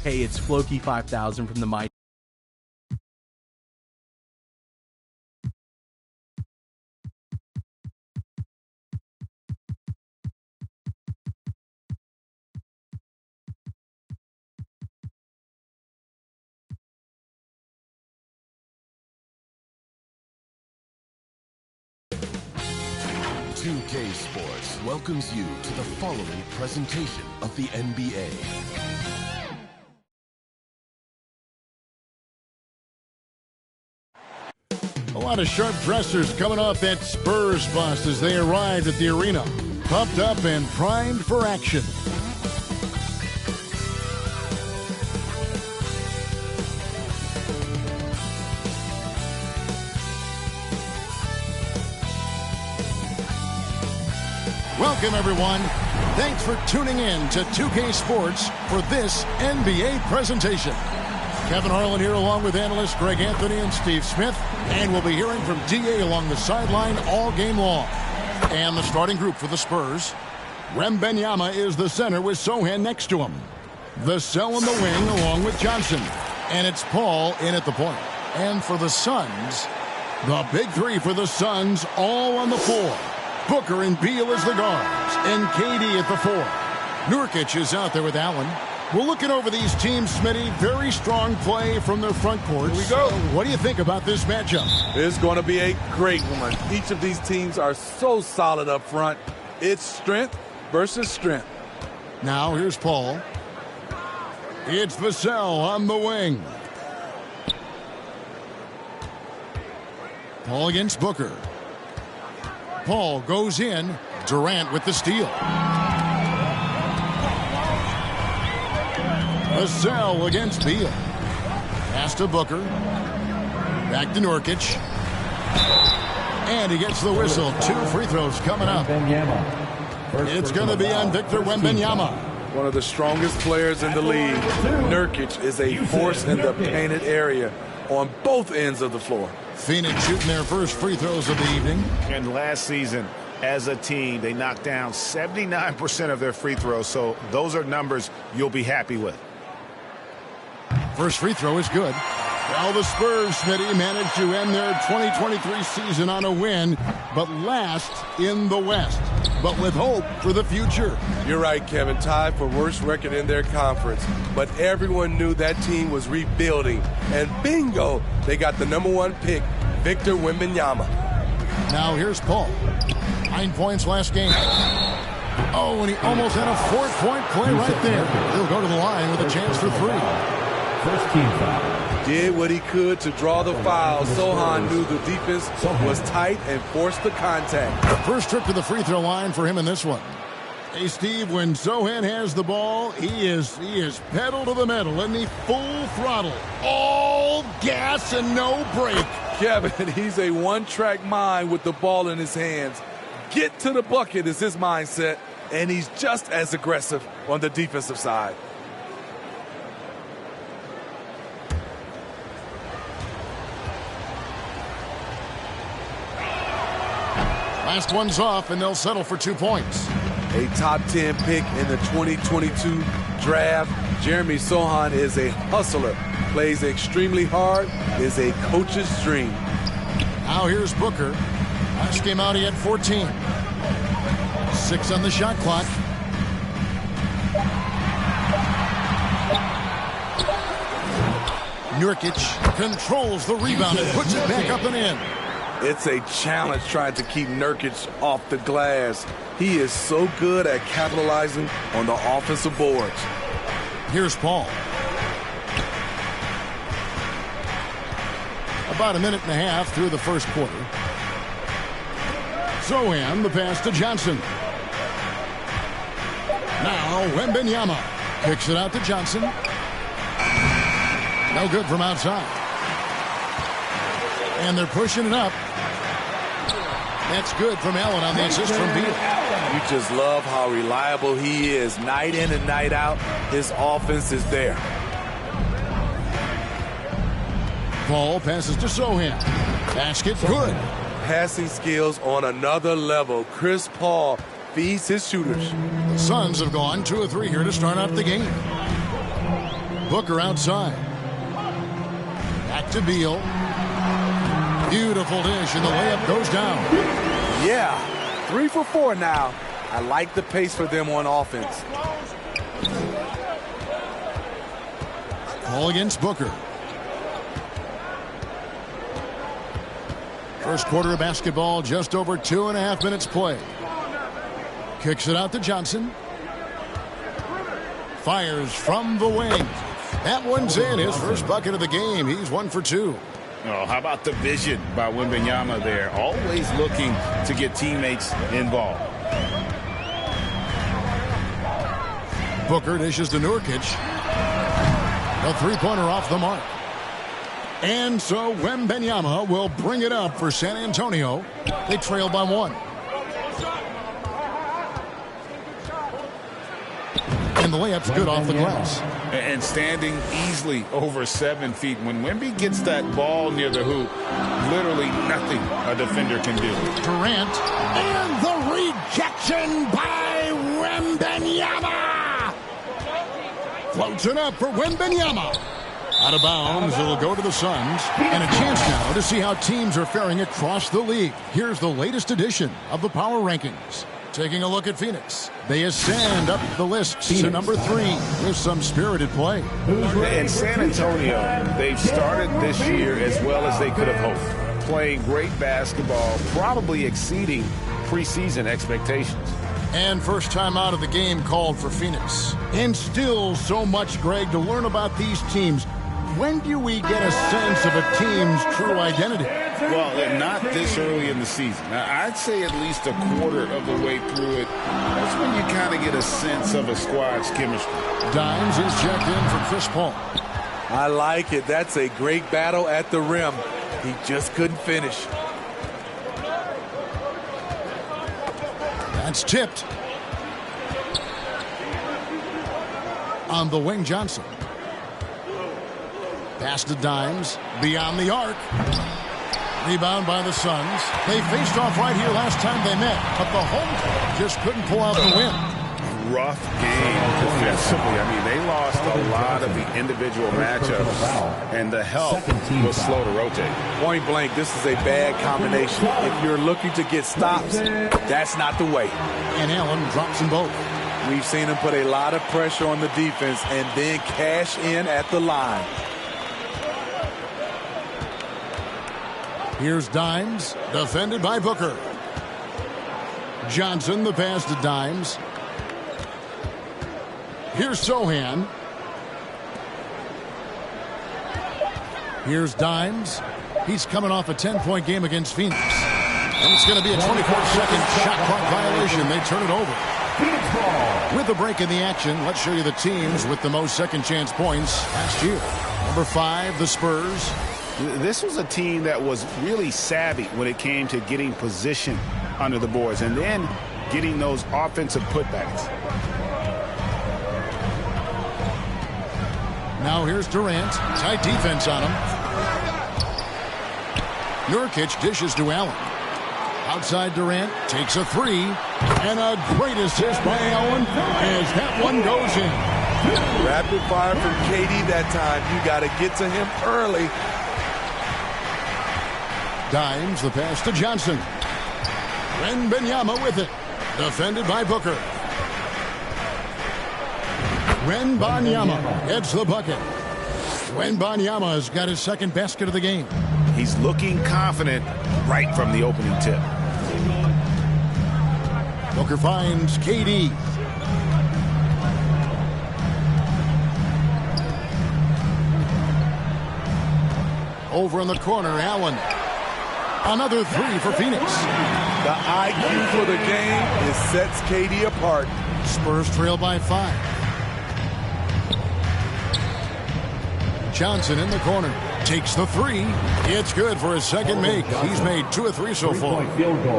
Hey, it's Floki5000 from the My. K Sports welcomes you to the following presentation of the NBA. A lot of sharp dressers coming off that Spurs bust as they arrived at the arena, pumped up and primed for action. Welcome, everyone. Thanks for tuning in to 2K Sports for this NBA presentation. Kevin Harlan here along with analysts Greg Anthony and Steve Smith. And we'll be hearing from DA along the sideline all game long. And the starting group for the Spurs. Wembanyama is the center with Sohan next to him. Vassell in the wing along with Johnson. And it's Paul in at the point. And for the Suns, the big three for the Suns all on the floor. Booker and Beal as the guards, and KD at the four. Nurkic is out there with Allen. We're looking over these teams, Smitty. Very strong play from their front courts. Here we go. What do you think about this matchup? It's going to be a great one. Each of these teams are so solid up front. It's strength versus strength. Now here's Paul. It's Vassell on the wing. Paul against Booker. Paul goes in. Durant with the steal. Vassell against Beal. Pass to Booker. Back to Nurkic. And he gets the whistle. 2 free throws coming up. It's going to be on Victor Wembanyama. One of the strongest players in the league. Nurkic is a force in the painted area on both ends of the floor. Phoenix shooting their first free throws of the evening. And last season, as a team, they knocked down 79% of their free throws, so those are numbers you'll be happy with. First free throw is good. Well, the Spurs, Smitty, managed to end their 2023 season on a win, but last in the West, but with hope for the future. You're right, Kevin. Tied for worst record in their conference, but everyone knew that team was rebuilding, and bingo, they got the #1 pick, Victor Wembanyama. Now here's Paul. 9 points last game. Oh, and he almost had a 4-point play right there. He'll go to the line with a chance for 3. First team foul. Did what he could to draw the foul. Sohan knew the defense was tight and forced the contact. First trip to the free throw line for him in this one. Hey, Steve, when Sohan has the ball, he is pedal to the metal, isn't he? Full throttle. All gas and no brake. Kevin, he's a one-track mind with the ball in his hands. Get to the bucket is his mindset, and he's just as aggressive on the defensive side. Last one's off, and they'll settle for 2 points. A top 10 pick in the 2022 draft. Jeremy Sohan is a hustler, plays extremely hard, is a coach's dream. Now here's Booker. Last game out, he had 14. 6 on the shot clock. Nurkic controls the rebound and puts it back up and in. It's a challenge trying to keep Nurkic off the glass. He is so good at capitalizing on the offensive boards. Here's Paul. About a minute and a half through the first quarter. Sohan, the pass to Johnson. Now Wembanyama kicks it out to Johnson. No good from outside. And they're pushing it up. That's good from Allen on the assist from Beal. You just love how reliable he is. Night in and night out, his offense is there. Paul passes to Sohan. Basket good. Passing skills on another level. Chris Paul feeds his shooters. The Suns have gone 2 of 3 here to start out the game. Booker outside. Back to Beal. Beautiful dish, and the layup goes down. Yeah, 3 for 4 now. I like the pace for them on offense. Ball against Booker. First quarter of basketball, just over 2.5 minutes play. Kicks it out to Johnson. Fires from the wing. That one's in. His first bucket of the game. He's 1 for 2. Oh, how about the vision by Wembanyama there? Always looking to get teammates involved. Booker dishes to Nurkic. A three-pointer off the mark. And so Wembanyama will bring it up for San Antonio. They trail by 1. And the layup's good off the glass. And standing easily over 7 feet. When Wemby gets that ball near the hoop, literally nothing a defender can do. Durant. And the rejection by Wembanyama. Floats it up for Wembanyama. Out of bounds, it'll go to the Suns. And a chance now to see how teams are faring across the league. Here's the latest edition of the Power Rankings. Taking a look at Phoenix. They ascend up the list to number 3 with some spirited play. In San Antonio, they've started this year as well as they could have hoped. Playing great basketball, probably exceeding preseason expectations. And first time out of the game called for Phoenix. And still so much, Greg, to learn about these teams. When do we get a sense of a team's true identity? Well, not this early in the season. Now, I'd say at least a quarter of the way through it. That's when you kind of get a sense of a squad's chemistry. Dimes is checked in for Chris Paul. I like it. That's a great battle at the rim. He just couldn't finish. That's tipped. On the wing, Johnson. Pass to Dimes. Beyond the arc. Rebound by the Suns. They faced off right here last time they met, but the home team just couldn't pull out the win. Rough game defensively. I mean, they lost a lot of the individual matchups, and the help was slow to rotate. Point blank, this is a bad combination. If you're looking to get stops, that's not the way. And Allen drops them both. We've seen him put a lot of pressure on the defense and then cash in at the line. Here's Dimes, defended by Booker. Johnson, the pass to Dimes. Here's Sohan. Here's Dimes. He's coming off a 10-point game against Phoenix. And it's going to be a 24-second shot clock violation. They turn it over. With a break in the action, let's show you the teams with the most second-chance points last year. Number 5, the Spurs. This was a team that was really savvy when it came to getting position under the boards and then getting those offensive putbacks. Now here's Durant. Tight defense on him. Nurkic dishes to Allen. Outside Durant takes a 3. And a great assist by Allen as that one goes in. Rapid fire from KD that time. You got to get to him early. Dimes, the pass to Johnson. Wembanyama with it. Defended by Booker. Wembanyama gets the bucket. Wembanyama has got his second basket of the game. He's looking confident right from the opening tip. Booker finds KD. Over in the corner, Allen. Another 3 for Phoenix. The IQ for the game is sets KD apart. Spurs trail by 5. Johnson in the corner. Takes the 3. It's good for his second make. He's made 2 of 3 so far.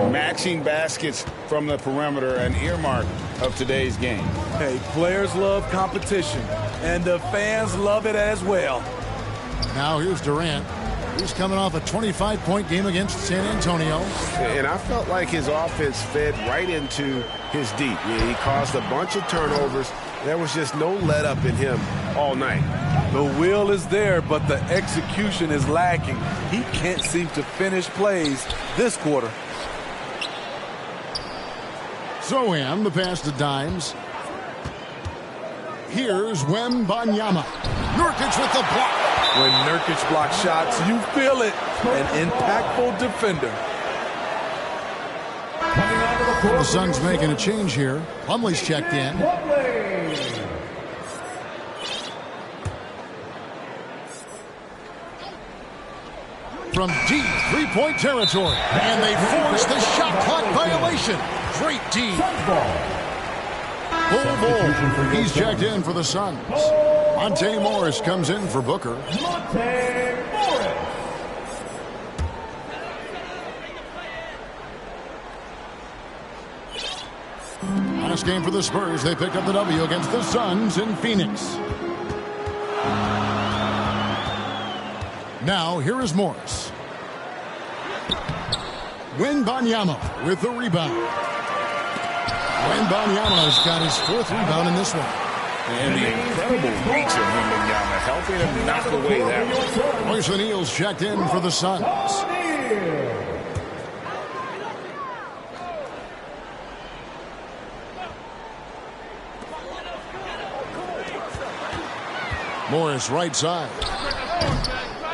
Matching baskets from the perimeter, an earmark of today's game. Hey, players love competition, and the fans love it as well. Now here's Durant. He's coming off a 25-point game against San Antonio. And I felt like his offense fed right into his deep. He caused a bunch of turnovers. There was just no let up in him all night. The will is there, but the execution is lacking. He can't seem to finish plays this quarter. Zohan, the pass to Dimes. Here's Wembanyama. Nurkic with the block. When Nurkic blocks shots, you feel it. An impactful defender. The Suns making a change here. Plumlee's checked in. From deep three-point territory. And they force the shot clock violation. Great D. Bull. He's checked in for the Suns. Monte Morris comes in for Booker. Last game for the Spurs. They picked up the W against the Suns in Phoenix. Now, here is Morris. Wembanyama with the rebound. Wembanyama's got his fourth rebound in this one. And the incredible reach of Wembanyama helping him knock away that one. Royce O'Neal's checked in for the Suns. Morris right side.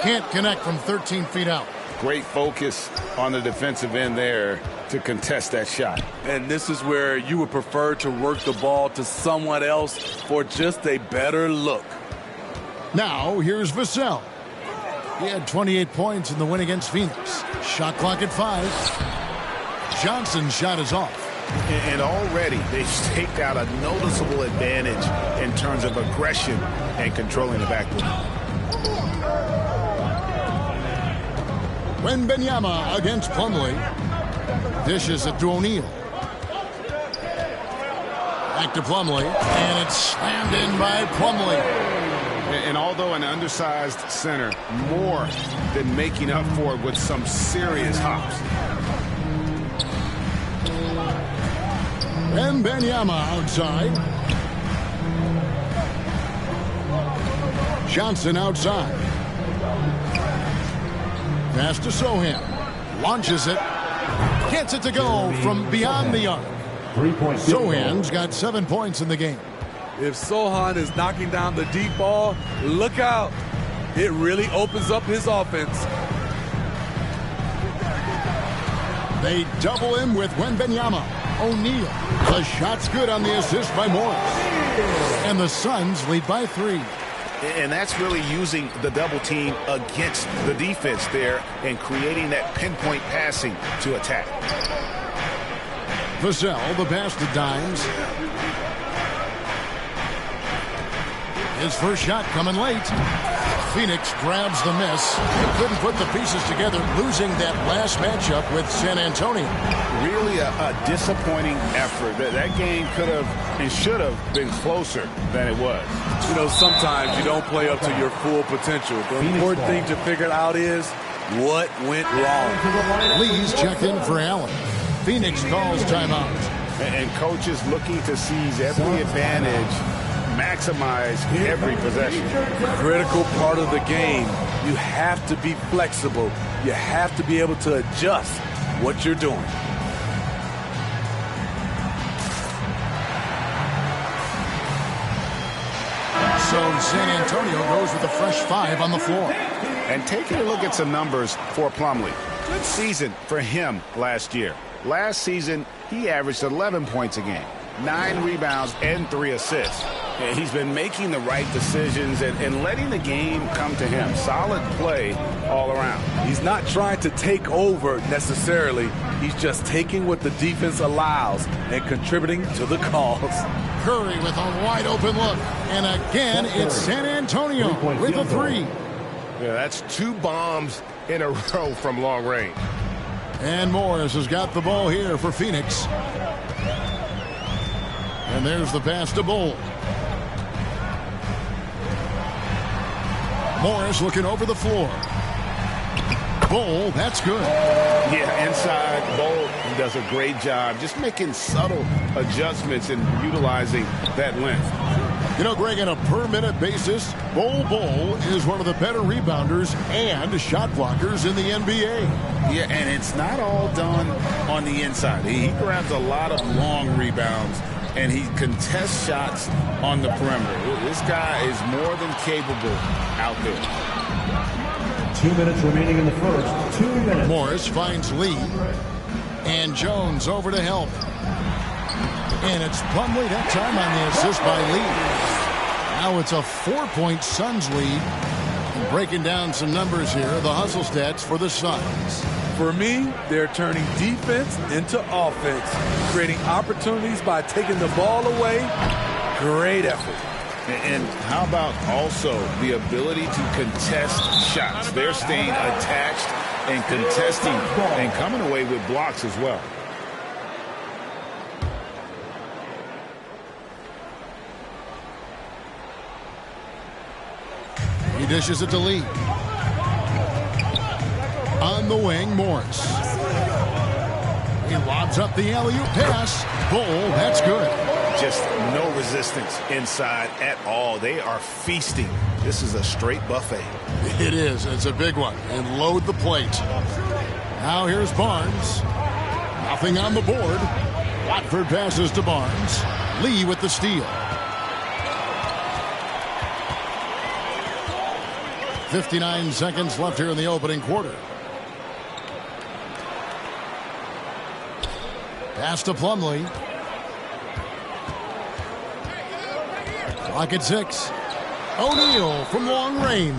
Can't connect from 13 feet out. Great focus on the defensive end there to contest that shot. And this is where you would prefer to work the ball to someone else for just a better look. Now, here's Vassell. He had 28 points in the win against Phoenix. Shot clock at 5. Johnson's shot is off. And already they've staked out a noticeable advantage in terms of aggression and controlling the backcourt. Wembanyama against Plumlee. Dishes it to O'Neal. Back to Plumlee. And it's slammed in by Plumlee. And although an undersized center, more than making up for it with some serious hops. Wembanyama outside. Johnson outside. Pass to Sohan. Launches it. Gets it to go from beyond the arc. Sohan's got 7 points in the game. If Sohan is knocking down the deep ball, look out. It really opens up his offense. They double him with Wembanyama. O'Neal. The shot's good on the assist by Morris. And the Suns lead by 3. And that's really using the double team against the defense there and creating that pinpoint passing to attack. Vassell, the pass to Dimes. His first shot coming late. Phoenix grabs the miss. Couldn't put the pieces together, losing that last matchup with San Antonio. Really a disappointing effort. That game could have and should have been closer than it was. You know, sometimes you don't play up to your full potential. The important thing to figure out is what went wrong. Lee's checked in for Allen. Phoenix calls timeout. And coaches looking to seize every advantage, maximize every possession. Critical part of the game. You have to be flexible. You have to be able to adjust what you're doing. So San Antonio goes with a fresh 5 on the floor. And taking a look at some numbers for Plumlee. Good season for him last year. Last season, he averaged 11 points a game, 9 rebounds, and 3 assists. And he's been making the right decisions and letting the game come to him. Solid play all around. He's not trying to take over necessarily. He's just taking what the defense allows and contributing to the cause. Curry with a wide open look. And again, it's San Antonio with a 3. Yeah, that's 2 bombs in a row from long range. And Morris has got the ball here for Phoenix. And there's the pass to Bull. Morris looking over the floor. Bull, that's good. Yeah, inside, Bull does a great job just making subtle adjustments and utilizing that length. You know, Greg, on a per-minute basis, Bol is one of the better rebounders and shot blockers in the NBA. Yeah, and it's not all done on the inside. He grabs a lot of long rebounds, and he contests shots on the perimeter. This guy is more than capable out there. 2 minutes remaining in the first. 2 minutes. Morris finds Lee. And Jones over to help. And it's Plumlee that time on the assist by Lee. Now it's a 4-point Suns lead. And breaking down some numbers here, the hustle stats for the Suns. For me, they're turning defense into offense, creating opportunities by taking the ball away. Great effort. And how about also the ability to contest shots? They're staying attached and contesting and coming away with blocks as well. He dishes it to Lee. On the wing, Morris. He lobs up the alley-oop pass. Bol, that's good. Just no resistance inside at all. They are feasting. This is a straight buffet. It is. It's a big one. And load the plate. Now here's Barnes. Nothing on the board. Watford passes to Barnes. Lee with the steal. 59 seconds left here in the opening quarter. Pass to Plumlee. Clock at 6. O'Neal from long range.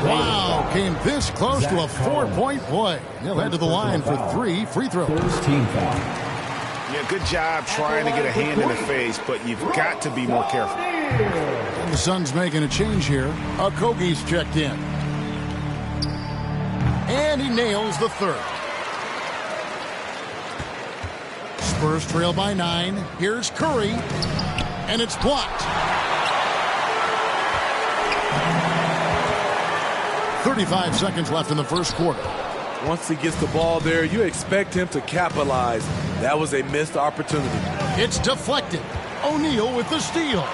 Wow, came this close to a 4-point play. He'll head to the line for 3 free throws. First team foul. Yeah, good job trying to get a hand in the face, but you've got to be more careful. And the Suns making a change here. Okogie's checked in. And he nails the third. Spurs trail by 9. Here's Curry. And it's blocked. 35 seconds left in the first quarter. Once he gets the ball there, you expect him to capitalize. That was a missed opportunity. It's deflected. O'Neal with the steal.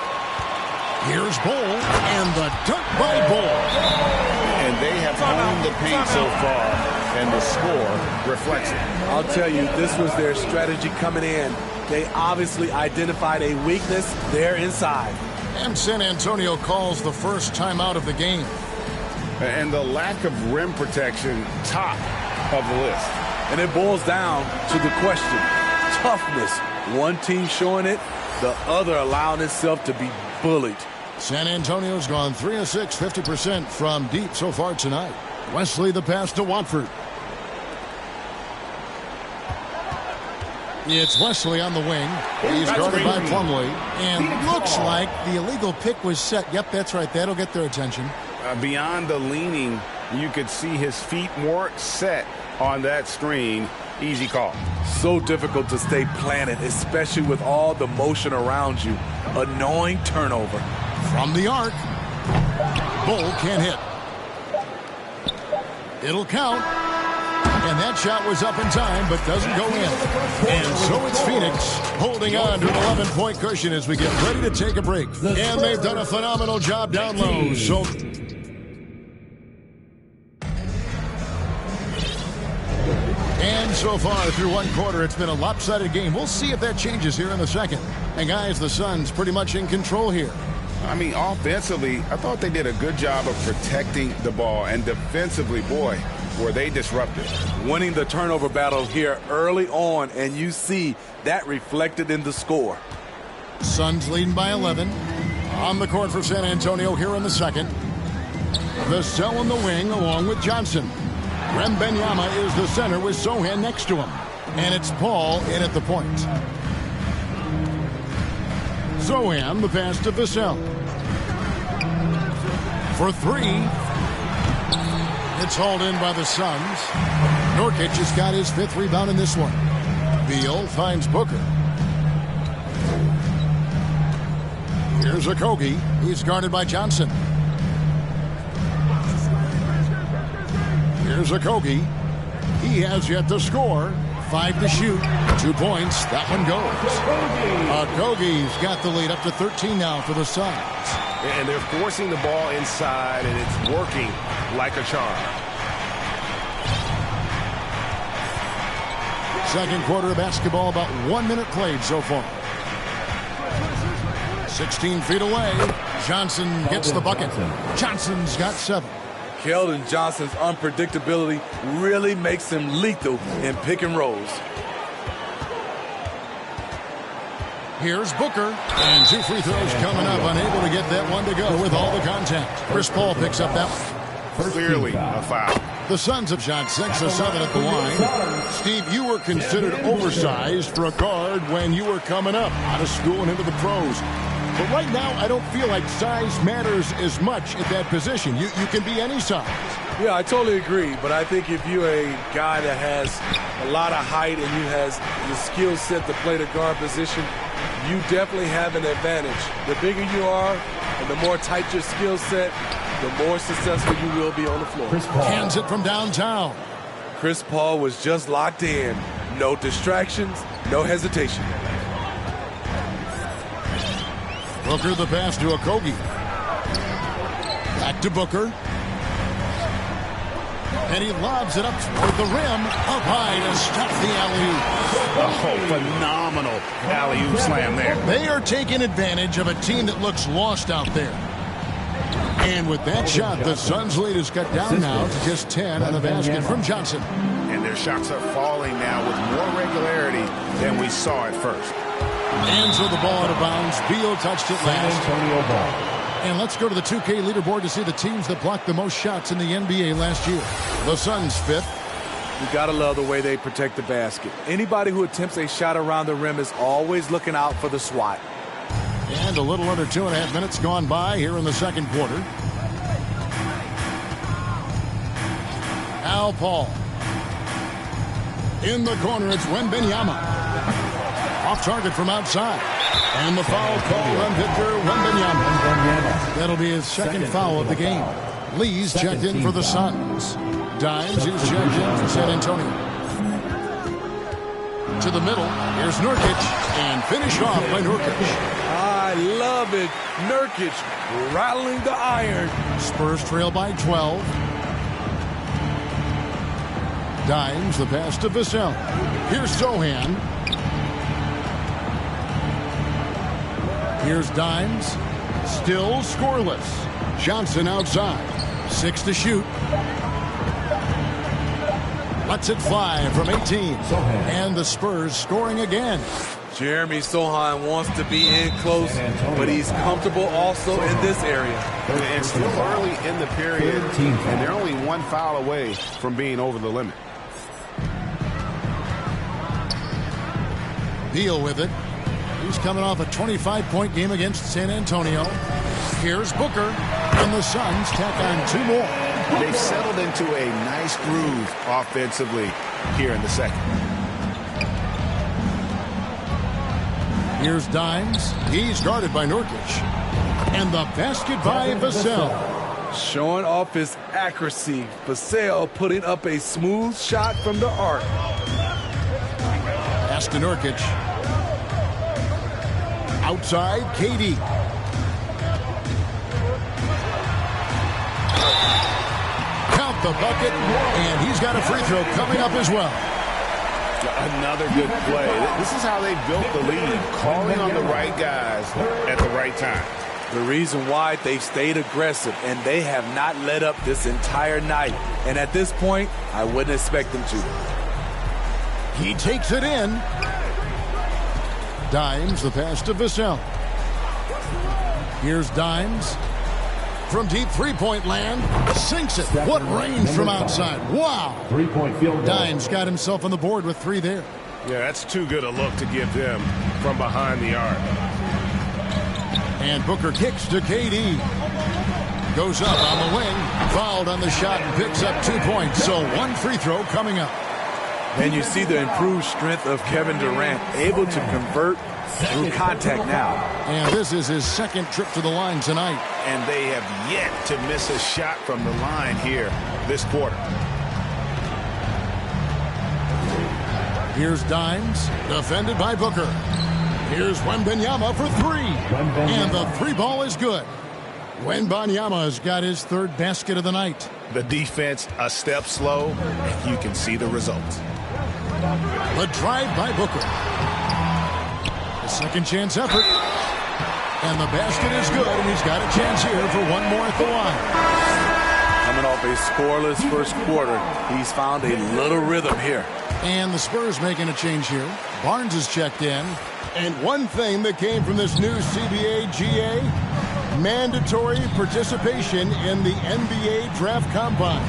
Here's Bol, and the dunk by Bol. And they have owned the paint so far, and the score reflects it. I'll tell you, this was their strategy coming in. They obviously identified a weakness there inside. And San Antonio calls the first timeout of the game. And the lack of rim protection, top of the list. And it boils down to the question, toughness. One team showing it, the other allowing itself to be bullied. San Antonio's gone 3 of 6, 50% from deep so far tonight. Wesley the pass to Watford. It's Wesley on the wing. He's guarded by Plumlee. And looks like the illegal pick was set. Yep, that's right. That'll get their attention. Beyond the leaning, you could see his feet more set on that screen. Easy call. So difficult to stay planted, especially with all the motion around you. Annoying turnover. From the arc. Bol can't hit. It'll count. And that shot was up in time, but doesn't go in. And so it's Phoenix holding on to an 11-point cushion as we get ready to take a break. And they've done a phenomenal job down low. So so far through one quarter, it's been a lopsided game. We'll see if that changes here in the second. And guys, the Suns pretty much in control here. I mean, offensively, I thought they did a good job of protecting the ball. And defensively, boy, were they disruptive. Winning the turnover battle here early on, and you see that reflected in the score. Suns leading by 11. On the court for San Antonio here in the second. Vassell in the wing along with Johnson. Wembanyama is the center with Sohan next to him. And it's Paul in at the point. Sohan, the pass to Vassell. For 3. It's hauled in by the Suns. Nurkic has got his 5th rebound in this one. Beal finds Booker. Here's Okogie. He's guarded by Johnson. Here's Okogie. He has yet to score. 5 to shoot. 2 points. That one goes. Okogie's got the lead up to 13 now for the Suns. And they're forcing the ball inside, and it's working like a charm. Second quarter of basketball, about 1 minute played so far. 16 feet away. Johnson gets the bucket. Johnson's got 7. Keldon Johnson's unpredictability really makes him lethal in pick and rolls. Here's Booker, and 2 free throws coming up, unable to get that one to go with all the contact. Chris Paul picks up that one. Clearly a foul. The Suns have shot 6 of 7 at the line. Steve, you were considered oversized for a guard when you were coming up out of school and into the pros. But right now, I don't feel like size matters as much at that position. You can be any size. Yeah, I totally agree. But I think if you're a guy that has a lot of height and you has the skill set to play the guard position, you definitely have an advantage. The bigger you are and the more tight your skill set, the more successful you will be on the floor. Hands it from downtown. Chris Paul was just locked in. No distractions, no hesitation. Booker the pass to Okogie. Back to Booker. And he lobs it up toward the rim. Up high to stop the alley-oop. Oh, phenomenal alley-oop slam there. They are taking advantage of a team that looks lost out there. And with that shot, the Suns' lead is cut down now to just 10 on the basket from Johnson. And their shots are falling now with more regularity than we saw at first. And so the ball out of bounds. Beal touched it last. And let's go to the 2K leaderboard to see the teams that blocked the most shots in the NBA last year. The Suns 5th. You gotta love the way they protect the basket. Anybody who attempts a shot around the rim is always looking out for the swat. And a little under 2.5 minutes gone by here in the second quarter. Al Paul. In the corner, it's Wembanyama. Off target from outside. And the foul called on Victor Wembanyama. That'll be his second foul of the game. Lee's checked in for the Suns. Dimes, who's checked in for San Antonio. To the middle, here's Nurkic. And finished off by Nurkic. I love it. Nurkic rattling the iron. Spurs trail by 12. Dimes, the pass to Vassell. Here's Sohan. Here's Dimes. Still scoreless. Johnson outside. 6 to shoot. Lets it fly from 18. And the Spurs scoring again. Jeremy Sohan wants to be in close, but he's comfortable also in this area. And still early in the period, and they're only 1 foul away from being over the limit. Beal with it. He's coming off a 25-point game against San Antonio. Here's Booker, and the Suns tack on 2 more. They've settled into a nice groove offensively here in the second. Here's Dimes. He's guarded by Nurkic. And the basket by Vassell. Showing off his accuracy. Vassell putting up a smooth shot from the arc. Pass to Nurkic. Outside, KD. Count the bucket, and he's got a free throw coming up as well. Another good play. This is how they built the lead, calling on the right guys at the right time. The reason why they've stayed aggressive, and they have not let up this entire night. And at this point, I wouldn't expect them to. He takes it in. Dimes, the pass to Vassell. Here's Dimes. From deep three-point land, sinks it. What range from outside. Wow. 3-point field goal. Dimes got himself on the board with 3 there. Yeah, that's too good a look to give them from behind the arc. And Booker kicks to KD. Goes up on the wing. Fouled on the shot and picks up 2 points. So 1 free throw coming up. And you see the improved strength of Kevin Durant, able to convert through contact now. And this is his second trip to the line tonight. And they have yet to miss a shot from the line here this quarter. Here's Dimes, defended by Booker. Here's Wembanyama for three. And the three ball is good. Wembanyama has got his third basket of the night. The defense a step slow, and you can see the results. The drive by Booker. A second chance effort. And the basket is good, and he's got a chance here for one more at the line. Coming off a scoreless first quarter, he's found a little rhythm here. And the Spurs making a change here. Barnes is checked in. And one thing that came from this new CBA GA, mandatory participation in the NBA Draft Combine.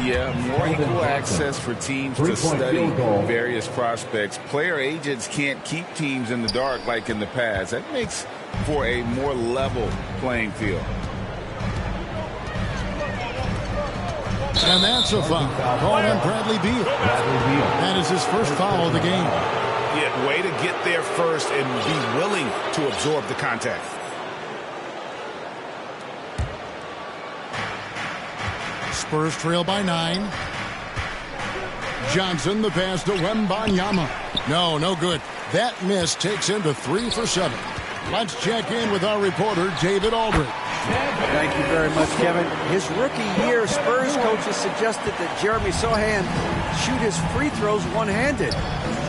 Yeah, more equal access for teams to study various prospects. Player agents can't keep teams in the dark like in the past. That makes for a more level playing field. And that's a foul. Called on Bradley Beal. That is his first foul of the game. Yeah, way to get there first and be willing to absorb the contact. Spurs trail by 9. Johnson, the pass to Wembanyama. No good. That miss takes him to 3 for 7. Let's check in with our reporter, David Aldridge. Thank you very much, Kevin. His rookie year, Spurs coaches suggested that Jeremy Sohan shoot his free throws one-handed.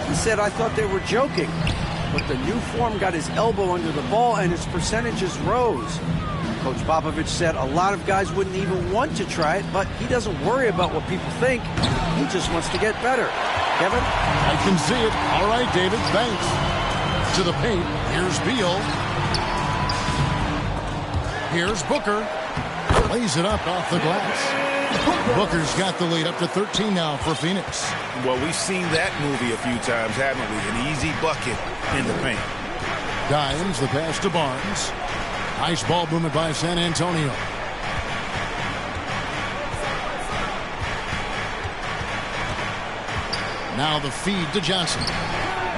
He said, I thought they were joking. But the new form got his elbow under the ball and his percentages rose. Coach Popovich said a lot of guys wouldn't even want to try it, but he doesn't worry about what people think. He just wants to get better. Kevin? I can see it. All right, David, thanks. To the paint, here's Beal. Here's Booker. Lays it up off the glass. Booker's got the lead up to 13 now for Phoenix. Well, we've seen that movie a few times, haven't we? An easy bucket in the paint. Dimes, the pass to Barnes. Nice ball movement by San Antonio. Now the feed to Johnson.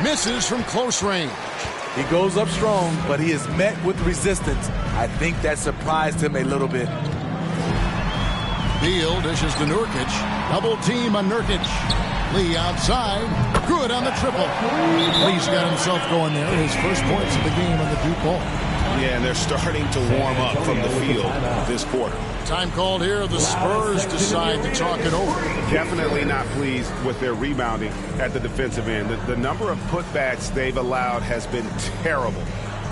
Misses from close range. He goes up strong, but he is met with resistance. I think that surprised him a little bit. Beal dishes to Nurkic. Double team on Nurkic. Lee outside. Good on the triple. Lee's got himself going there. His first points of the game on the Duke ball. Yeah, and they're starting to warm up from the field this quarter. Time called here. The Spurs decide to talk it over. Definitely not pleased with their rebounding at the defensive end. The number of putbacks they've allowed has been terrible.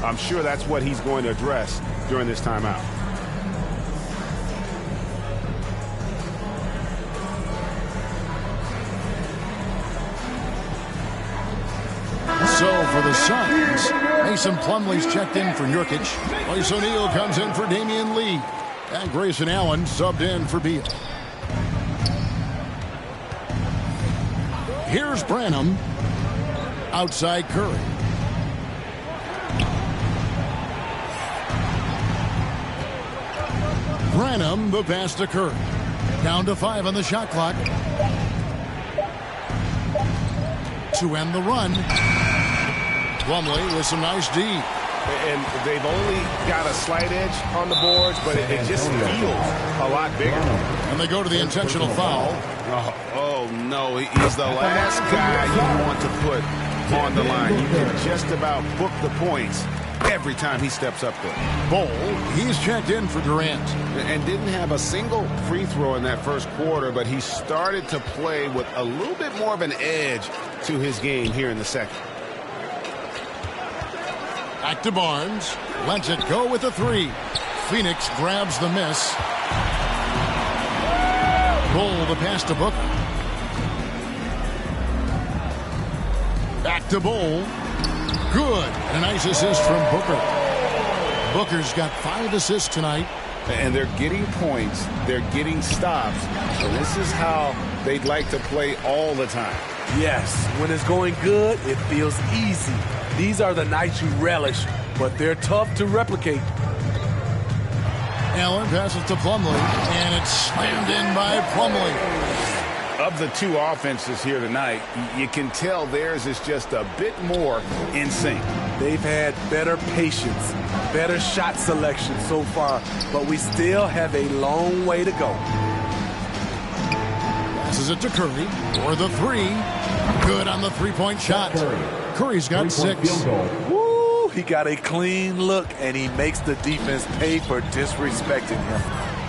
I'm sure that's what he's going to address during this timeout. So for the Suns, Mason Plumlee's checked in for Nurkic. Royce O'Neal comes in for Damian Lee. And Grayson Allen subbed in for Beal. Here's Branham. Outside Curry. Branham, the pass to Curry. Down to 5 on the shot clock. To end the run. Plumlee with some nice D. And they've only got a slight edge on the boards, but it just feels a lot bigger. And they go to the intentional foul. Oh, no. He's the last guy you want to put on the line. You can just about book the points every time he steps up there. Bol, he's checked in for Durant. And didn't have a single free throw in that first quarter, but he started to play with a little bit more of an edge to his game here in the second. Back to Barnes. Lets it go with a 3. Phoenix grabs the miss. Bol, the pass to Booker. Back to Bol. Good. And a nice assist from Booker. Booker's got 5 assists tonight. And they're getting points. They're getting stops. So this is how they'd like to play all the time. Yes, when it's going good, it feels easy. These are the nights you relish, but they're tough to replicate. Allen passes to Plumlee, and it's slammed in by Plumlee. Of the two offenses here tonight, you can tell theirs is just a bit more in sync. They've had better patience, better shot selection so far, but we still have a long way to go. Passes Passes it to Curry for the three. Good on the three-point shot. Curry's got 6. Woo! He got a clean look, and he makes the defense pay for disrespecting him.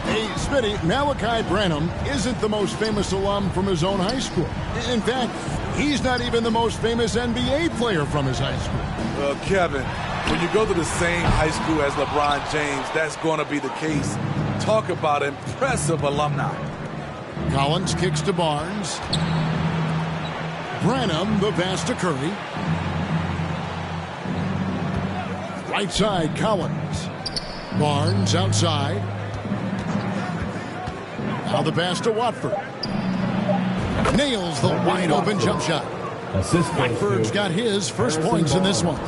Hey, Smitty, Malachi Branham isn't the most famous alum from his own high school. In fact, he's not even the most famous NBA player from his high school. Well, Kevin, when you go to the same high school as LeBron James, that's going to be the case. Talk about impressive alumni. Collins kicks to Barnes. Branham, the pass to Curry. Right side, Collins. Barnes outside. Now the pass to Watford. Nails the wide open jump shot. Watford's got his first points in this one.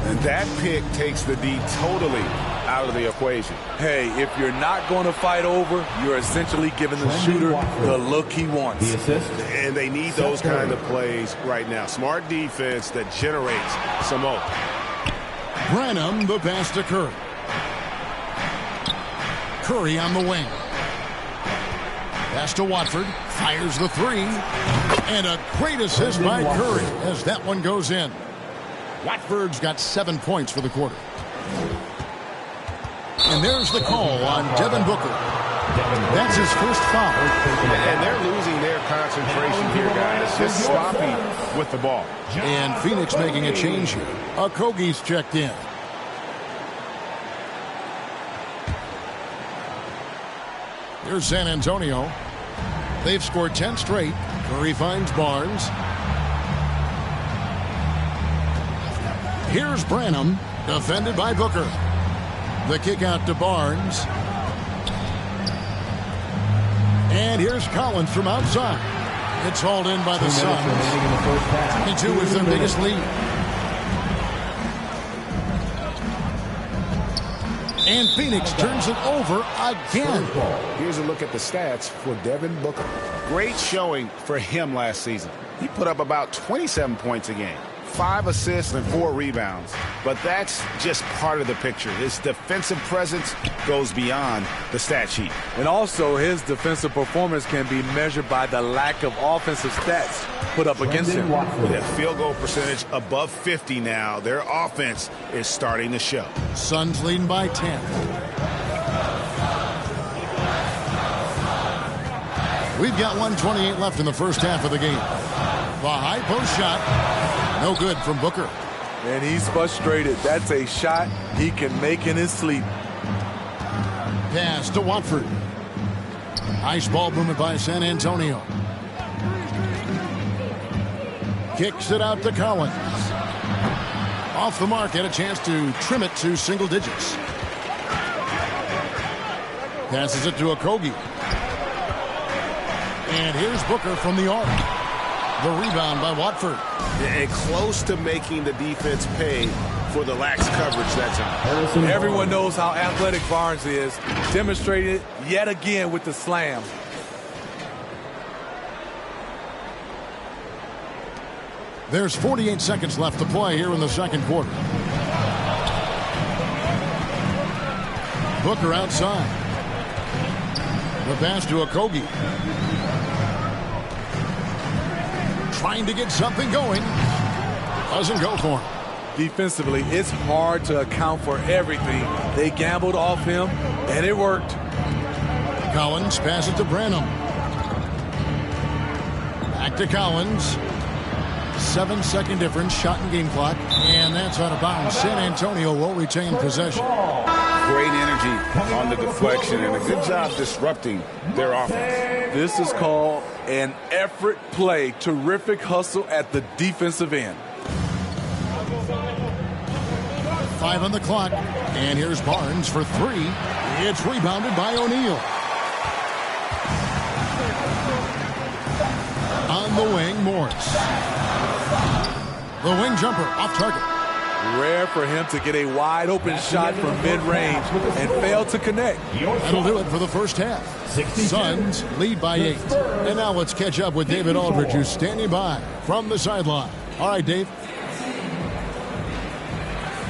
And that pick takes the D totally out of the equation. Hey, if you're not going to fight over, you're essentially giving the shooter the look he wants. And they need those kind of plays right now. Smart defense that generates some open. Branham, the pass to Curry. Curry on the wing. Pass to Watford. Fires the three. And a great assist by Curry as that one goes in. Watford's got 7 points for the quarter. And there's the call on Devin Booker. That's his first foul. And they're losing their concentration here, guys. Just sloppy with the ball. And Phoenix making a change here. Okogie's checked in. Here's San Antonio. They've scored 10 straight. Curry finds Barnes. Here's Branham, defended by Booker. The kick out to Barnes. And here's Collins from outside. It's hauled in by the Suns. 22 is their biggest lead. And Phoenix turns it over again. Here's a look at the stats for Devin Booker. Great showing for him last season. He put up about 27 points a game, 5 assists and 4 rebounds. But that's just part of the picture. His defensive presence goes beyond the stat sheet. And also, his defensive performance can be measured by the lack of offensive stats put up against him. That field goal percentage above 50 now. Their offense is starting to show. Suns leading by 10. We've got 1:28 left in the first half of the game. The high post shot, no good from Booker. And he's frustrated. That's a shot he can make in his sleep. Pass to Watford. Nice ball movement by San Antonio. Kicks it out to Collins. Off the mark, had a chance to trim it to single digits. Passes it to Okogie. And here's Booker from the arc. The rebound by Watford. And close to making the defense pay for the lax coverage that's on. Everyone knows how athletic Barnes is. Demonstrated yet again with the slam. There's 48 seconds left to play here in the second quarter. Booker outside. The pass to Okogie. Trying to get something going. Doesn't go for him. Defensively, it's hard to account for everything. They gambled off him, and it worked. Collins passes to Branham. Back to Collins. 7-second difference, shot and game clock. And that's out of bounds. San Antonio will retain possession. Great energy on the deflection and a good job disrupting their offense. This is called an effort play. Terrific hustle at the defensive end. 5 on the clock. And here's Barnes for 3. It's rebounded by O'Neal. On the wing, Morris. The wing jumper off target. Rare for him to get a wide open shot from mid-range and fail to connect. That'll do it for the first half. Suns lead by 8. And now let's catch up with David Aldridge, who's standing by from the sideline. All right, Dave.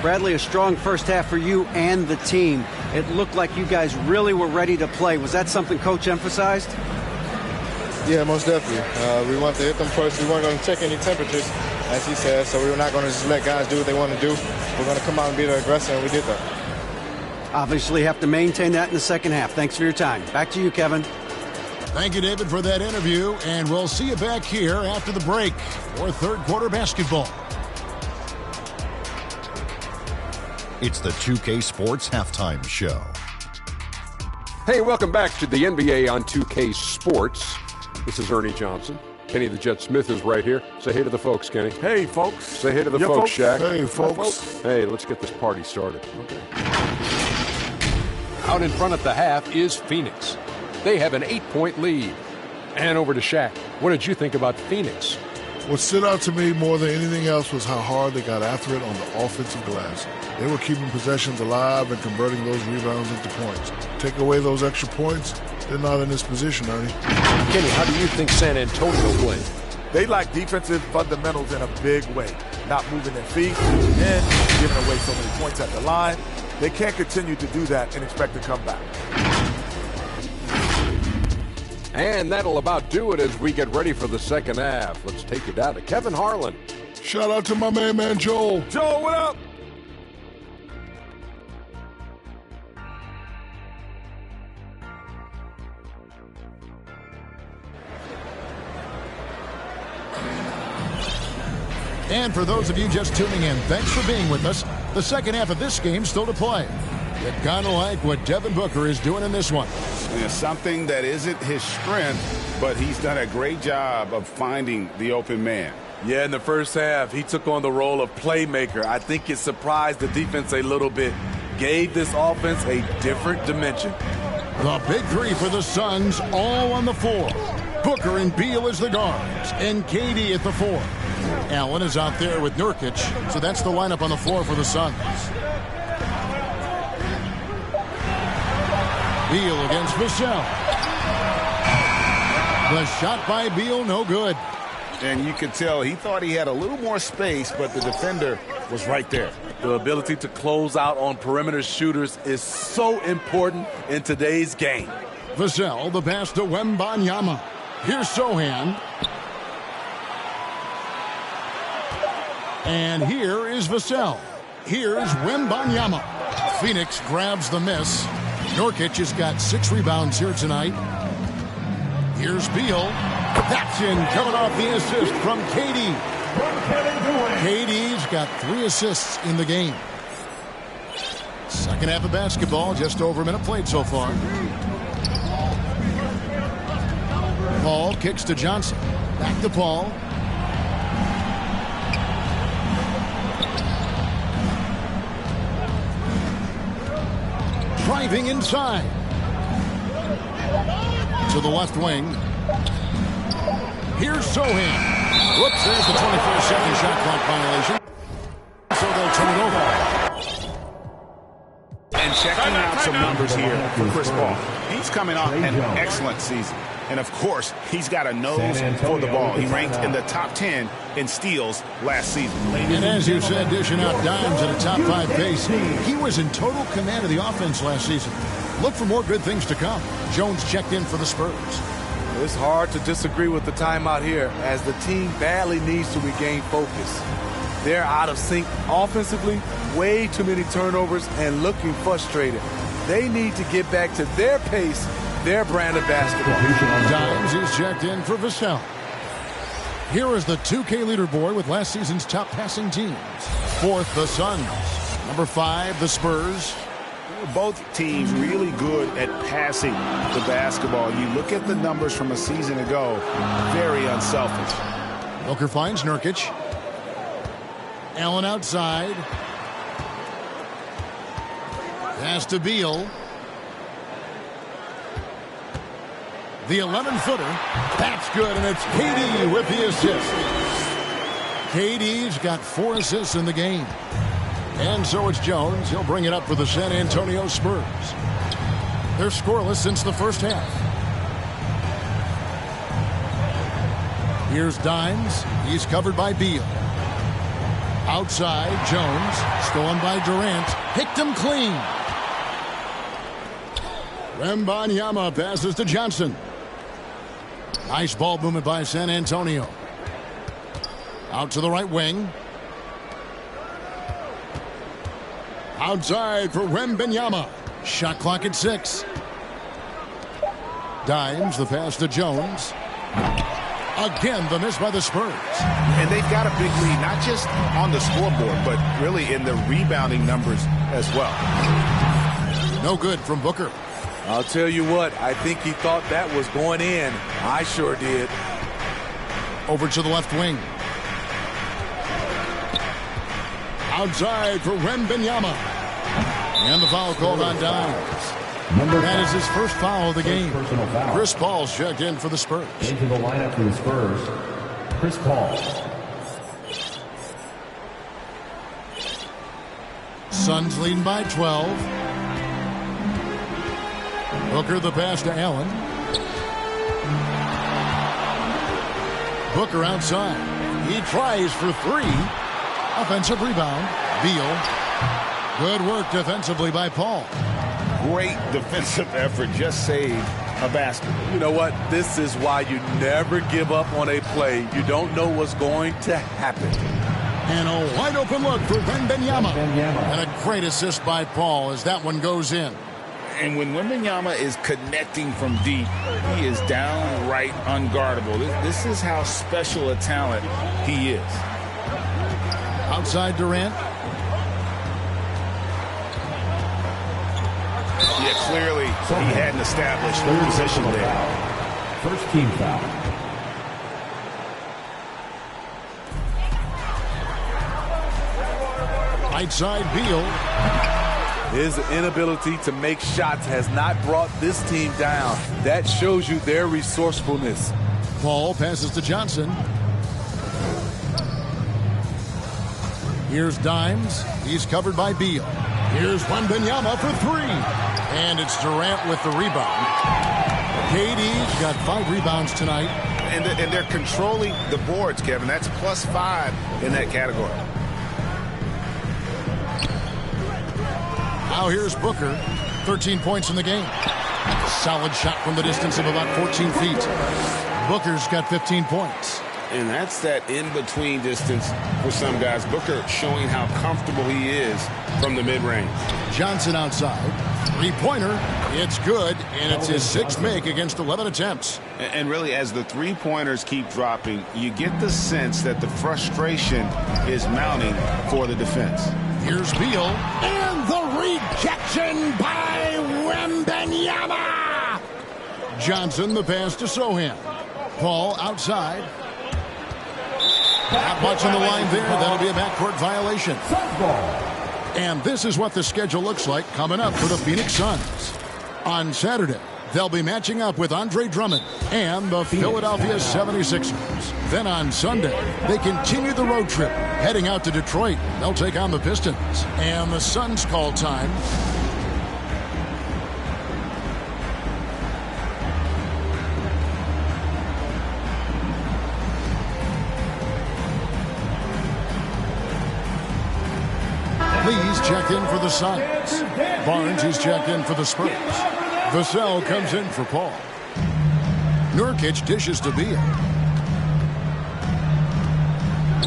Bradley, a strong first half for you and the team. It looked like you guys really were ready to play. Was that something Coach emphasized? Yeah, most definitely. We wanted to hit them first. We weren't going to check any temperatures, as he said, so we were not going to just let guys do what they want to do. We're going to come out and be the aggressor, and we did that. Obviously have to maintain that in the second half. Thanks for your time. Back to you, Kevin. Thank you, David, for that interview, and we'll see you back here after the break for third quarter basketball. It's the 2K Sports Halftime Show. Hey, welcome back to the NBA on 2K Sports. This is Ernie Johnson. Kenny the Jet Smith is right here. Say hey to the folks, Kenny. Hey, folks. Say hey to the folks, Shaq. Hey, folks. Hey, let's get this party started. Okay. Out in front at the half is Phoenix. They have an 8-point lead. And over to Shaq. What did you think about Phoenix? What stood out to me more than anything else was how hard they got after it on the offensive glass. They were keeping possessions alive and converting those rebounds into points. Take away those extra points, they're not in this position, Ernie. Kenny, how do you think San Antonio played? They lack defensive fundamentals in a big way. Not moving their feet and giving away so many points at the line. They can't continue to do that and expect to come back. And that'll about do it as we get ready for the second half. Let's take it down to Kevin Harlan. Shout out to my man Joel. Joel, what up? And for those of you just tuning in, thanks for being with us. The second half of this game still to play. You kind of like what Devin Booker is doing in this one. It's something that isn't his strength, but he's done a great job of finding the open man. Yeah, in the first half, he took on the role of playmaker. I think it surprised the defense a little bit. Gave this offense a different dimension. The big three for the Suns, all on the floor. Booker and Beal as the guards, and KD at the four. Allen is out there with Nurkic, so that's the lineup on the floor for the Suns. Beal against Vassell. The shot by Beal, no good. And you could tell he thought he had a little more space, but the defender was right there. The ability to close out on perimeter shooters is so important in today's game. Vassell, the pass to Wembanyama. Here's Sohan. And here is Vassell. Here's Wembanyama. Phoenix grabs the miss. Nurkic has got 6 rebounds here tonight. Here's Beal. That's in, coming off the assist from KD. KD's got 3 assists in the game. Second half of basketball, just over a minute played so far. Paul kicks to Johnson. Back to Paul. Driving inside. To the left wing. Here's Sohan. Whoops, there's the 24-second shot clock violation. So they'll turn it over. And checking out some numbers here for Chris Paul. He's coming off an excellent season. And, of course, he's got a nose for the ball. He ranked in the top 10 in steals last season. And as you said, dishing out dimes at a top 5 pace, he was in total command of the offense last season. Look for more good things to come. Jones checked in for the Spurs. It's hard to disagree with the timeout here as the team badly needs to regain focus. They're out of sync offensively, way too many turnovers, and looking frustrated. They need to get back to their pace, their brand of basketball. Dimes is checked in for Vassell. Here is the 2K leaderboard with last season's top passing teams. 4th, the Suns. Number 5, the Spurs. Both teams really good at passing the basketball. You look at the numbers from a season ago, very unselfish. Booker finds Nurkic. Allen outside. Pass to Beal. The 11-footer. That's good, and it's KD with the assist. KD's got 4 assists in the game. And so it's Jones. He'll bring it up for the San Antonio Spurs. They're scoreless since the first half. Here's Dimes. He's covered by Beal. Outside, Jones. Stolen by Durant. Picked him clean. Wembanyama passes to Johnson. Nice ball movement by San Antonio. Out to the right wing. Outside for Wembanyama. Shot clock at 6. Dimes the pass to Jones. Again, the miss by the Spurs. And they've got a big lead, not just on the scoreboard, but really in the rebounding numbers as well. No good from Booker. I'll tell you what, I think he thought that was going in. I sure did. Over to the left wing. Outside for Wembanyama. And the foul called on Dimes. That is his first foul of the game. Chris Paul's checked in for the Spurs. Into the lineup for the Spurs, Chris Paul. Suns leading by 12. Booker the pass to Allen. Booker outside. He tries for 3. Offensive rebound. Beal. Good work defensively by Paul. Great defensive effort. Just saved a basket. You know what? This is why you never give up on a play. You don't know what's going to happen. And a wide open look for Wembanyama. And a great assist by Paul as that one goes in. And when Wembanyama is connecting from deep, he is downright unguardable. This is how special a talent he is. Outside Durant. Yeah, clearly he hadn't established the position there. First team foul. Right side Beal. His inability to make shots has not brought this team down. That shows you their resourcefulness. Paul passes to Johnson. Here's Dimes. He's covered by Beal. Here's Wembanyama for 3. And it's Durant with the rebound. KD's got 5 rebounds tonight. And they're controlling the boards, Kevin. That's +5 in that category. Now here's Booker. 13 points in the game. Solid shot from the distance of about 14 feet. Booker's got 15 points. And that's that in-between distance for some guys. Booker showing how comfortable he is from the mid-range. Johnson outside. Three-pointer. It's good, and it's his 6th make against 11 attempts. And really, as the three-pointers keep dropping, you get the sense that the frustration is mounting for the defense. Here's Beal. And the rejection by Wembanyama. Johnson the pass to Sohan. Paul outside. Not much on the line there. That'll be a backcourt violation. And this is what the schedule looks like coming up for the Phoenix Suns. On Saturday, they'll be matching up with Andre Drummond and the Philadelphia 76ers. Then on Sunday, they continue the road trip, heading out to Detroit. They'll take on the Pistons. And the Suns call time. Lee's checked in for the Suns. Barnes is checked in for the Spurs. Vassell comes in for Paul. Nurkic dishes to Beal.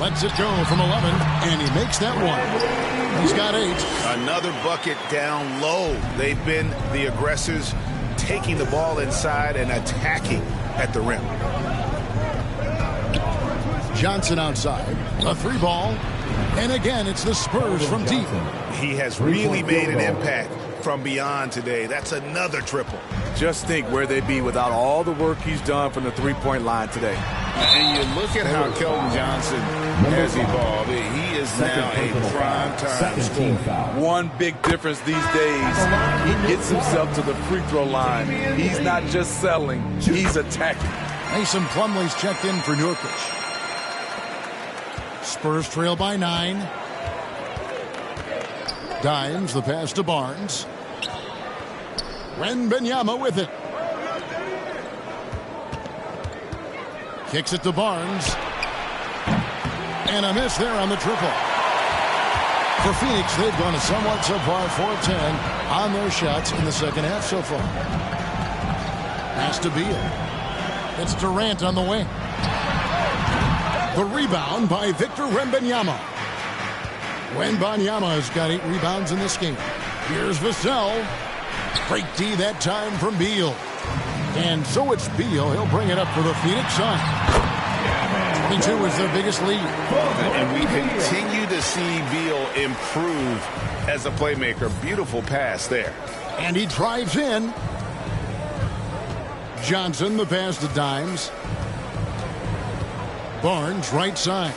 Lets it go from 11, and he makes that one. He's got 8. Another bucket down low. They've been the aggressors, taking the ball inside and attacking at the rim. Johnson outside. A 3-ball. And again, it's the Spurs from deep. He has really made an impact from beyond today. That's another triple. Just think where they'd be without all the work he's done from the three-point line today. And you look at how Keldon Johnson has evolved. He is now a prime-time scorer. One big difference these days, he gets himself to the free throw line. He's not just settling, he's attacking. Mason Plumlee's checked in for Nurkic. Spurs trail by 9. Dimes the pass to Barnes. Wembanyama with it. Kicks it to Barnes. And a miss there on the triple. For Phoenix, they've gone a somewhat subpar 4-10 on their shots in the second half so far. Pass to Beal. It's Durant on the wing. The rebound by Victor Wembanyama. Wembanyama has got 8 rebounds in this game. Here's Vassell. Great D that time from Beal. And so it's Beal. He'll bring it up for the Phoenix Suns. 22 is their biggest lead. And we continue to see Beal improve as a playmaker. Beautiful pass there. And he drives in. Johnson, the pass to Dimes. Barnes, right side.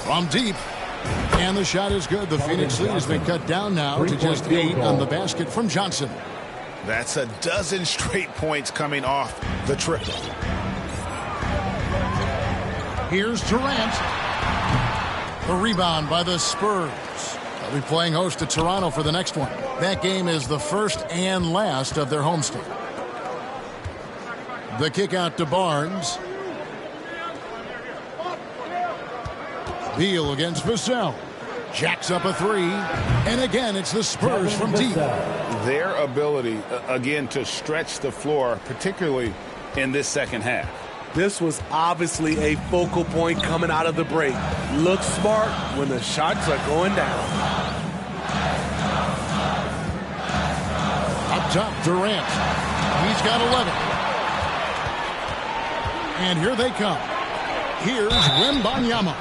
From deep. And the shot is good. The Phoenix lead has been cut down now to just 8 on the basket from Johnson. That's a dozen straight points coming off the triple. Here's Durant. The rebound by the Spurs. They'll be playing host to Toronto for the next one. That game is the first and last of their homestand. The kick out to Barnes. Beal against Vassell. Jacks up a 3. And again, it's the Spurs from deep. Their ability, again, to stretch the floor, particularly in this second half. This was obviously a focal point coming out of the break. Look smart when the shots are going down. Up top, Durant. He's got 11. And here they come. Here's Wembanyama.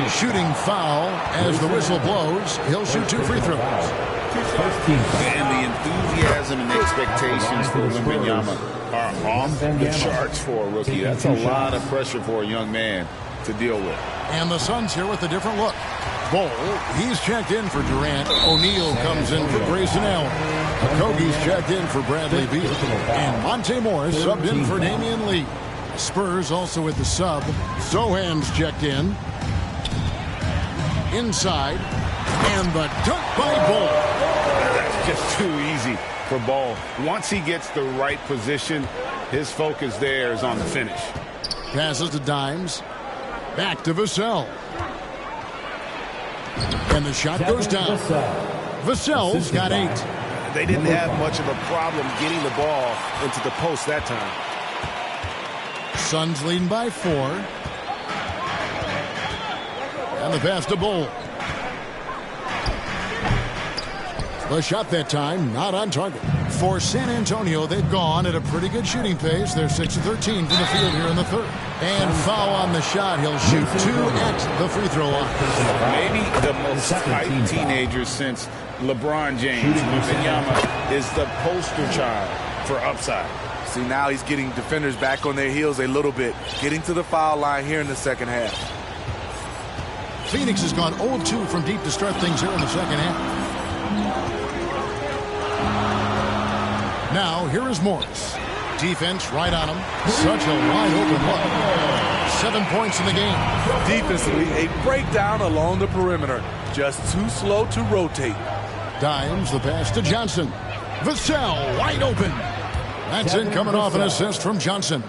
Shooting foul as the whistle blows. He'll shoot 2 free throws. And the enthusiasm and expectations for Wembanyama are off the charts for a rookie. That's a lot of pressure for a young man to deal with. And the Suns here with a different look. Bol, he's checked in for Durant. O'Neal comes in for Grayson Allen. Okogie's checked in for Bradley Beal. And Monte Morris subbed in for Damian Lee. Spurs also with the sub. Sohan's checked in. Inside. And the dunk by Bol. That's just too easy for Bol. Once he gets the right position, his focus there is on the finish. Passes to Dimes. Back to Vassell. And the shot goes down. Vassell's got 8. They didn't have much of a problem getting the ball into the post that time. Suns leading by 4. And the pass to Bol. The shot that time, not on target. For San Antonio, they've gone at a pretty good shooting pace. They're 6 of 13 from the field here in the third. And foul on the shot. He'll shoot 2 at the free throw line. Maybe the most hyped teenager since LeBron James. Wembanyama is the poster child for upside. See, now he's getting defenders back on their heels a little bit. Getting to the foul line here in the second half. Phoenix has gone 0-2 from deep to start things here in the second half. Now, here is Morris. Defense right on him. Such a wide open look. 7 points in the game. Defensively, a breakdown along the perimeter. Just too slow to rotate. Dimes, the pass to Johnson. Vassell, wide open. That's in coming off an assist from Johnson.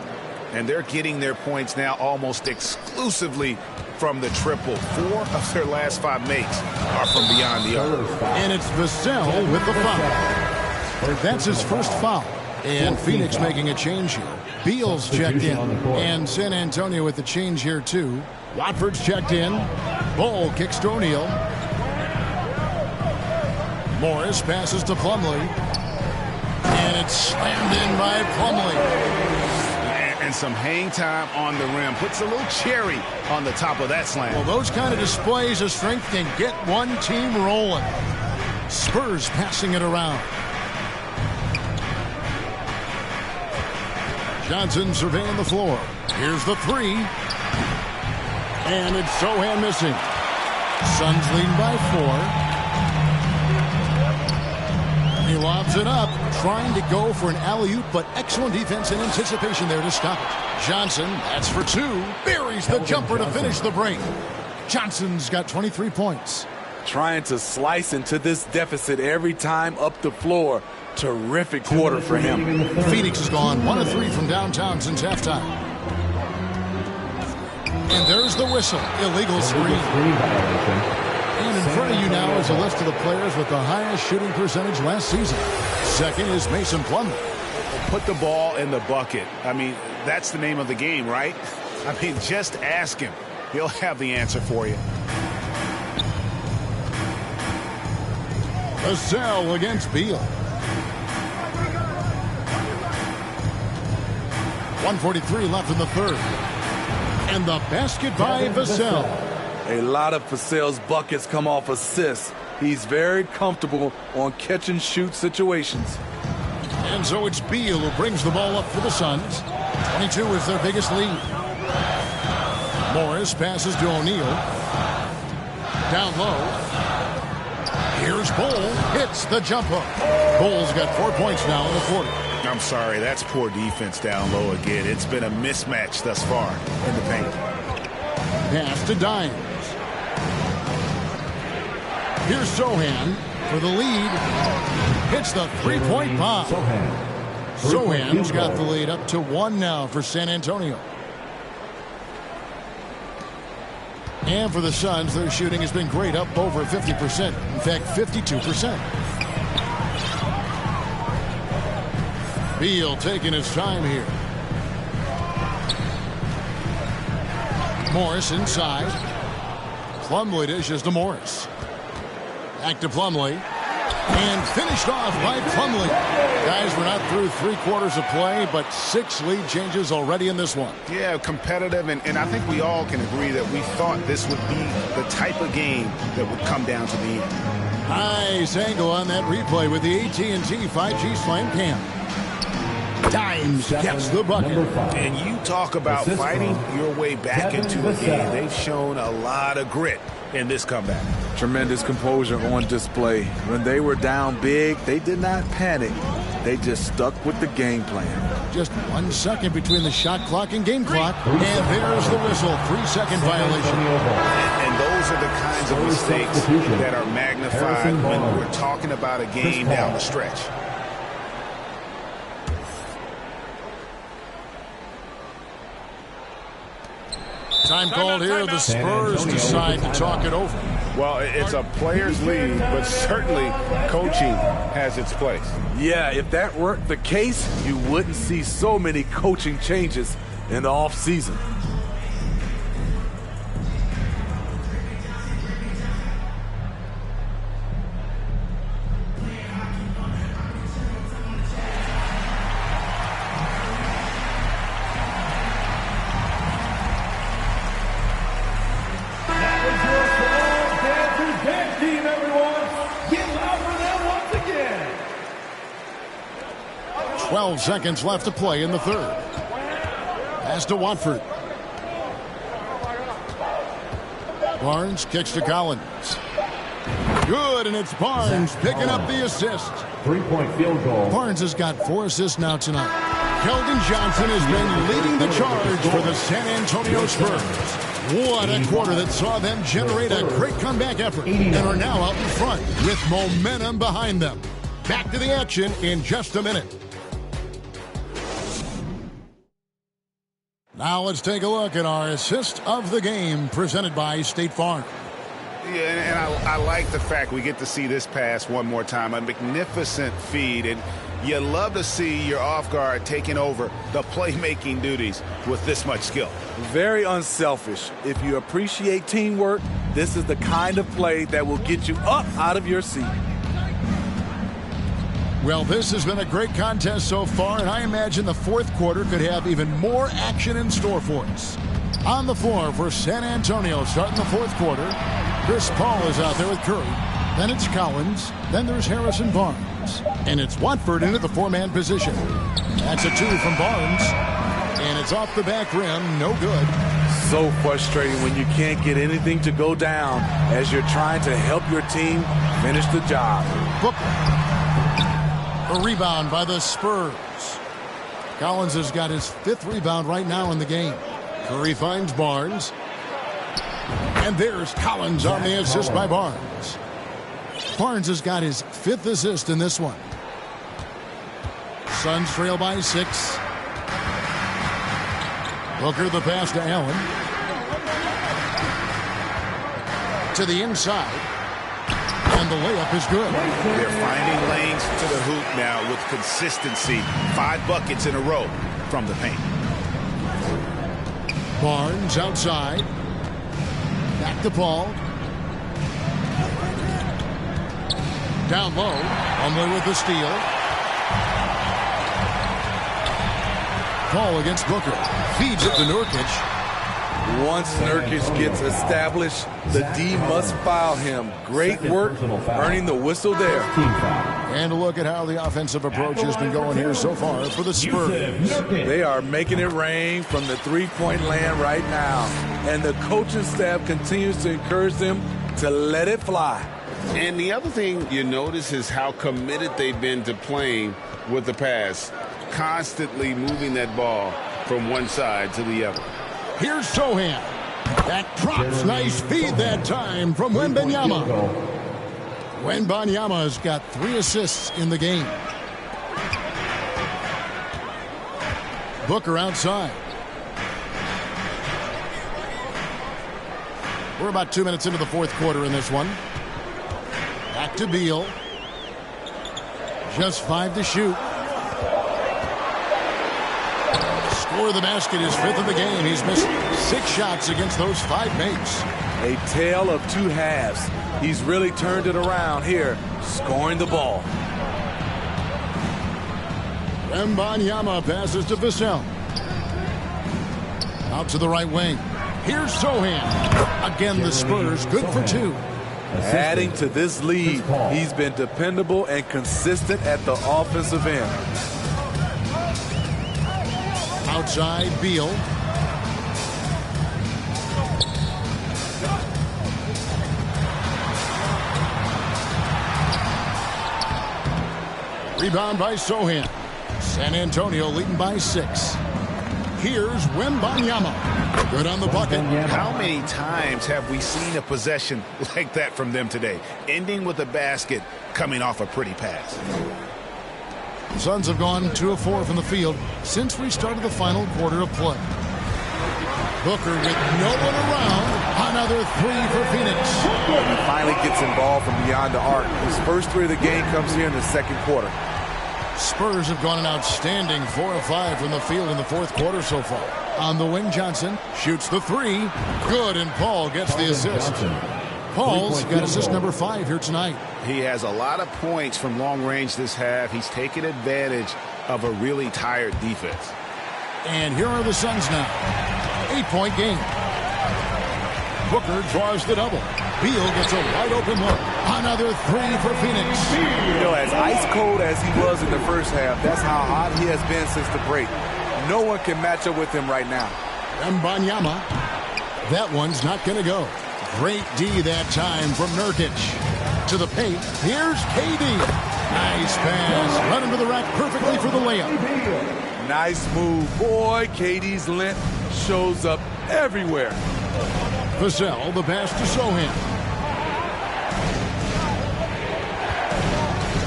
And they're getting their points now almost exclusively from the triple. 4 of their last 5 makes are from beyond the arc. And it's Vassell with the foul. That's his first foul. And Phoenix making a change here. Beal's checked in. And San Antonio with the change here too. Watford's checked in. Bol kicks to O'Neal. Morris passes to Plumlee. And it's slammed in by Plumlee. And some hang time on the rim. Puts a little cherry on the top of that slam. Well, those kind of displays of strength can get one team rolling. Spurs passing it around. Johnson surveying the floor. Here's the 3. And it's Sohan missing. Suns leading by 4. He lobs it up, trying to go for an alley-oop, but excellent defense and anticipation there to stop it. Johnson, that's for 2. Buries the jumper to finish the break. Johnson's got 23 points. Trying to slice into this deficit every time up the floor. Terrific quarter for him. Phoenix has gone 1 of 3 from downtown since halftime. And there's the whistle. Illegal screen. And in front of you now is a list of the players with the highest shooting percentage last season. Second is Mason Plumlee. Put the ball in the bucket. I mean, that's the name of the game, right? I mean, just ask him. He'll have the answer for you. Vassell against Beal. 1:43 left in the third. And the basket by Vassell. A lot of Vassell's buckets come off assists. He's very comfortable on catch-and-shoot situations. And so it's Beal who brings the ball up for the Suns. 22 is their biggest lead. Morris passes to O'Neal. Down low. Here's Bull. Hits the jump hook. Bull's got 4 points now in the quarter. I'm sorry, that's poor defense down low again. It's been a mismatch thus far in the paint. Pass to Dimes. Here's Sohan for the lead. Hits the three-point bomb. Sohan's got the lead up to 1 now for San Antonio. And for the Suns, their shooting has been great, up over 50%. In fact, 52%. Beal taking his time here. Morris inside. Plumlee dishes to Morris. Back to Plumlee. And finished off by Plumlee. Guys, we're not through 3 quarters of play, but 6 lead changes already in this one. Yeah, competitive, and I think we all can agree that we thought this would be the type of game that would come down to the end. Nice angle on that replay with the AT&T 5G Slam Cam. Dimes gets the bucket. And you talk about fighting your way back into a game. They've shown a lot of grit in this comeback. Tremendous composure on display. When they were down big, they did not panic. They just stuck with the game plan. Just 1 second between the shot clock and game clock. And there's the whistle. 3-second violation. And those are the kinds of mistakes that are magnified when we're talking about a game down the stretch. Time called here. The Spurs decide to talk it over. Well, it's a player's league, but certainly coaching has its place. Yeah, if that weren't the case, you wouldn't see so many coaching changes in the offseason. Team, everyone, get loud for them once again. 12 seconds left to play in the third. Pass to Watford. Barnes kicks to Collins. Good, and it's Barnes picking up the assist. 3-point field goal. Barnes has got 4 assists now tonight. Keldon Johnson has been leading the charge for the San Antonio Spurs. What a quarter that saw them generate a great comeback effort and are now out in front with momentum behind them. Back to the action in just a minute. Now let's take a look at our assist of the game presented by State Farm. Yeah, and I like the fact we get to see this pass one more time. A magnificent feed, and you love to see your off guard taking over the playmaking duties with this much skill. Very unselfish. If you appreciate teamwork, this is the kind of play that will get you up out of your seat. Well, this has been a great contest so far, and I imagine the fourth quarter could have even more action in store for us. On the floor for San Antonio starting the fourth quarter, Chris Paul is out there with Curry. Then it's Collins. Then there's Harrison Barnes. And it's Watford into the 4-man position. That's a 2 from Barnes. And it's off the back rim. No good. So frustrating when you can't get anything to go down as you're trying to help your team finish the job. Booker. A rebound by the Spurs. Collins has got his 5th rebound right now in the game. Curry finds Barnes. And there's Collins on the assist by Barnes. Barnes has got his 5th assist in this one. Suns trail by 6. Booker the pass to Allen. To the inside. And And the layup is good. They're finding lanes to the hoop now with consistency. 5 buckets in a row from the paint. Barnes outside. Back to Paul. Down low. Plumlee with the steal. Paul against Booker. Feeds it to Nurkic. Once Nurkic gets established, the D must foul him. Great work earning the whistle there. And a look at how the offensive approach has been going here so far for the Spurs. They are making it rain from the three-point land right now. And the coaching staff continues to encourage them to let it fly. And the other thing you notice is how committed they've been to playing with the pass, constantly moving that ball from one side to the other. Here's Sohan. That drops. Nice feed that time from Wembanyama. Wembanyama's got 3 assists in the game. Booker outside. We're about 2 minutes into the fourth quarter in this one. Back to Beal. Just 5 to shoot. Score the basket, his 5th of the game. He's missed 6 shots against those 5 mates. A tale of 2 halves. He's really turned it around here, scoring the ball. Wembanyama passes to Vassell. Out to the right wing. Here's Sohan. Again, the Spurs good for 2. Adding to this lead, he's been dependable and consistent at the offensive end. Outside, Beal. Rebound by Sohan. San Antonio leading by 6. Here's Wembanyama. Good on the bucket. How many times have we seen a possession like that from them today? Ending with a basket, coming off a pretty pass. The Suns have gone 2 of 4 from the field since we started the final quarter of play. Booker with no one around. Another 3 for Phoenix. He finally gets involved from beyond the arc. His first 3 of the game comes here in the second quarter. Spurs have gone an outstanding 4 of 5 from the field in the fourth quarter so far. On the wing, Johnson shoots the 3. Good, and Paul gets the assist. Paul's got assist number 5 here tonight. He has a lot of points from long range this half. He's taken advantage of a really tired defense. And here are the Suns now. 8-point game. Booker draws the double. Beal gets a wide open look. Another 3 for Phoenix. You know, as ice cold as he was in the first half, that's how hot he has been since the break. No one can match up with him right now. Wembanyama. That one's not going to go. Great D that time from Nurkic. To the paint. Here's KD. Nice pass. Run into the rack perfectly for the layup. Nice move. Boy, KD's length shows up everywhere. Vassell, the pass to Sohan.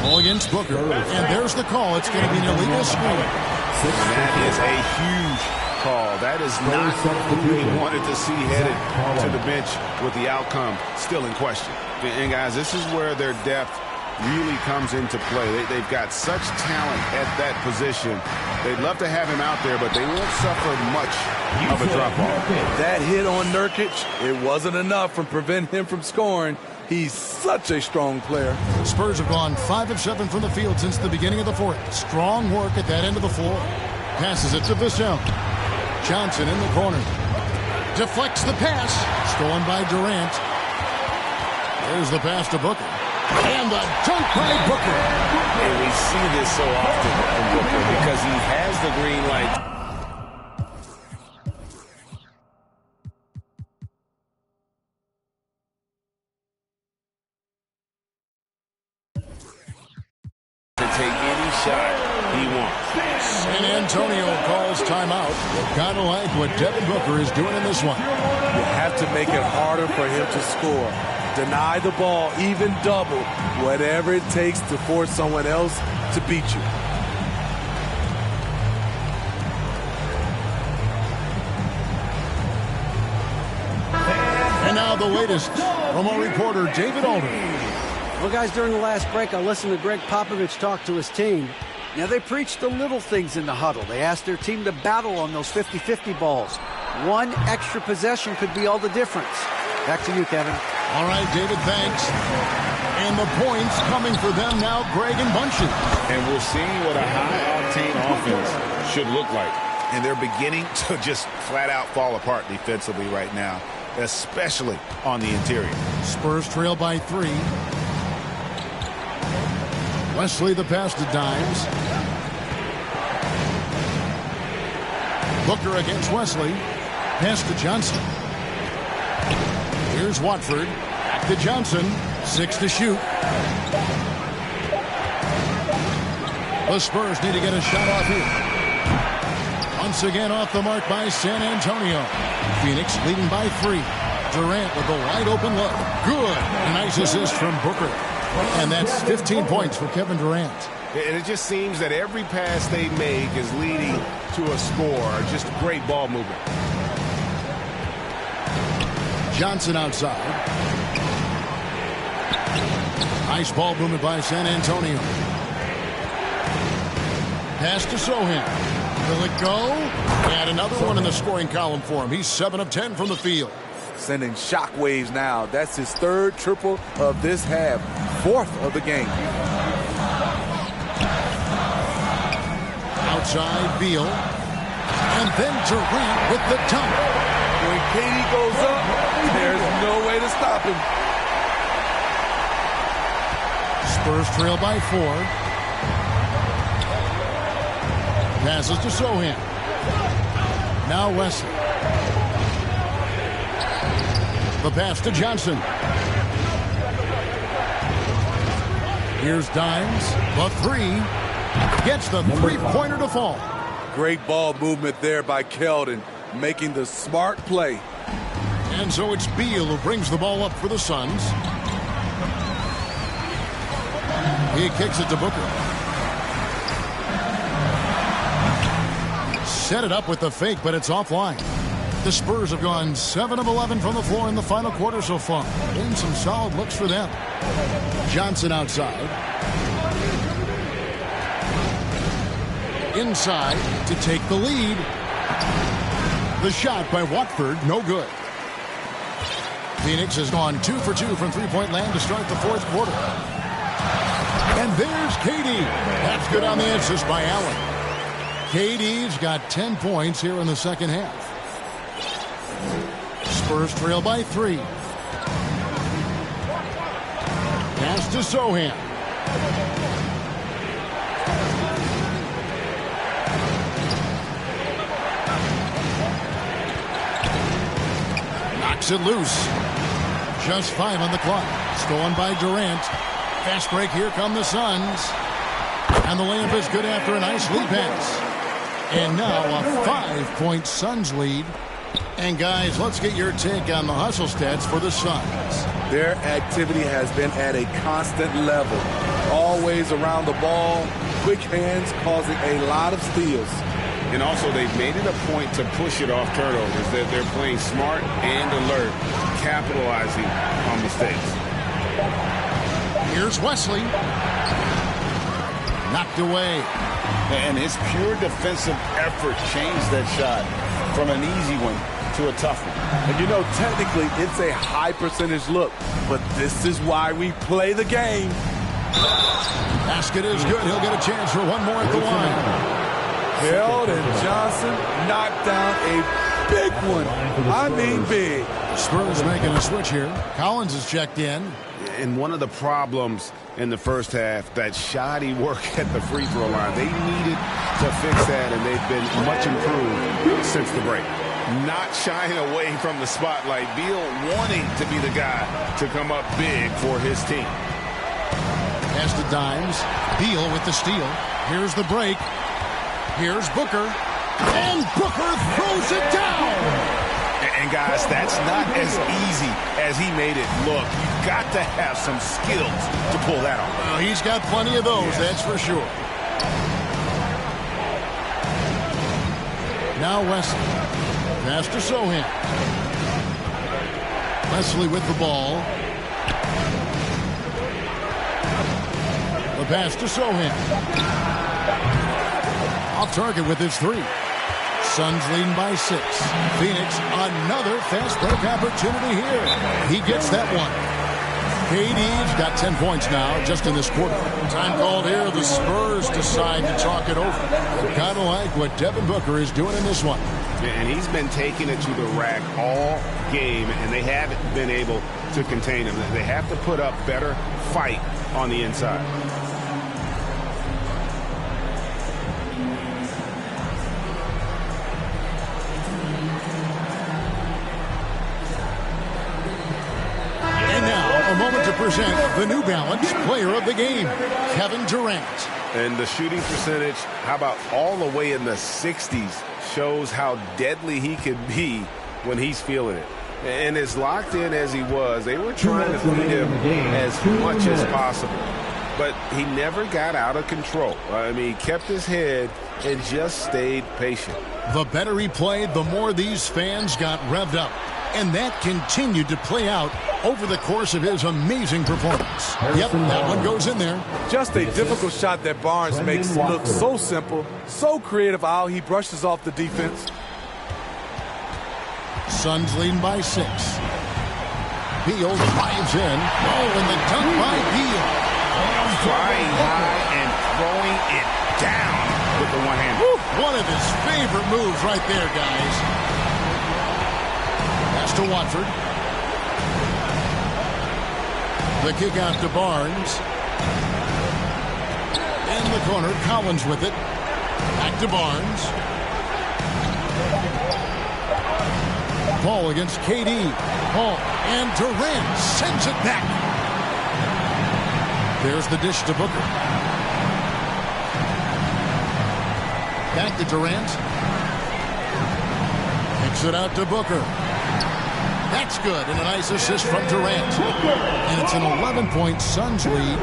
Ball against Booker. And there's the call. It's going to be an illegal screen. That is a huge call. That is not who we wanted to see headed to the bench with the outcome still in question. And guys, this is where their depth really comes into play. They've got such talent at that position. They'd love to have him out there, but they won't suffer much of a drop-off. That hit on Nurkic, it wasn't enough to prevent him from scoring. He's such a strong player. Spurs have gone 5 of 7 from the field since the beginning of the fourth. Strong work at that end of the floor. Passes it to Vassell. Johnson in the corner. Deflects the pass. Stolen by Durant. There's the pass to Booker. And the dunk by Booker. And we see this so often from Booker because he has the green light. To take any shot he wants. San Antonio calls timeout. Kind of like what Devin Booker is doing in this one. You have to make it harder for him to score. Deny the ball, even double, whatever it takes to force someone else to beat you. And now the latest from our reporter, David Alder. Well, guys, during the last break, I listened to Greg Popovich talk to his team. Now, they preached the little things in the huddle. They asked their team to battle on those 50-50 balls. One extra possession could be all the difference. Back to you, Kevin. All right, David, thanks. And the points coming for them now, Greg and Bunches. And we're seeing what a high-octane offense should look like. And they're beginning to just flat-out fall apart defensively right now, especially on the interior. Spurs trail by 3. Wesley the pass to Dimes. Booker against Wesley. Pass to Johnson. Here's Watford. Back to Johnson. 6 to shoot. The Spurs need to get a shot off here. Once again off the mark by San Antonio. Phoenix leading by 3. Durant with a wide open look. Good. A nice assist from Booker. And that's 15 points for Kevin Durant. And it just seems that every pass they make is leading to a score. Just great ball movement. Johnson outside. Nice ball movement by San Antonio. Pass to Sohan. Will it go? And another one in the scoring column for him. He's 7 of 10 from the field. Sending shockwaves now. That's his 3rd triple of this half. 4th of the game. Outside Beal. And then Durant with the dunk. When KD goes up, there's no way to stop him. Spurs trail by 4. Passes to Sohan. Now Wesley. The pass to Johnson. Here's Dimes. The 3. Gets the 3-pointer to fall. Great ball movement there by Keldon, making the smart play. And so it's Beal who brings the ball up for the Suns. He kicks it to Booker. Set it up with the fake, but it's offline. The Spurs have gone 7 of 11 from the floor in the final quarter so far. And some solid looks for them. Johnson outside. Inside to take the lead. The shot by Watford, no good. Phoenix has gone 2 for 2 from three-point land to start the 4th quarter. And there's KD. That's good on the assist by Allen. KD's got 10 points here in the second half. Spurs trail by 3. Pass to Sohan. Knocks it loose. Just 5 on the clock. Stolen by Durant. Fast break. Here come the Suns. And the layup is good after a nice lead pass. And now a 5-point Suns lead. And guys, let's get your take on the hustle stats for the Suns. Their activity has been at a constant level. Always around the ball, quick hands causing a lot of steals. And also they've made it a point to push it off turnovers. They're playing smart and alert, capitalizing on mistakes. Here's Wesley. Knocked away. And his pure defensive effort changed that shot from an easy one to a tough one. And you know, technically, it's a high percentage look, but this is why we play the game. Basket is good. He'll get a chance for one more at the line. Held and Johnson knocked down a big one. I mean big. Spurs making a switch here. Collins is checked in. And one of the problems in the first half, that shoddy work at the free throw line. They needed to fix that, and they've been much improved since the break. Not shying away from the spotlight. Beal wanting to be the guy to come up big for his team. Pass to Dimes. Beal with the steal. Here's the break. Here's Booker. And Booker throws it down. And guys, that's not as easy as he made it look. You've got to have some skills to pull that off. Well, he's got plenty of those, that's for sure. Now Wesley. Pass to Sohan. Wesley with the ball. pass to Sohan. Off target with his three. Suns leading by 6. Phoenix, another fast break opportunity here. He gets that one. KD's got 10 points now just in this quarter. Time called here. The Spurs decide to talk it over. Kind of like what Devin Booker is doing in this one. And he's been taking it to the rack all game, and they haven't been able to contain him. They have to put up better fight on the inside. To present the New Balance Player of the Game, Kevin Durant. And the shooting percentage, how about all the way in the 60s, shows how deadly he can be when he's feeling it. And as locked in as he was, they were trying to feed him as much as possible. But he never got out of control. I mean, he kept his head and just stayed patient. The better he played, the more these fans got revved up. And that continued to play out over the course of his amazing performance. Yep, that one goes in there. Just a difficult shot that Barnes makes look so simple, so creative how he brushes off the defense. Suns leading by 6. Beal drives in. Oh, and the dunk by Beal. Flying high and throwing it down with the one hand. One of his favorite moves right there, guys. Pass to Watford. The kick out to Barnes. In the corner, Collins with it. Back to Barnes. Paul against KD. Paul and Durant sends it back. There's the dish to Booker. Back to Durant. Kicks it out to Booker. That's good, and a nice assist from Durant. And it's an 11-point Suns lead.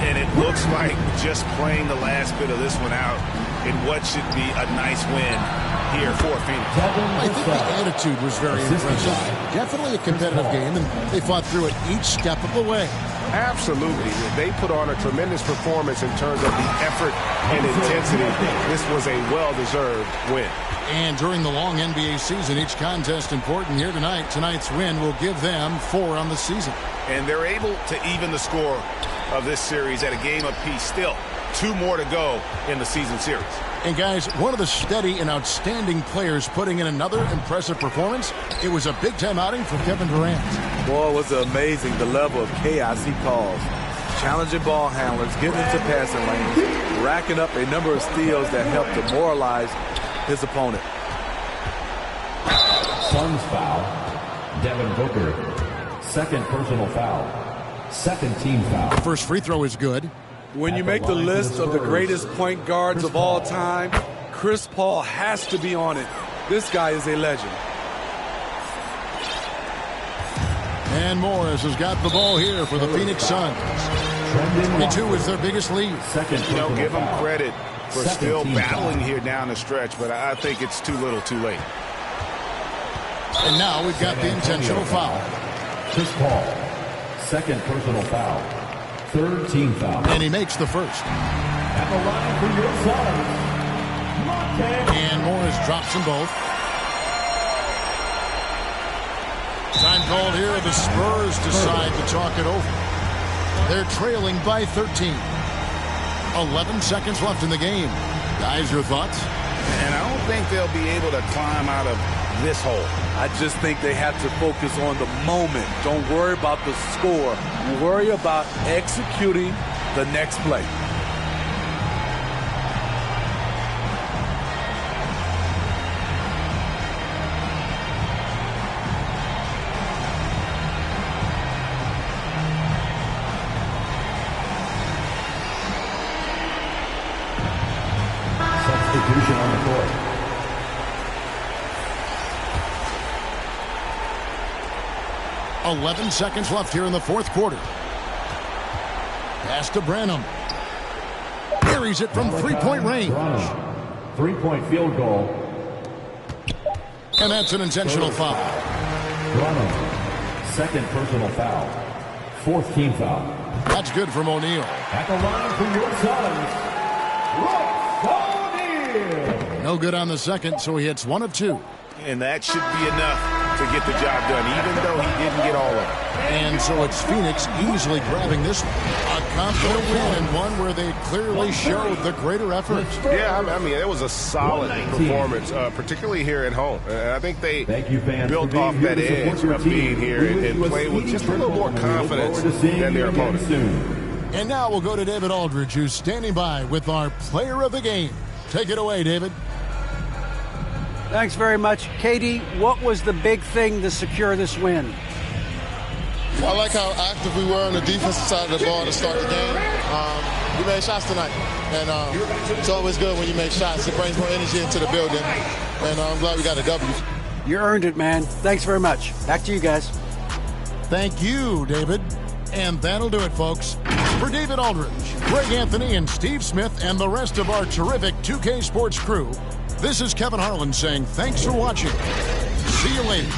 And it looks like just playing the last bit of this one out in what should be a nice win here for Phoenix. I think the attitude was very impressive. Definitely a competitive game, and they fought through it each step of the way. Absolutely. They put on a tremendous performance in terms of the effort and intensity. This was a well-deserved win. And during the long NBA season, each contest important here tonight. Tonight's win will give them 4 on the season. And they're able to even the score of this series at a game apiece. Still, 2 more to go in the season series. And guys, one of the steady and outstanding players putting in another impressive performance. It was a big-time outing for Kevin Durant. Boy, it was amazing the level of chaos he caused. Challenging ball handlers, getting into passing lanes, racking up a number of steals that helped demoralize his opponent. Suns foul. Devin Booker. Second personal foul. Second team foul. The first free throw is good. When you make the list of the greatest point guards of all time, Chris Paul has to be on it. This guy is a legend. And Morris has got the ball here for the Phoenix Suns. 22 is their biggest lead. Give them credit for still battling here down the stretch, but I think it's too little too late. And now we've got the intentional foul. Chris Paul, second personal foul. Third team foul. And he makes the first. At the line for your Suns. And Morris drops them both. Time called here. The Spurs decide to talk it over. They're trailing by 13. 11 seconds left in the game. Guys, your thoughts? And I don't think they'll be able to climb out of this hole. I just think they have to focus on the moment. Don't worry about the score. Worry about executing the next play. Substitution on the court. .11 seconds left here in the fourth quarter. Pass to Branham. Carries it from three-point range. Three-point field goal. And that's an intentional foul. Branham, second personal foul. fourth team foul. That's good from O'Neal. At the line for your Suns, O'Neal. No good on the second, so he hits 1 of 2. And that should be enough to get the job done, even though he didn't get all of it. And so it's Phoenix easily grabbing this one. A confident win and one where they clearly showed the greater effort. Yeah, I mean, it was a solid performance, particularly here at home. And I think they built off that edge of being here and played with just a little more confidence than their opponent. And now we'll go to David Aldridge, who's standing by with our player of the game. Take it away, David. Thanks very much. Katie, what was the big thing to secure this win? I like how active we were on the defensive side of the ball to start the game. We made shots tonight, and it's always good when you make shots. It brings more energy into the building, and I'm glad we got a W. You earned it, man. Thanks very much. Back to you guys. Thank you, David. And that'll do it, folks. For David Aldridge, Greg Anthony, and Steve Smith, and the rest of our terrific 2K Sports crew, this is Kevin Harlan saying thanks for watching. See you later.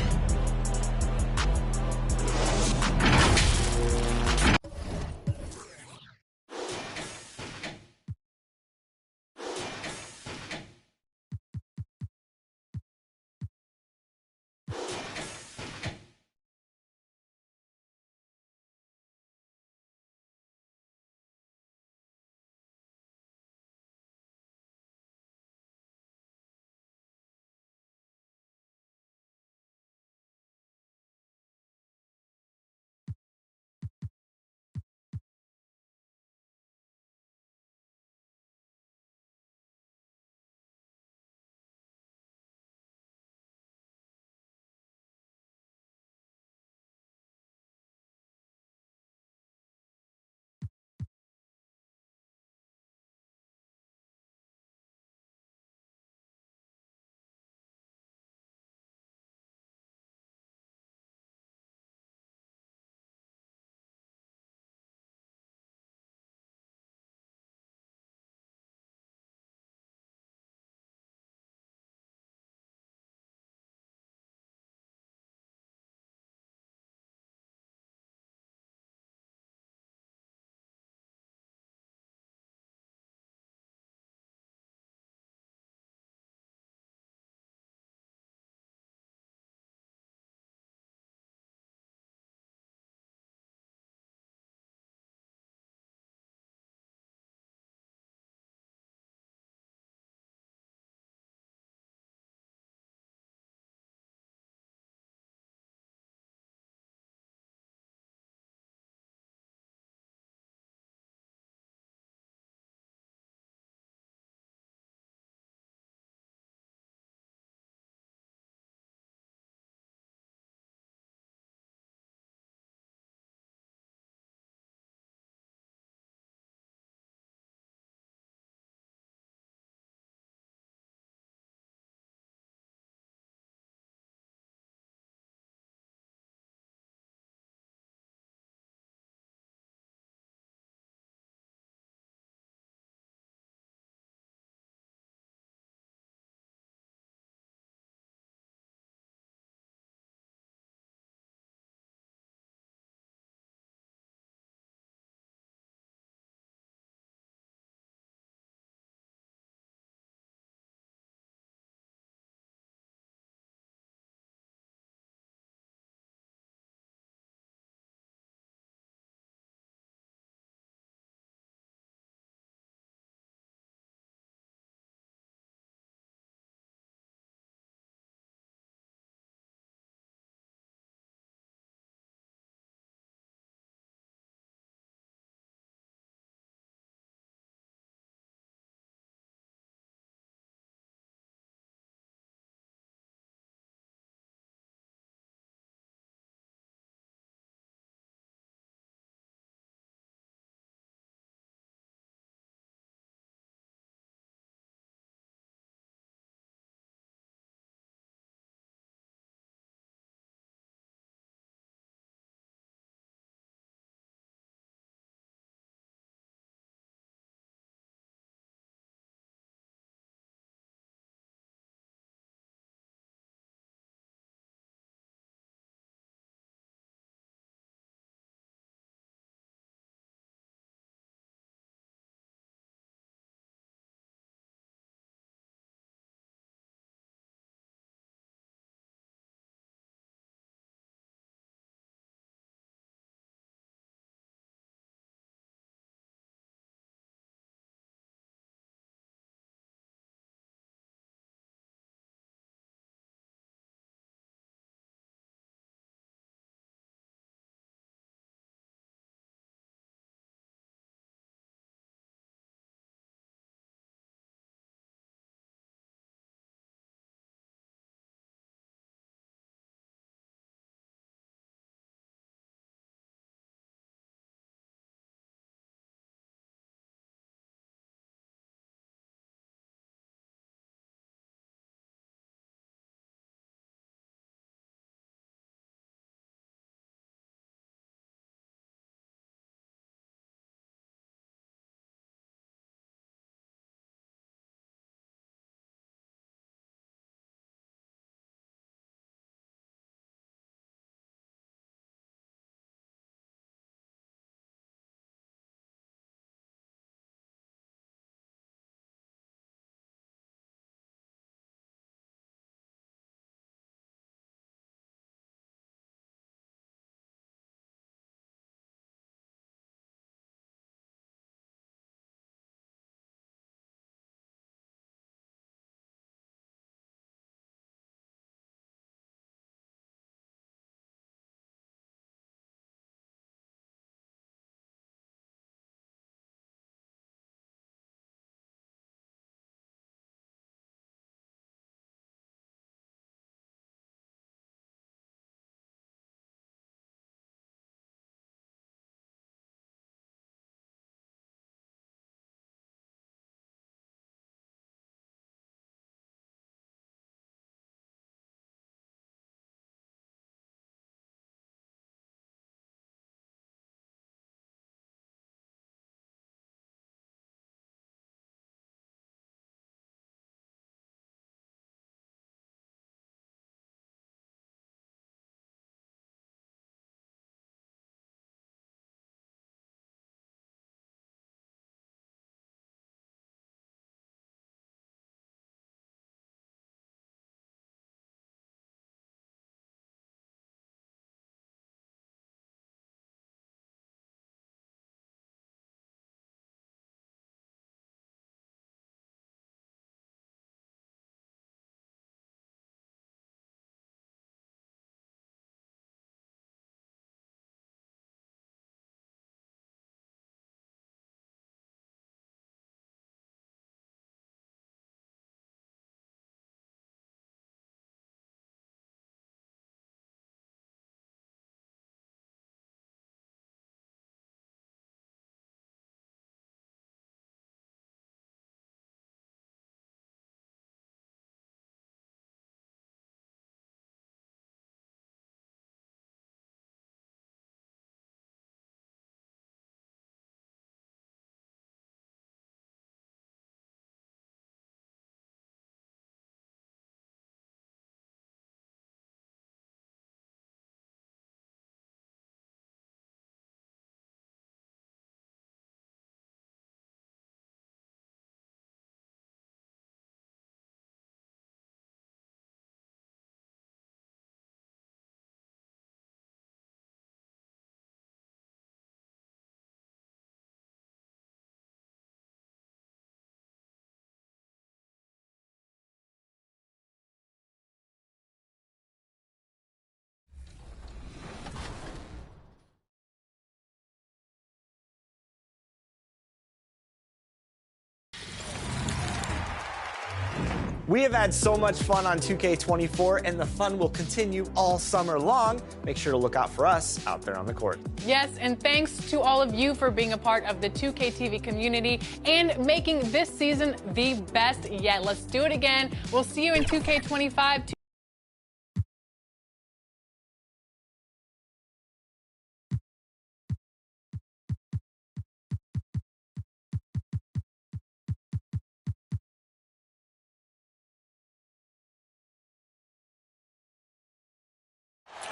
We have had so much fun on 2K24, and the fun will continue all summer long. Make sure to look out for us out there on the court. Yes, and thanks to all of you for being a part of the 2K TV community and making this season the best yet. Let's do it again. We'll see you in 2K25.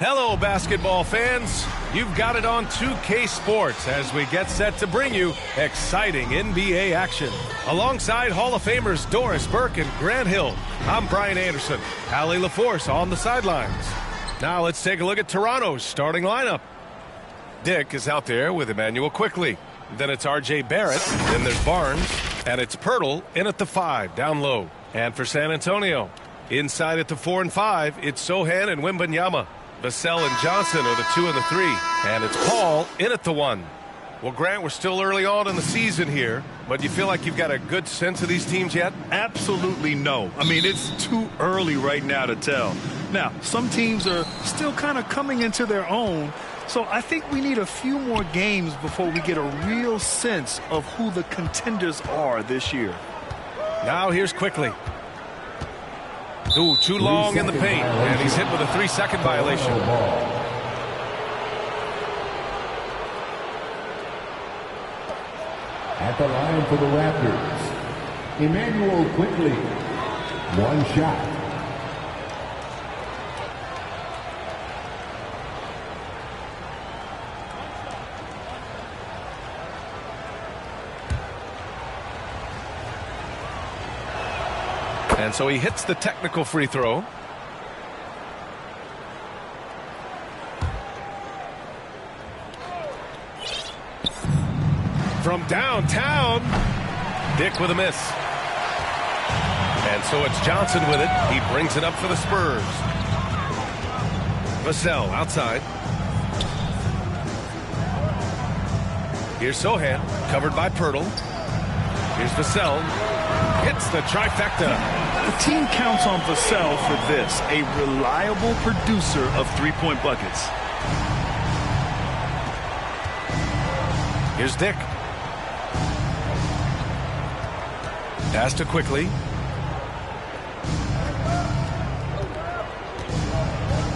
Hello, basketball fans. You've got it on 2K Sports as we get set to bring you exciting NBA action. Alongside Hall of Famers Doris Burke and Grant Hill, I'm Brian Anderson. Allie LaForce on the sidelines. Now let's take a look at Toronto's starting lineup. Dick is out there with Emmanuel Quickly. Then it's R.J. Barrett. Then there's Barnes. And it's Pirtle in at the 5, down low. And for San Antonio, inside at the 4 and 5, it's Sohan and Wembanyama. Vassell and Johnson are the 2 and the 3. And it's Paul in at the 1. Well, Grant, we're still early on in the season here, but you feel like you've got a good sense of these teams yet? Absolutely no. I mean, it's too early right now to tell. Now, some teams are still kind of coming into their own, so I think we need a few more games before we get a real sense of who the contenders are this year. Now here's Quickly. Ooh, too long in the paint, and he's hit with a 3-second violation. At the line for the Raptors, Emmanuel Quickly. One shot. And so he hits the technical free throw. From downtown, Dick with a miss. And so it's Johnson with it. He brings it up for the Spurs. Vassell outside. Here's Sohan, covered by Pirtle. Here's Vassell. Hits the trifecta. The team counts on Vassell for this, a reliable producer of three-point buckets. Here's Dick. Pass to Quickly.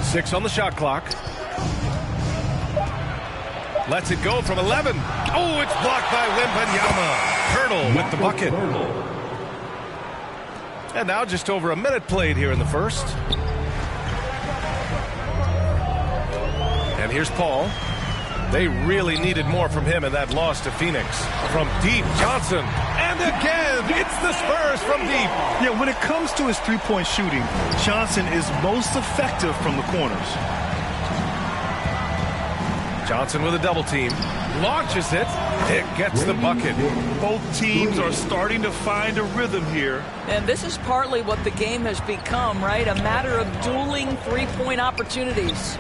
6 on the shot clock. Lets it go from 11. Oh, it's blocked by Wembanyama. Pirtle with the bucket. And now just over a minute played here in the first. And here's Paul. They really needed more from him in that loss to Phoenix. From deep, Johnson. And again, it's the Spurs from deep. Yeah, when it comes to his three-point shooting, Johnson is most effective from the corners. Johnson with a double team. Launches it. Dick gets the bucket. Both teams are starting to find a rhythm here. And this is partly what the game has become, right? A matter of dueling three-point opportunities.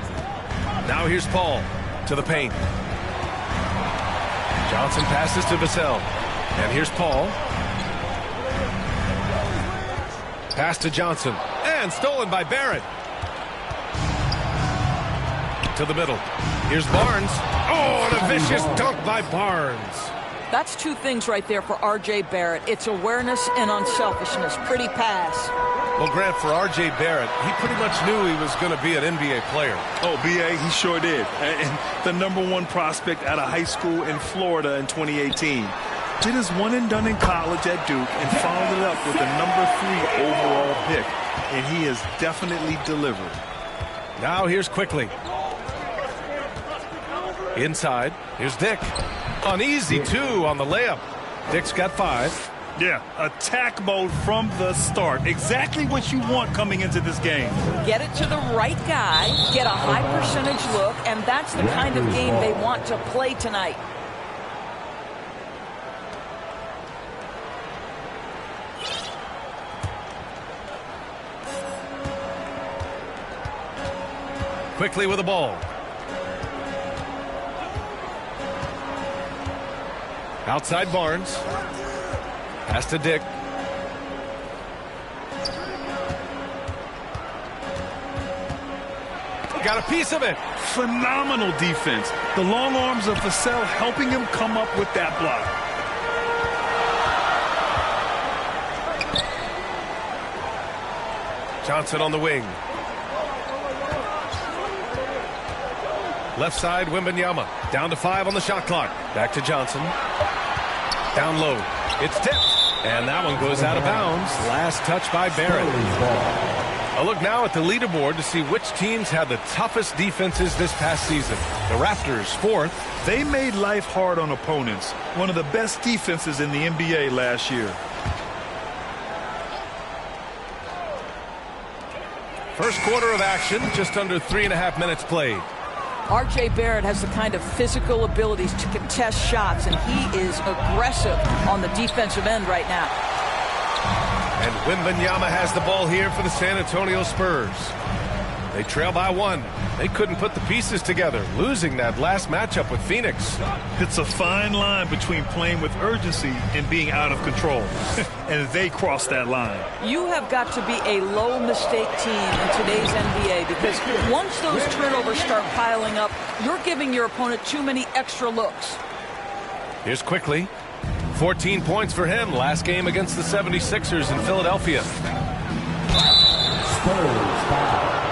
Now here's Paul to the paint. Johnson passes to Vassell. And here's Paul. Pass to Johnson. And stolen by Barrett. To the middle. Here's Barnes. Oh, and a vicious dunk by Barnes. That's two things right there for R.J. Barrett. It's awareness and unselfishness. Pretty pass. Well, Grant, for R.J. Barrett, he pretty much knew he was going to be an NBA player. Oh, B.A., he sure did. And the #1 prospect out of high school in Florida in 2018. Did his one and done in college at Duke and followed it up with the #3 overall pick. And he has definitely delivered. Now here's Quickly. Inside, here's Dick. Uneasy, 2 on the layup. Dick's got 5. Yeah, attack mode from the start. Exactly what you want coming into this game. Get it to the right guy, get a high percentage look, and that's the kind of game they want to play tonight. Quickly with the ball. Outside Barnes. Pass to Dick. got a piece of it. Phenomenal defense. The long arms of Vassell helping him come up with that block. Johnson on the wing. Left side, Wembanyama. Down to 5 on the shot clock. Back to Johnson. Down low. It's tipped. And that one goes out of bounds. Last touch by Barrett. A look now at the leaderboard to see which teams had the toughest defenses this past season. The Raptors, 4th. They made life hard on opponents. One of the best defenses in the NBA last year. First quarter of action, just under 3.5 minutes played. R.J. Barrett has the kind of physical abilities to contest shots, and he is aggressive on the defensive end right now. And Wembanyama has the ball here for the San Antonio Spurs. They trail by 1. They couldn't put the pieces together, losing that last matchup with Phoenix. It's a fine line between playing with urgency and being out of control. And they crossed that line. You have got to be a low-mistake team in today's NBA, because once those turnovers start piling up, you're giving your opponent too many extra looks. Here's Quickly. 14 points for him last game against the 76ers in Philadelphia. Spurs foul.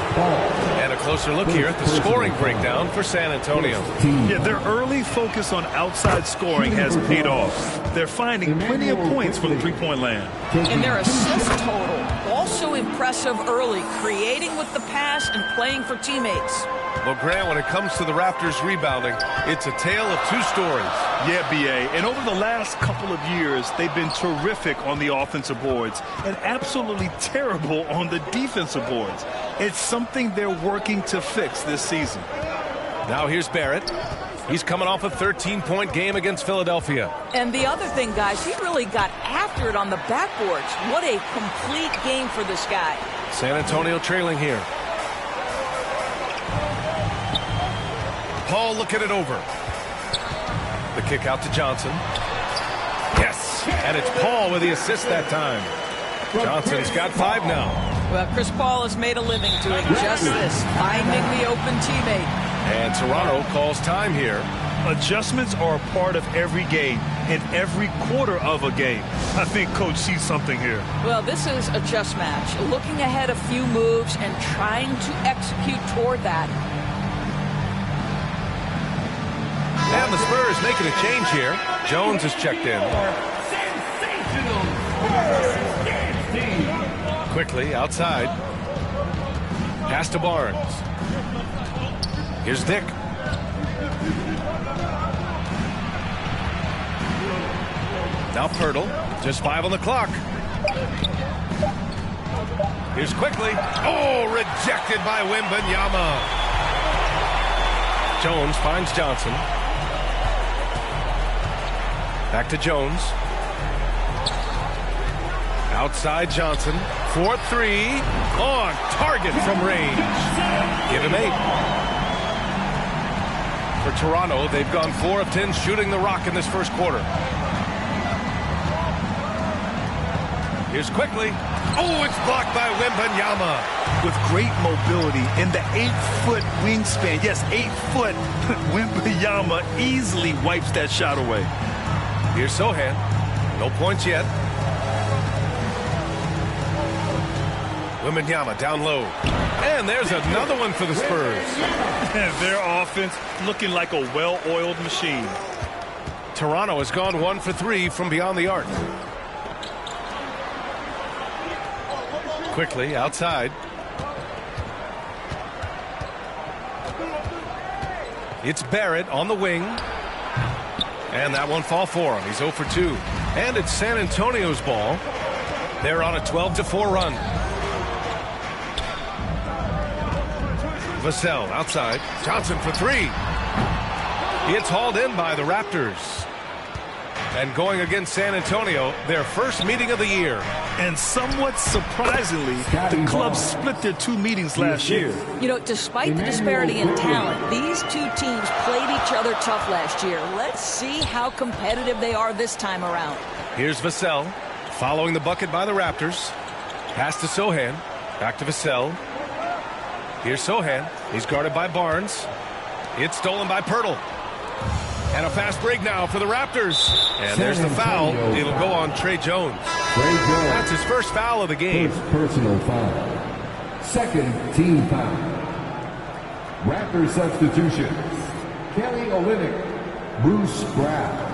And a closer look here at the scoring breakdown for San Antonio. Yeah, their early focus on outside scoring has paid off. They're finding plenty of points from three-point land. And their assist total, also impressive early, creating with the pass and playing for teammates. Well, Grant, when it comes to the Raptors rebounding, it's a tale of two stories. Yeah, B.A., and over the last couple of years, they've been terrific on the offensive boards and absolutely terrible on the defensive boards. It's something they're working to fix this season. Now here's Barrett. He's coming off a 13-point game against Philadelphia. And the other thing, guys, he really got after it on the backboards. What a complete game for this guy. San Antonio trailing here. Paul looking it over. The kick out to Johnson. Yes, and it's Paul with the assist that time. Johnson's got 5 now. Well, Chris Paul has made a living doing just this, finding the open teammate. And Toronto calls time here. Adjustments are a part of every game and every quarter of a game. I think Coach sees something here. Well, this is a just match. Looking ahead a few moves and trying to execute toward that. And the Spurs making a change here. Jones has checked in. Quickly outside. Pass to Barnes. Here's Dick. Now Pirtle. Just 5 on the clock. Here's Quickly. Oh, rejected by Wembanyama. Jones finds Johnson. Back to Jones. Outside Johnson. 4-3. On target from range. Give him 8. For Toronto, they've gone 4 of 10 shooting the rock in this first quarter. Here's Quickly. Oh, it's blocked by Wembanyama. With great mobility and the 8-foot wingspan. Yes, 8 foot. Wembanyama easily wipes that shot away. Here's Sohan. No points yet. Wembanyama down low. And there's another one for the Spurs. Their offense looking like a well-oiled machine. Toronto has gone 1 for 3 from beyond the arc. Quickly outside. It's Barrett on the wing. And that won't fall for him. He's 0 for 2. And it's San Antonio's ball. They're on a 12-4 run. Vassell outside. Johnson for 3. It's hauled in by the Raptors. And going against San Antonio, their first meeting of the year. And somewhat surprisingly, the club split their 2 meetings last year. You know, despite the disparity in talent, these 2 teams played each other tough last year. Let's see how competitive they are this time around. Here's Vassell, following the bucket by the Raptors. Pass to Sohan. Back to Vassell. Here's Sohan. He's guarded by Barnes. It's stolen by Pirtle. And a fast break now for the Raptors. And there's the foul. It'll go on Trey Jones. That's his first foul of the game. First personal foul. Second team foul. Raptors substitution. Kelly Olynyk. Bruce Brown.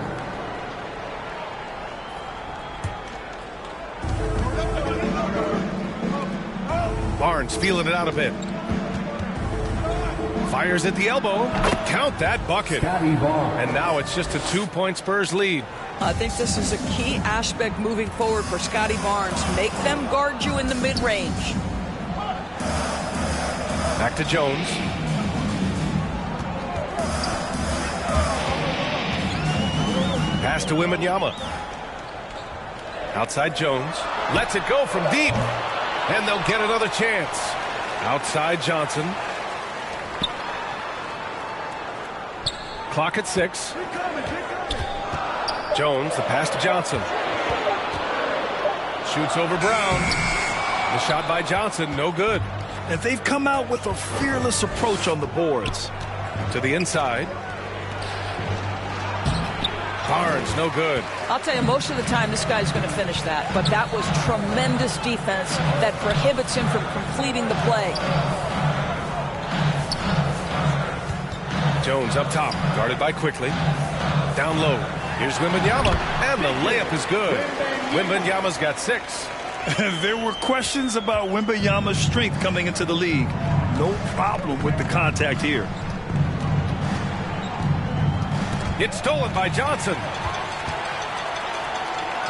Barnes feeling it out a bit. Fires at the elbow. Count that bucket. And now it's just a 2-point Spurs lead. I think this is a key aspect moving forward for Scotty Barnes. Make them guard you in the mid-range. Back to Jones. Pass to Wembanyama. Outside Jones. Lets it go from deep. And they'll get another chance. Outside Johnson. Clock at 6. Jones, the pass to Johnson. Shoots over Brown. The shot by Johnson, no good. And they've come out with a fearless approach on the boards. To the inside. Barnes, no good. I'll tell you, most of the time this guy's going to finish that. But that was tremendous defense that prohibits him from completing the play. Jones up top, guarded by Quickly. Down low. Here's Wembanyama, and the layup is good. Wembanyama's got 6. There were questions about Wembanyama's strength coming into the league. No problem with the contact here. It's stolen by Johnson.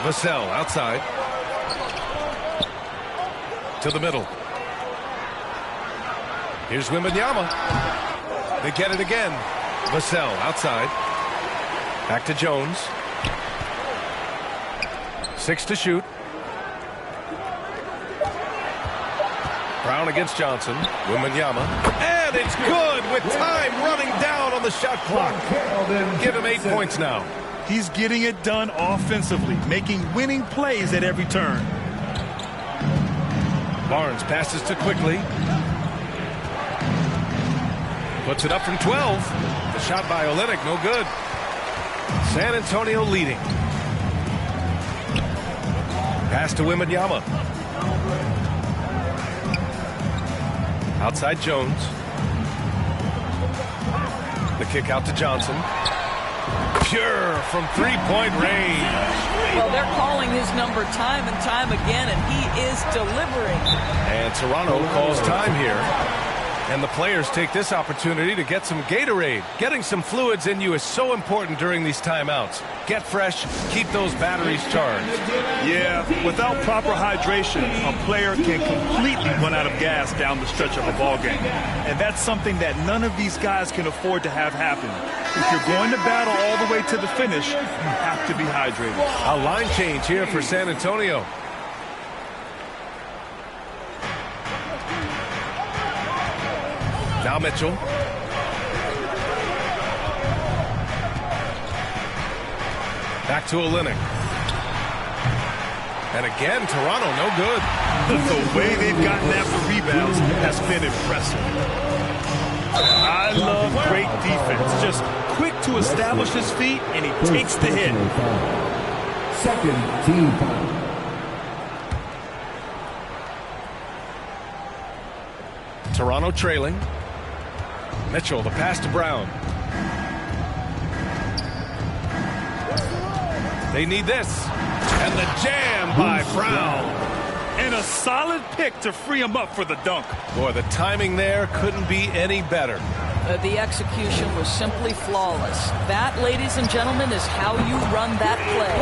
Vassell outside. To the middle. Here's Wembanyama. They get it again. Vassell outside. Back to Jones. 6 to shoot. Brown against Johnson. Wembanyama. And it's good with time running down on the shot clock. Give him 8 points now. He's getting it done offensively, making winning plays at every turn. Barnes passes to Quickly. Puts it up from 12. The shot by Olynyk, no good. San Antonio leading. Pass to Wembanyama. Outside Jones. The kick out to Johnson. Pure from three-point range. Well, they're calling his number time and time again, and he is delivering. And Toronto calls time here. And the players take this opportunity to get some Gatorade. Getting some fluids in you is so important during these timeouts. Get fresh, keep those batteries charged. Yeah, without proper hydration, a player can completely run out of gas down the stretch of a ball game. And that's something that none of these guys can afford to have happen. If you're going to battle all the way to the finish, you have to be hydrated. A line change here for San Antonio. Now Mitchell. Back to Olynyk. And again, Toronto, no good. The way they've gotten after rebounds has been impressive. I love great defense. Just quick to establish his feet, and he takes the hit. Second team foul. Toronto trailing. Mitchell, the pass to Brown. They need this. And the jam by Brown. And a solid pick to free him up for the dunk. Boy, the timing there couldn't be any better. The execution was simply flawless. That, ladies and gentlemen, is how you run that play.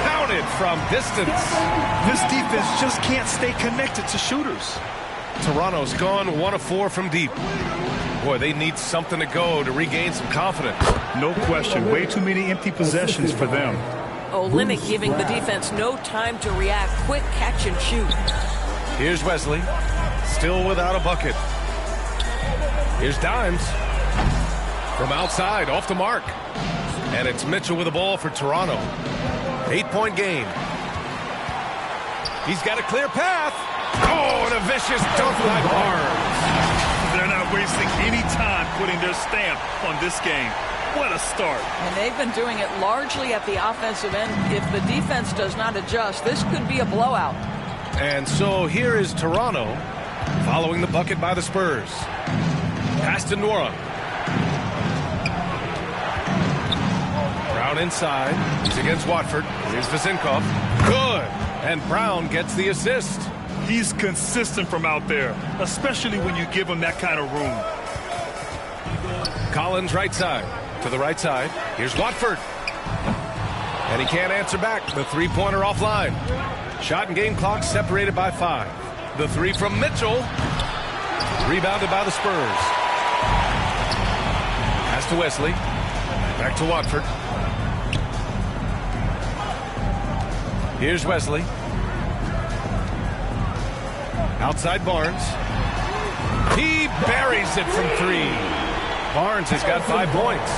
Counted from distance. This defense just can't stay connected to shooters. Toronto's gone 1 of 4 from deep. Boy, they need something to go to regain some confidence. No question. Way too many empty possessions for them. Olynyk giving the defense no time to react. Quick catch and shoot. Here's Wesley. Still without a bucket. Here's Dimes. From outside, off the mark. And it's Mitchell with the ball for Toronto. 8-point game. He's got a clear path. Oh, and a vicious dunk by Barnes. they're not wasting any time putting their stamp on this game. What a start. And they've been doing it largely at the offensive end. If the defense does not adjust, this could be a blowout. And so here is Toronto following the bucket by the Spurs. Pass to Nora. Brown inside. He's against Watford. Here's Vizinkov. Good. And Brown gets the assist. He's consistent from out there, especially when you give him that kind of room. Collins right side. To the right side. Here's Watford. And he can't answer back. The three-pointer offline. Shot and game clock separated by 5. The three from Mitchell. Rebounded by the Spurs. Pass to Wesley. Back to Watford. Here's Wesley. Outside Barnes. He buries it from 3. Barnes has got 5 points.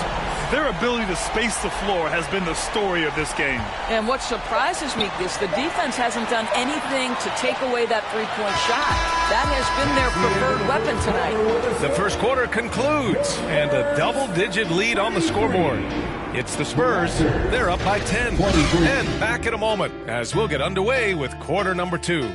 Their ability to space the floor has been the story of this game. And what surprises me is the defense hasn't done anything to take away that three-point shot. That has been their preferred weapon tonight. The first quarter concludes, and a double-digit lead on the scoreboard. It's the Spurs. They're up by 10. And back in a moment as we'll get underway with quarter number 2.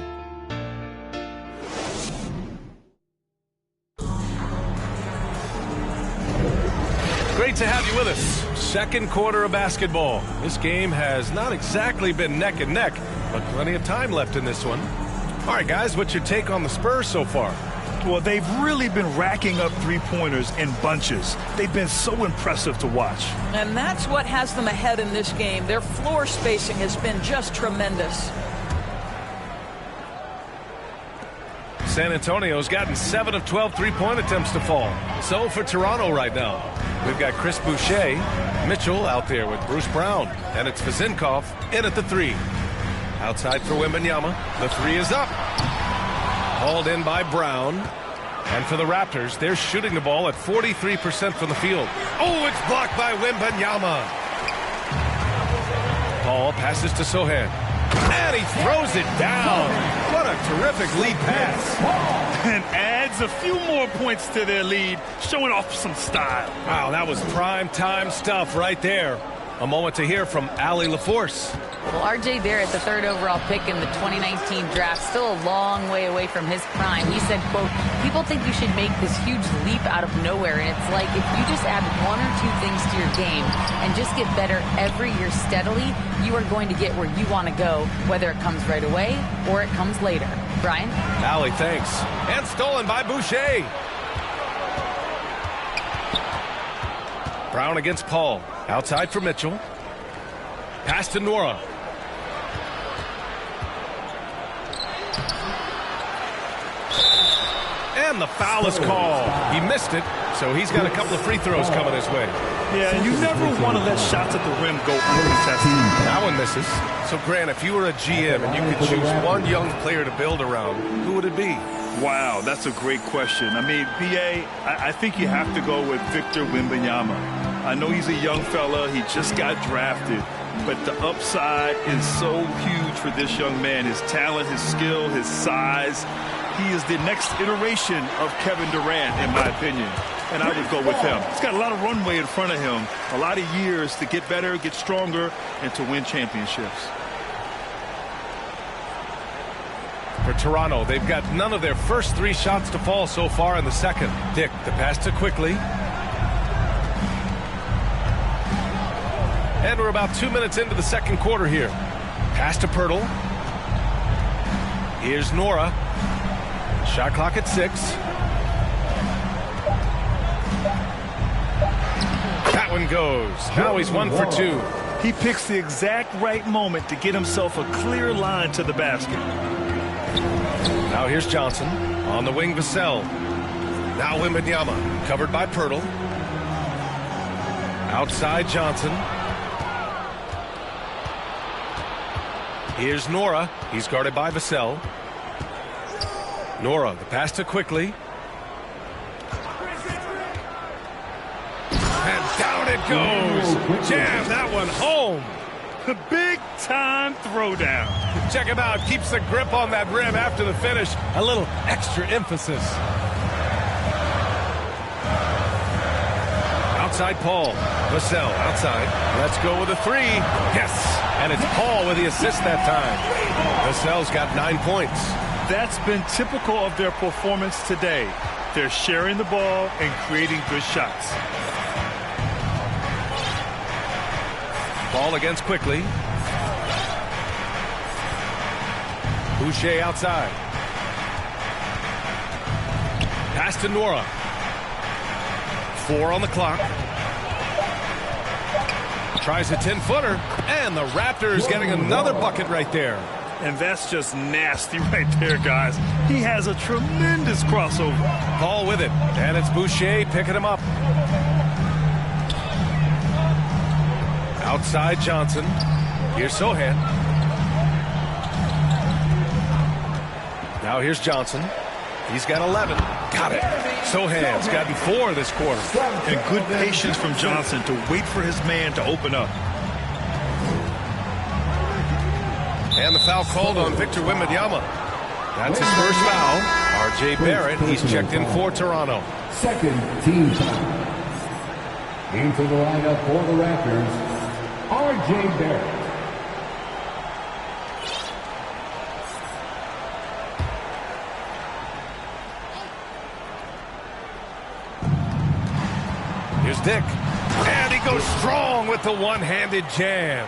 Great to have you with us. Second quarter of basketball. This game has not exactly been neck and neck, but plenty of time left in this one. All right, guys, what's your take on the Spurs so far? Well, they've really been racking up three-pointers in bunches. They've been so impressive to watch. And that's what has them ahead in this game. Their floor spacing has been just tremendous. San Antonio's gotten 7 of 12 three-point attempts to fall. So for Toronto right now, we've got Chris Boucher, Mitchell out there with Bruce Brown, and it's Vizinkov in at the 3. Outside for Wembanyama. The 3 is up. Hauled in by Brown. And for the Raptors, they're shooting the ball at 43% from the field. Oh, it's blocked by Wembanyama. Ball passes to Sohan. And he throws it down. What a terrific lead pass. And adds a few more points to their lead, showing off some style. Wow, that was prime time stuff right there. A moment to hear from Allie LaForce. Well, R.J. Barrett, the 3rd overall pick in the 2019 draft, still a long way away from his prime. He said, quote, people think you should make this huge leap out of nowhere. And it's like if you just add 1 or 2 things to your game and just get better every year steadily, you are going to get where you want to go, whether it comes right away or it comes later. Brian? Allie, thanks. And stolen by Boucher. Brown against Paul. Outside for Mitchell. Pass to Nora. And the foul is called. He missed it, so he's got a couple of free throws coming his way. Yeah, and you never want to let shots at the rim go uncontested. That one misses. So, Grant, if you were a GM and you could choose one young player to build around, who would it be? Wow, that's a great question. I mean, B.A., I think you have to go with Victor Wembanyama. I know he's a young fella. He just got drafted. But the upside is so huge for this young man. His talent, his skill, his size. He is the next iteration of Kevin Durant, in my opinion. And I would go with him. He's got a lot of runway in front of him. A lot of years to get better, get stronger, and to win championships. For Toronto, they've got none of their first 3 shots to fall so far in the second. Dick, the pass to Quickly. And we're about 2 minutes into the second quarter here. Pass to Pirtle. Here's Nora. Shot clock at 6. That one goes. Now he's 1 for 2. He picks the exact right moment to get himself a clear line to the basket. Now here's Johnson. On the wing, Vassell. Now Wembanyama. Covered by Pirtle. Outside Johnson. Here's Nora. He's guarded by Vassell. Nora, the pass to Quickly. And down it goes. Jam that one home. The big time throwdown. Check him out. Keeps the grip on that rim after the finish. A little extra emphasis. outside Paul. Vassell outside. Let's go with a three. Yes. And it's Paul with the assist that time. Vassell's got 9 points. That's been typical of their performance today. They're sharing the ball and creating good shots. Ball against quickly. Boucher outside. Pass to Nora. 4 on the clock. Tries a 10-footer. And the Raptors getting another bucket right there. And that's just nasty right there, guys. He has a tremendous crossover. Paul with it. And it's Boucher picking him up. Outside Johnson. Here's Sohan. Now here's Johnson. He's got 11. Got it. Sohan's gotten 4 this quarter. And good patience from Johnson to wait for his man to open up. And the foul called on Victor Wembanyama. That's his first foul. R.J. Barrett, he's checked in for Toronto. Second team foul. Into the lineup for the Raptors, R.J. Barrett. Here's Dick. And he goes strong with the one-handed jam.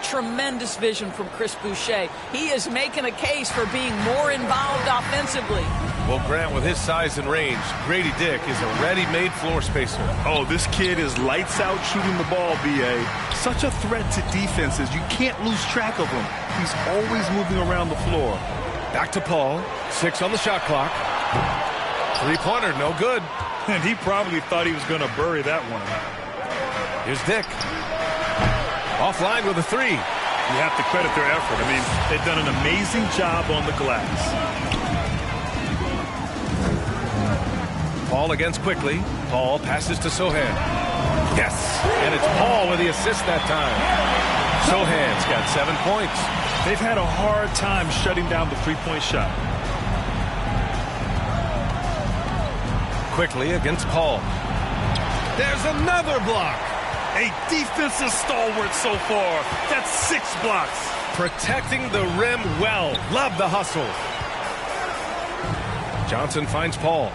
Tremendous vision from Chris Boucher. He is making a case for being more involved offensively. Well, Grant, with his size and range, Grady Dick is a ready-made floor spacer. Oh, this kid is lights out shooting the ball, B.A. Such a threat to defenses. You can't lose track of him. He's always moving around the floor. Back to Paul. 6 on the shot clock. Three-pointer, no good. And he probably thought he was going to bury that one. Here's Dick. Offline with a 3. You have to credit their effort. I mean, they've done an amazing job on the glass. Paul against quickly. Paul passes to Sohan. Yes. And it's Paul with the assist that time. Sohan's got 7 points. They've had a hard time shutting down the three-point shot. Quickly against Paul. There's another block. A defensive stalwart so far. That's 6 blocks. Protecting the rim well. Love the hustle. Johnson finds Paul.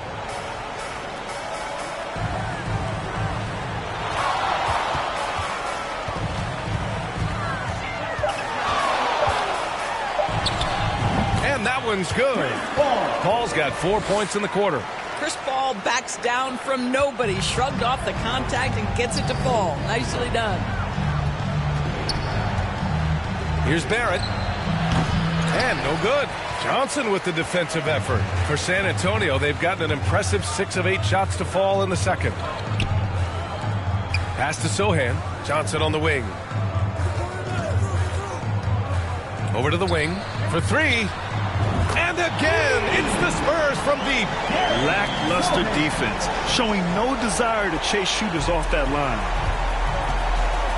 And that one's good. Paul's got 4 points in the quarter. Chris Paul backs down from nobody, shrugged off the contact and gets it to Paul. Nicely done. Here's Barrett. And no good. Johnson with the defensive effort. For San Antonio, they've gotten an impressive 6 of 8 shots to fall in the second. Pass to Sohan. Johnson on the wing. Over to the wing for 3. And again, it's the Spurs from deep. Lackluster defense, showing no desire to chase shooters off that line.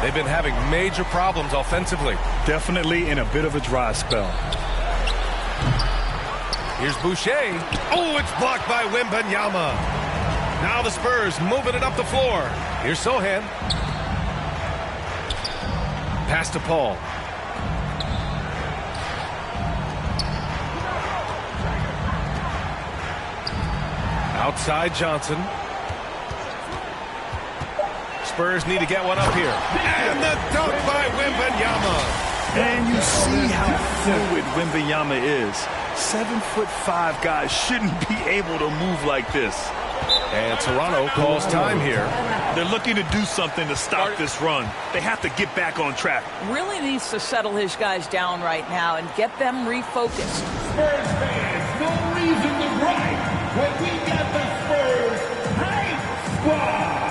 They've been having major problems offensively. Definitely in a bit of a dry spell. Here's Boucher. Oh, it's blocked by Wembanyama. Now the Spurs moving it up the floor. Here's Sohan. Pass to Paul. Outside Johnson. Spurs need to get one up here. And the dunk by Wembanyama. And you see how fluid Wembanyama is. 7'5" guys shouldn't be able to move like this. And Toronto calls time here. They're looking to do something to stop this run. They have to get back on track. Really needs to settle his guys down right now and get them refocused. Spurs fans, no reason to gripe when we got the Spurs Hype Squad.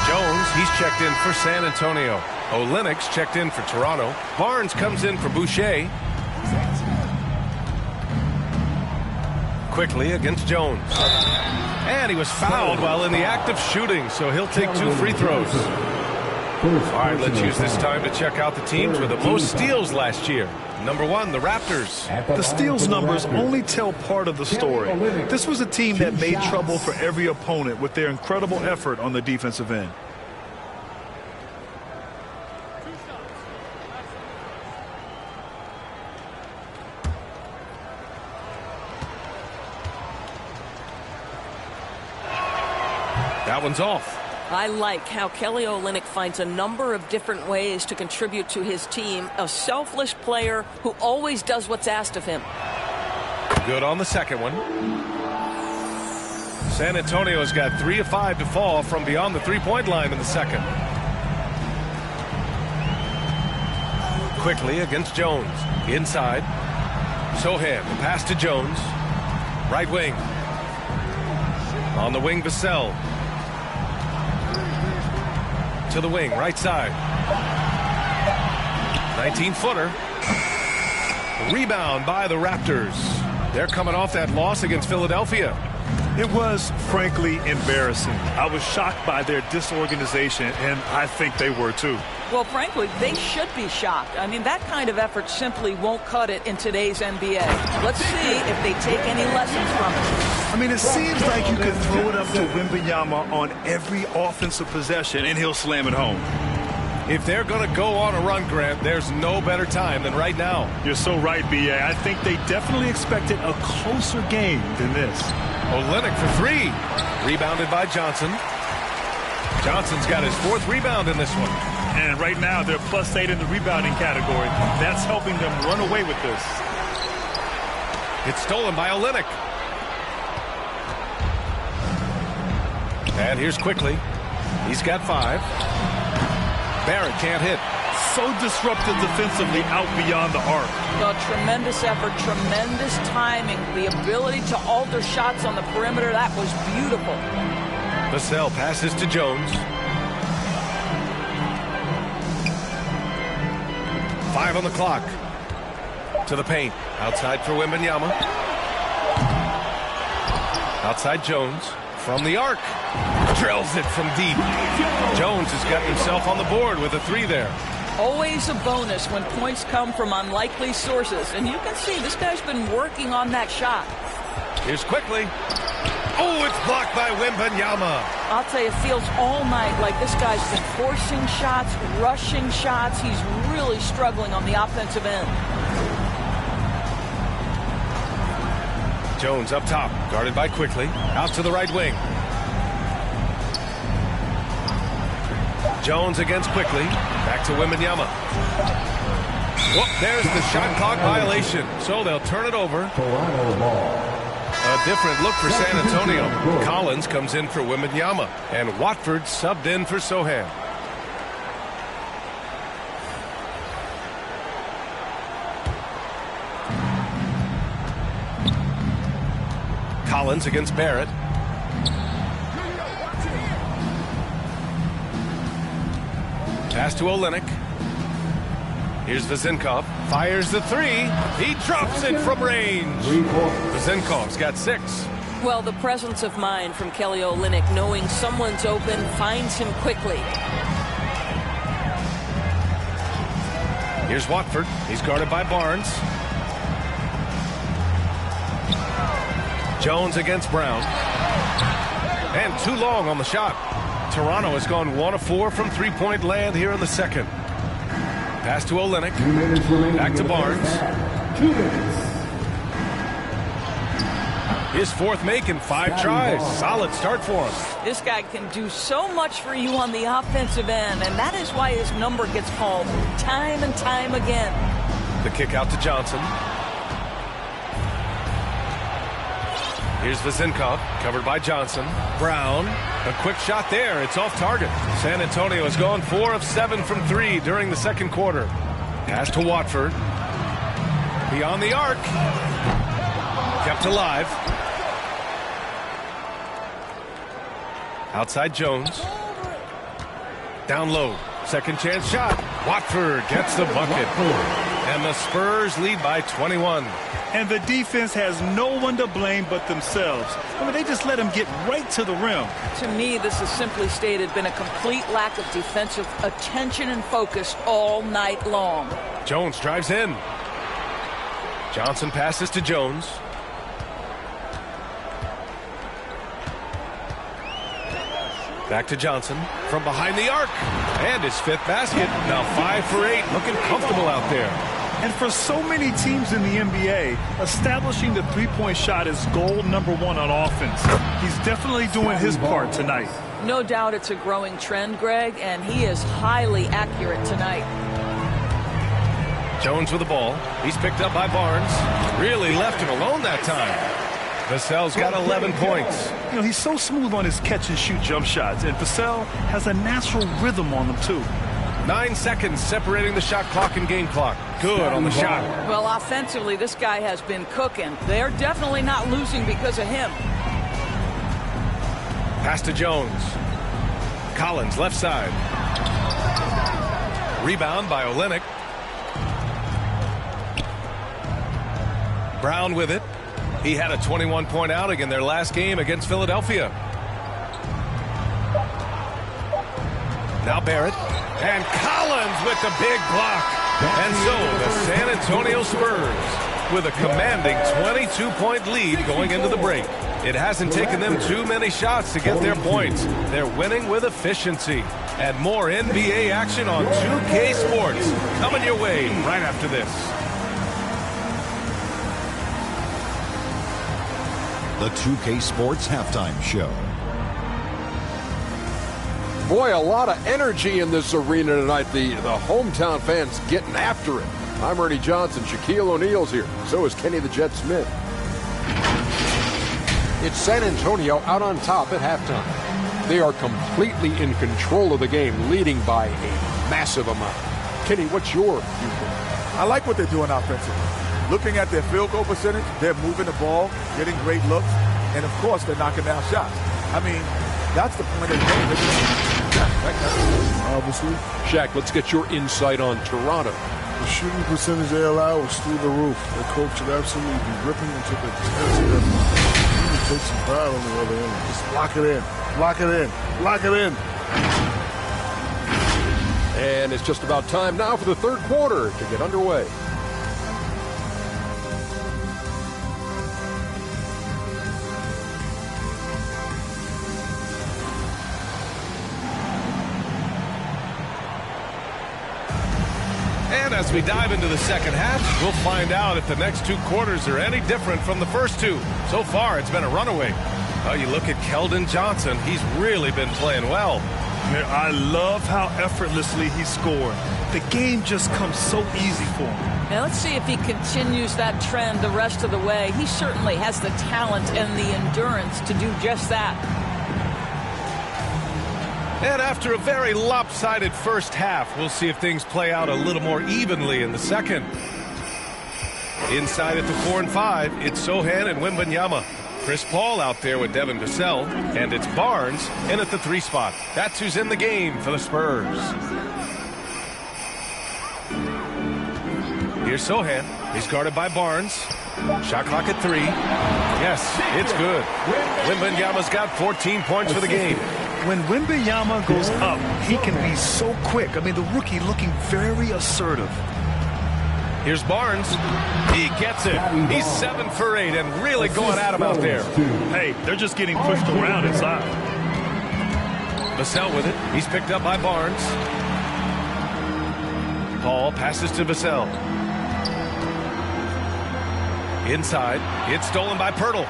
Jones, he's checked in for San Antonio. Olynyk's checked in for Toronto. Barnes comes in for Boucher. Quickly against Jones. And he was fouled while in the act of shooting, so he'll take 2 free throws. All right, let's use this time to check out the teams with the most steals last year. Number 1, the Raptors. The steals numbers only tell part of the story. This was a team that made trouble for every opponent with their incredible effort on the defensive end. That one's off. I like how Kelly Olynyk finds a number of different ways to contribute to his team. A selfless player who always does what's asked of him. Good on the second one. San Antonio's got 3 of 5 to fall from beyond the three-point line in the second. Quickly against Jones. Inside. Sohan, the pass to Jones. Right wing. On the wing, Vassell. To the wing, right side. 19-footer. Rebound by the Raptors. They're coming off that loss against Philadelphia. It was, frankly, embarrassing. I was shocked by their disorganization, and I think they were too. Well, frankly, they should be shocked. I mean, that kind of effort simply won't cut it in today's NBA. Let's see if they take any lessons from it. I mean, it seems like you could throw it up to Wembanyama on every offensive possession, and he'll slam it home. If they're going to go on a run, Grant, there's no better time than right now. You're so right, B.A. I think they definitely expected a closer game than this. Olynyk for 3. Rebounded by Johnson. Johnson's got his 4th rebound in this one. And right now, they're +8 in the rebounding category. That's helping them run away with this. It's stolen by Olynyk. And here's Quickly. He's got 5. Barrett can't hit. So disruptive defensively out beyond the arc. A tremendous effort, tremendous timing, the ability to alter shots on the perimeter. That was beautiful. Vassell passes to Jones. 5 on the clock. To the paint. Outside for Wembanyama. Outside Jones. From the arc. Drills it from deep. Jones has got himself on the board with a 3 there. Always a bonus when points come from unlikely sources. And you can see this guy's been working on that shot. Here's Quickly. Oh, it's blocked by Wembanyama. I'll tell you, it feels all night like this guy's been forcing shots, rushing shots. He's really struggling on the offensive end. Jones up top, guarded by Quickly. Out to the right wing. Jones against Quickly. Back to Wembanyama. Whoop, there's the shot clock violation. So they'll turn it over. Toronto ball. A different look for San Antonio. Collins comes in for Wembanyama. And Watford subbed in for Sohan. Collins against Barrett. Pass to Olynyk. Here's Vezenkov. Fires the 3. He drops it from range. Vezenkov's got 6. Well, the presence of mind from Kelly Olynyk, knowing someone's open, finds him quickly. Here's Watford. He's guarded by Barnes. Jones against Brown. And too long on the shot. Toronto has gone 1 of 4 from three-point land here in the second. Pass to Olynyk. Back to Barnes. 2 minutes. His 4th make in 5 tries. Solid start for him. This guy can do so much for you on the offensive end, and that is why his number gets called time and time again. The kick out to Johnson. Here's Vezenkov, covered by Johnson. Brown, a quick shot there. It's off target. San Antonio has gone 4 of 7 from 3 during the second quarter. Pass to Watford. Beyond the arc. Kept alive. Outside Jones. Down low. Second chance shot. Watford gets the bucket. And the Spurs lead by 21. And the defense has no one to blame but themselves. I mean, they just let him get right to the rim. To me, this has simply stated been a complete lack of defensive attention and focus all night long. Jones drives in. Johnson passes to Jones. Back to Johnson from behind the arc. And his 5th basket. Now 5 for 8. Looking comfortable out there. And for so many teams in the NBA, establishing the three-point shot is goal number 1 on offense. He's definitely doing his part tonight. No doubt it's a growing trend, Greg, and he is highly accurate tonight. Jones with the ball. He's picked up by Barnes. Really left him alone that time. Vassell's got 11 points. You know, he's so smooth on his catch-and-shoot jump shots, and Vassell has a natural rhythm on them, too. 9 seconds separating the shot clock and game clock. Good on the shot. Well, offensively, this guy has been cooking. They're definitely not losing because of him. Pass to Jones. Collins, left side. Rebound by Olynyk. Brown with it. He had a 21-point outing in their last game against Philadelphia. Now Barrett. And Collins with the big block. And so the San Antonio Spurs with a commanding 22-point lead going into the break. It hasn't taken them too many shots to get their points. They're winning with efficiency. And more NBA action on 2K Sports coming your way right after this. The 2K Sports Halftime Show. Boy, a lot of energy in this arena tonight. The hometown fans getting after it. I'm Ernie Johnson. Shaquille O'Neal's here. So is Kenny the Jet Smith. It's San Antonio out on top at halftime. They are completely in control of the game, leading by a massive amount. Kenny, what's your viewpoint? I like what they're doing offensively. Looking at their field goal percentage, they're moving the ball, getting great looks, and of course they're knocking down shots. I mean, that's the point of the game. Obviously. Shaq, let's get your insight on Toronto. The shooting percentage they allow was through the roof. Their coach should absolutely be ripping into the defense of them. You need to take some pride on the other end. Just lock it in. Lock it in. Lock it in. And it's just about time now for the third quarter to get underway. And as we dive into the second half, we'll find out if the next 2 quarters are any different from the first 2. So far, it's been a runaway. Well, you look at Keldon Johnson. He's really been playing well. Man, I love how effortlessly he scored. The game just comes so easy for him. Now let's see if he continues that trend the rest of the way. He certainly has the talent and the endurance to do just that. And after a very lopsided first half, we'll see if things play out a little more evenly in the second. Inside at the 4 and 5, it's Sohan and Wembanyama. Chris Paul out there with Devin Vassell, and it's Barnes in at the 3 spot. That's who's in the game for the Spurs. Here's Sohan. He's guarded by Barnes. Shot clock at 3. Yes, it's good. Wembanyama's got 14 points for the game. When Wembanyama goes up, he can be so quick. I mean, the rookie looking very assertive. Here's Barnes. He gets it. He's 7 for 8 and really going at him out there. Hey, they're just getting pushed around inside. Vassell with it. He's picked up by Barnes. Paul passes to Vassell. Inside. It's stolen by Pirtle.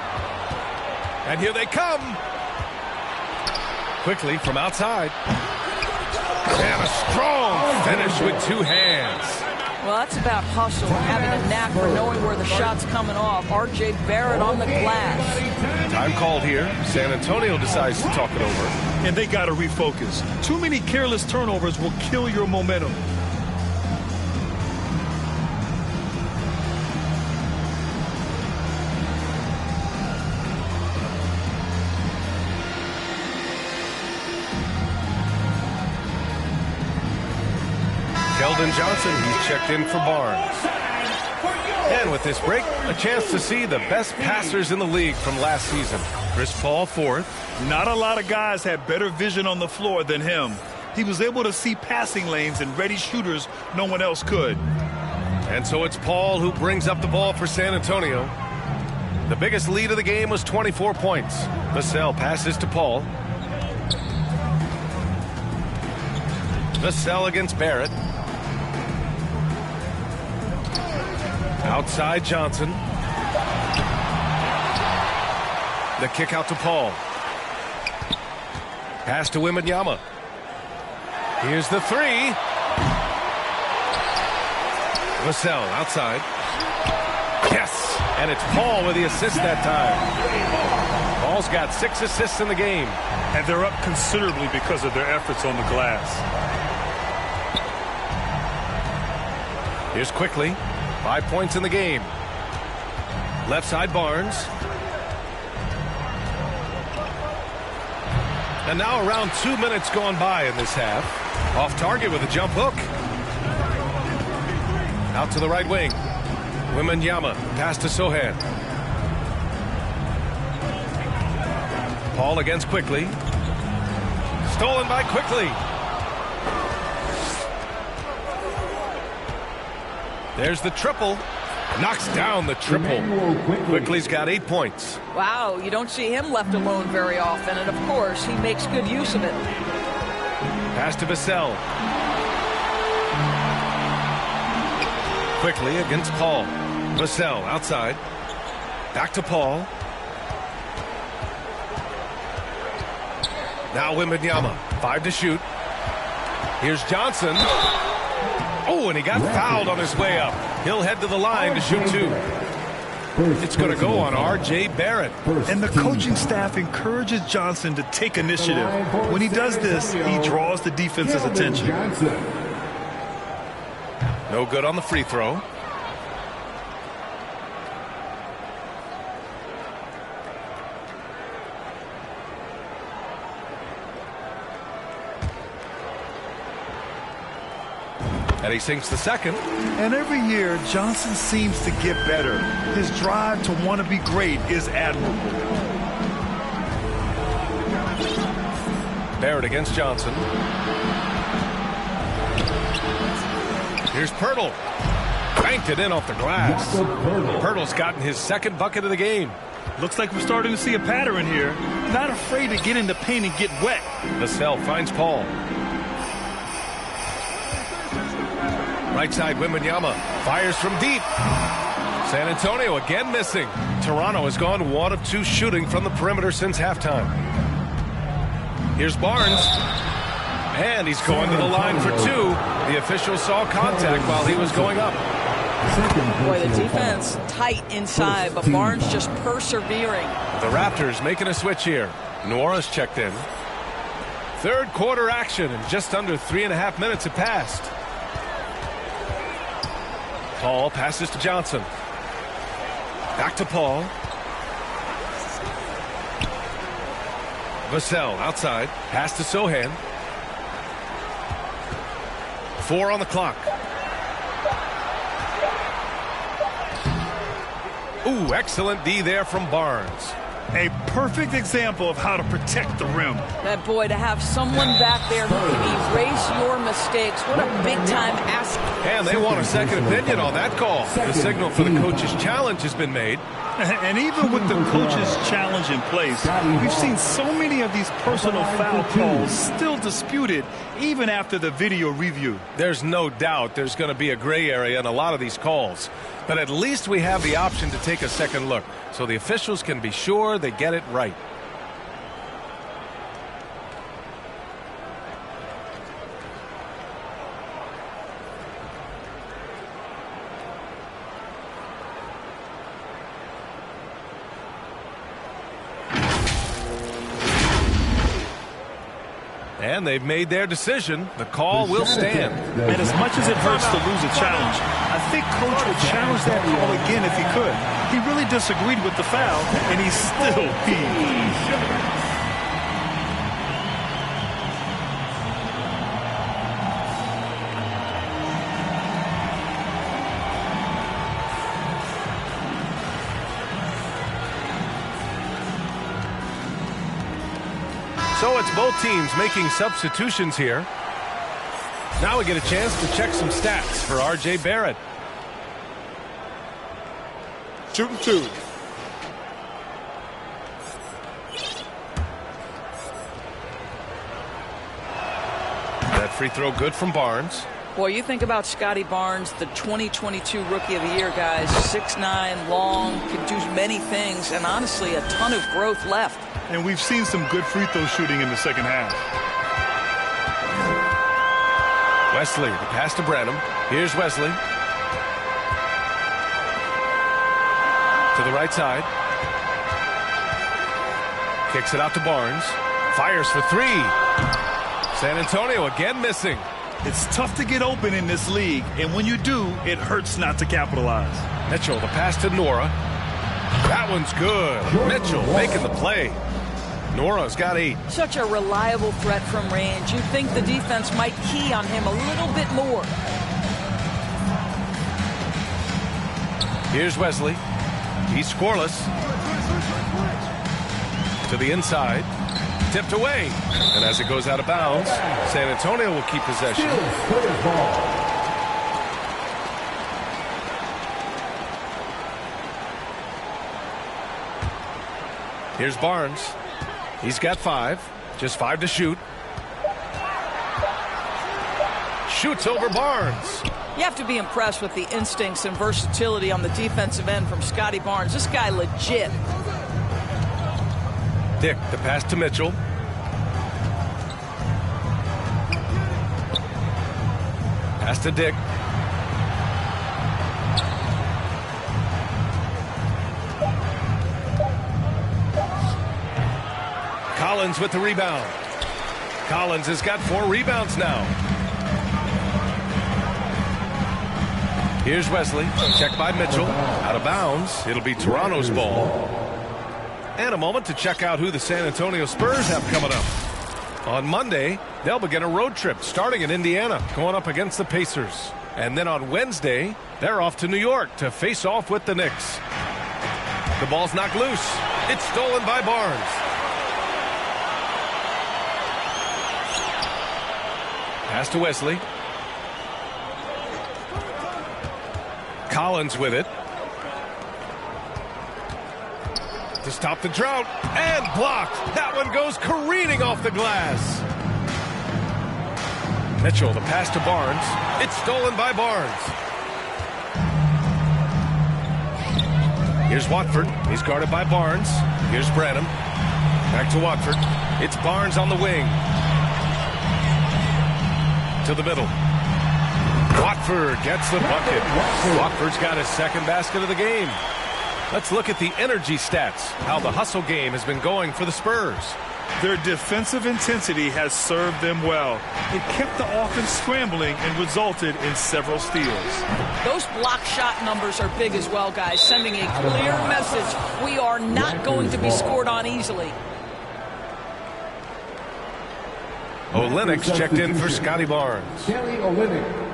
And here they come. Quickly from outside. And a strong finish with 2 hands. Well, that's about hustle and having a knack for knowing where the shot's coming off. R.J. Barrett on the glass. Time called here. San Antonio decides to talk it over. And they got to refocus. Too many careless turnovers will kill your momentum. Keldon Johnson, he's checked in for Barnes. And with this break, a chance to see the best passers in the league from last season. Chris Paul, fourth. Not a lot of guys had better vision on the floor than him. He was able to see passing lanes and ready shooters no one else could. And so it's Paul who brings up the ball for San Antonio. The biggest lead of the game was 24 points. Vassell passes to Paul. Vassell against Barrett. Outside Johnson. The kick out to Paul. Pass to Wembanyama. Here's the three. Vassell outside. Yes, and it's Paul with the assist that time. Paul's got 6 assists in the game. And they're up considerably because of their efforts on the glass. Here's Quickly. 5 points in the game. Left side Barnes. And now around 2 minutes gone by in this half. Off target with a jump hook. Out to the right wing. Wembanyama. Pass to Sohan. Paul against Quickly. Stolen by Quickly. There's the triple. Knocks down the triple. Quickly's got 8 points. Wow, you don't see him left alone very often, and of course, he makes good use of it. Pass to Vassell. Quickly against Paul. Vassell outside. Back to Paul. Now Wembanyama. 5 to shoot. Here's Johnson. Oh, and he got fouled on his way up. He'll head to the line to shoot 2. It's going to go on R.J. Barrett. And the coaching staff encourages Johnson to take initiative. When he does this, he draws the defense's attention. No good on the free throw. And he sinks the second. And every year, Johnson seems to get better. His drive to want to be great is admirable. Barrett against Johnson. Here's Pirtle. Banked it in off the glass. Pirtle's gotten his second bucket of the game. Looks like we're starting to see a pattern here. Not afraid to get in the paint and get wet. Vassell finds Paul. Right side, Wembanyama fires from deep. San Antonio again missing. Toronto has gone 1 of 2 shooting from the perimeter since halftime. Here's Barnes. And he's going to the line for 2. The official saw contact while he was going up. Boy, the defense tight inside, but Barnes just persevering. The Raptors making a switch here. Nora's checked in. Third quarter action, and just under 3.5 minutes have passed. Paul passes to Johnson. Back to Paul. Vassell outside. Pass to Sohan. 4 on the clock. Ooh, excellent D there from Barnes. A perfect example of how to protect the rim. That boy, to have someone back there who can erase your mistakes. What a big-time asset. And they want a second opinion on that call. The signal for the coach's challenge has been made. And even with the coach's challenge in place, we've seen so many of these personal foul calls still disputed even after the video review. There's no doubt there's going to be a gray area in a lot of these calls. But at least we have the option to take a second look so the officials can be sure they get it right. And they've made their decision. The call will stand. And as much as it hurts to lose a challenge, I think Coach would challenge that call again if he could. He really disagreed with the foul, and he's still peeved. So it's both teams making substitutions here. Now we get a chance to check some stats for R.J. Barrett. Shooting 2. That free throw good from Barnes. Boy, you think about Scotty Barnes, the 2022 Rookie of the Year, guys. 6'9", long, can do many things, and honestly, a ton of growth left. And we've seen some good free throw shooting in the second half. Wesley, the pass to Branham. Here's Wesley. To the right side. Kicks it out to Barnes. Fires for 3. San Antonio again missing. It's tough to get open in this league, and when you do, it hurts not to capitalize. Mitchell, the pass to Nora. That one's good. Mitchell making the play. Nora's got 8. Such a reliable threat from range. You'd think the defense might key on him a little bit more. Here's Wesley. He's scoreless. To the inside. Tipped away. And as it goes out of bounds, San Antonio will keep possession. Here's Barnes. He's got 5. Just 5 to shoot. Shoots over Barnes. You have to be impressed with the instincts and versatility on the defensive end from Scotty Barnes. This guy legit. Dick, the pass to Mitchell. Pass to Dick. Collins with the rebound. Collins has got 4 rebounds now. Here's Wesley. Checked by Mitchell. Out of bounds. It'll be Toronto's ball. And a moment to check out who the San Antonio Spurs have coming up. On Monday, they'll begin a road trip starting in Indiana, going up against the Pacers. And then on Wednesday, they're off to New York to face off with the Knicks. The ball's knocked loose. It's stolen by Barnes. Pass to Wesley. Collins with it. To stop the drought. And blocked. That one goes careening off the glass. Mitchell, the pass to Barnes. It's stolen by Barnes. Here's Watford. He's guarded by Barnes. Here's Branham. Back to Watford. It's Barnes on the wing. To the middle. Watford gets the bucket. Watford's got his second basket of the game. Let's look at the energy stats, how the hustle game has been going for the Spurs. Their defensive intensity has served them well. It kept the offense scrambling and resulted in several steals. Those block shot numbers are big as well, guys, sending a clear message. We are not going to be scored on easily. Olynyk's checked in for Scotty Barnes. Kelly Olynyk.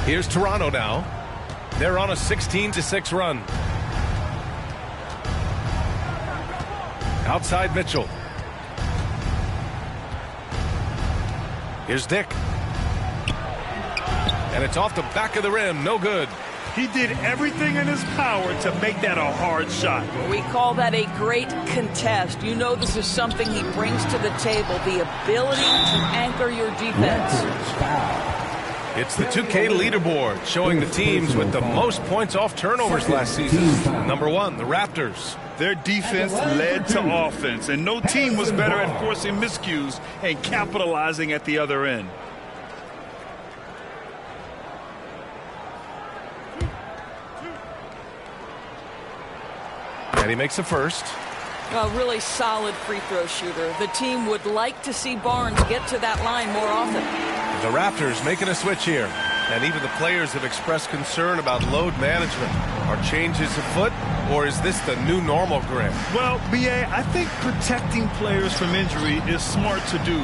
Here's Toronto now. They're on a 16-6 run. Outside Mitchell. Here's Dick. And it's off the back of the rim. No good. He did everything in his power to make that a hard shot. We call that a great contest. You know this is something he brings to the table, the ability to anchor your defense. It's the 2K leaderboard showing the teams with the most points off turnovers last season. Number 1, the Raptors. Their defense led to offense, and no team was better at forcing miscues and capitalizing at the other end. And he makes the first. A really solid free throw shooter. The team would like to see Barnes get to that line more often. The Raptors making a switch here. And even the players have expressed concern about load management. Are changes afoot, or is this the new normal, Grant? Well, B.A., I think protecting players from injury is smart to do.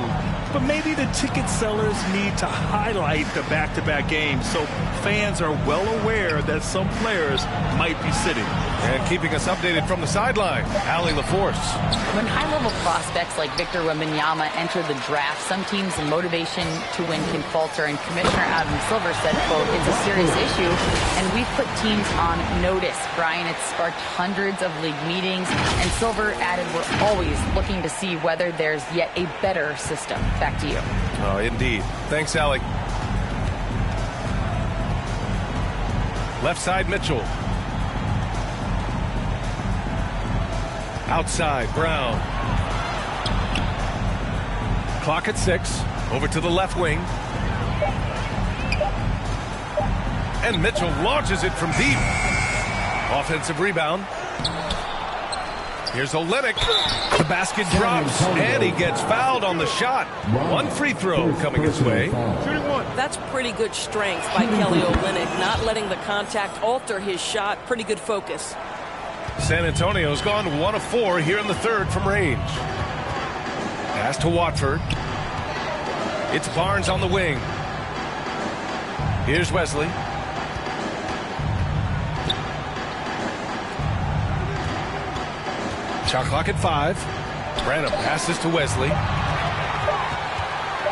But maybe the ticket sellers need to highlight the back-to-back games so fans are well aware that some players might be sitting. And keeping us updated from the sideline, Allie LaForce. When high-level prospects like Victor Wembanyama enter the draft, some teams' motivation to win can falter, and Commissioner Adam Silver said, quote, "It's a serious issue, and we've put teams on notice." Brian, it's sparked hundreds of league meetings, and Silver added, "We're always looking to see whether there's yet a better system." Back to you. Oh, indeed. Thanks, Allie. Left side, Mitchell. Outside, Brown. Clock at 6. Over to the left wing. And Mitchell launches it from deep. Offensive rebound. Here's Olynyk. The basket drops, and he gets fouled on the shot. One free throw coming his way. That's pretty good strength by Kelly Olynyk, not letting the contact alter his shot. Pretty good focus. San Antonio's gone 1 of 4 here in the third from range. Pass to Watford. It's Barnes on the wing. Here's Wesley. Shot clock at 5. Branham passes to Wesley.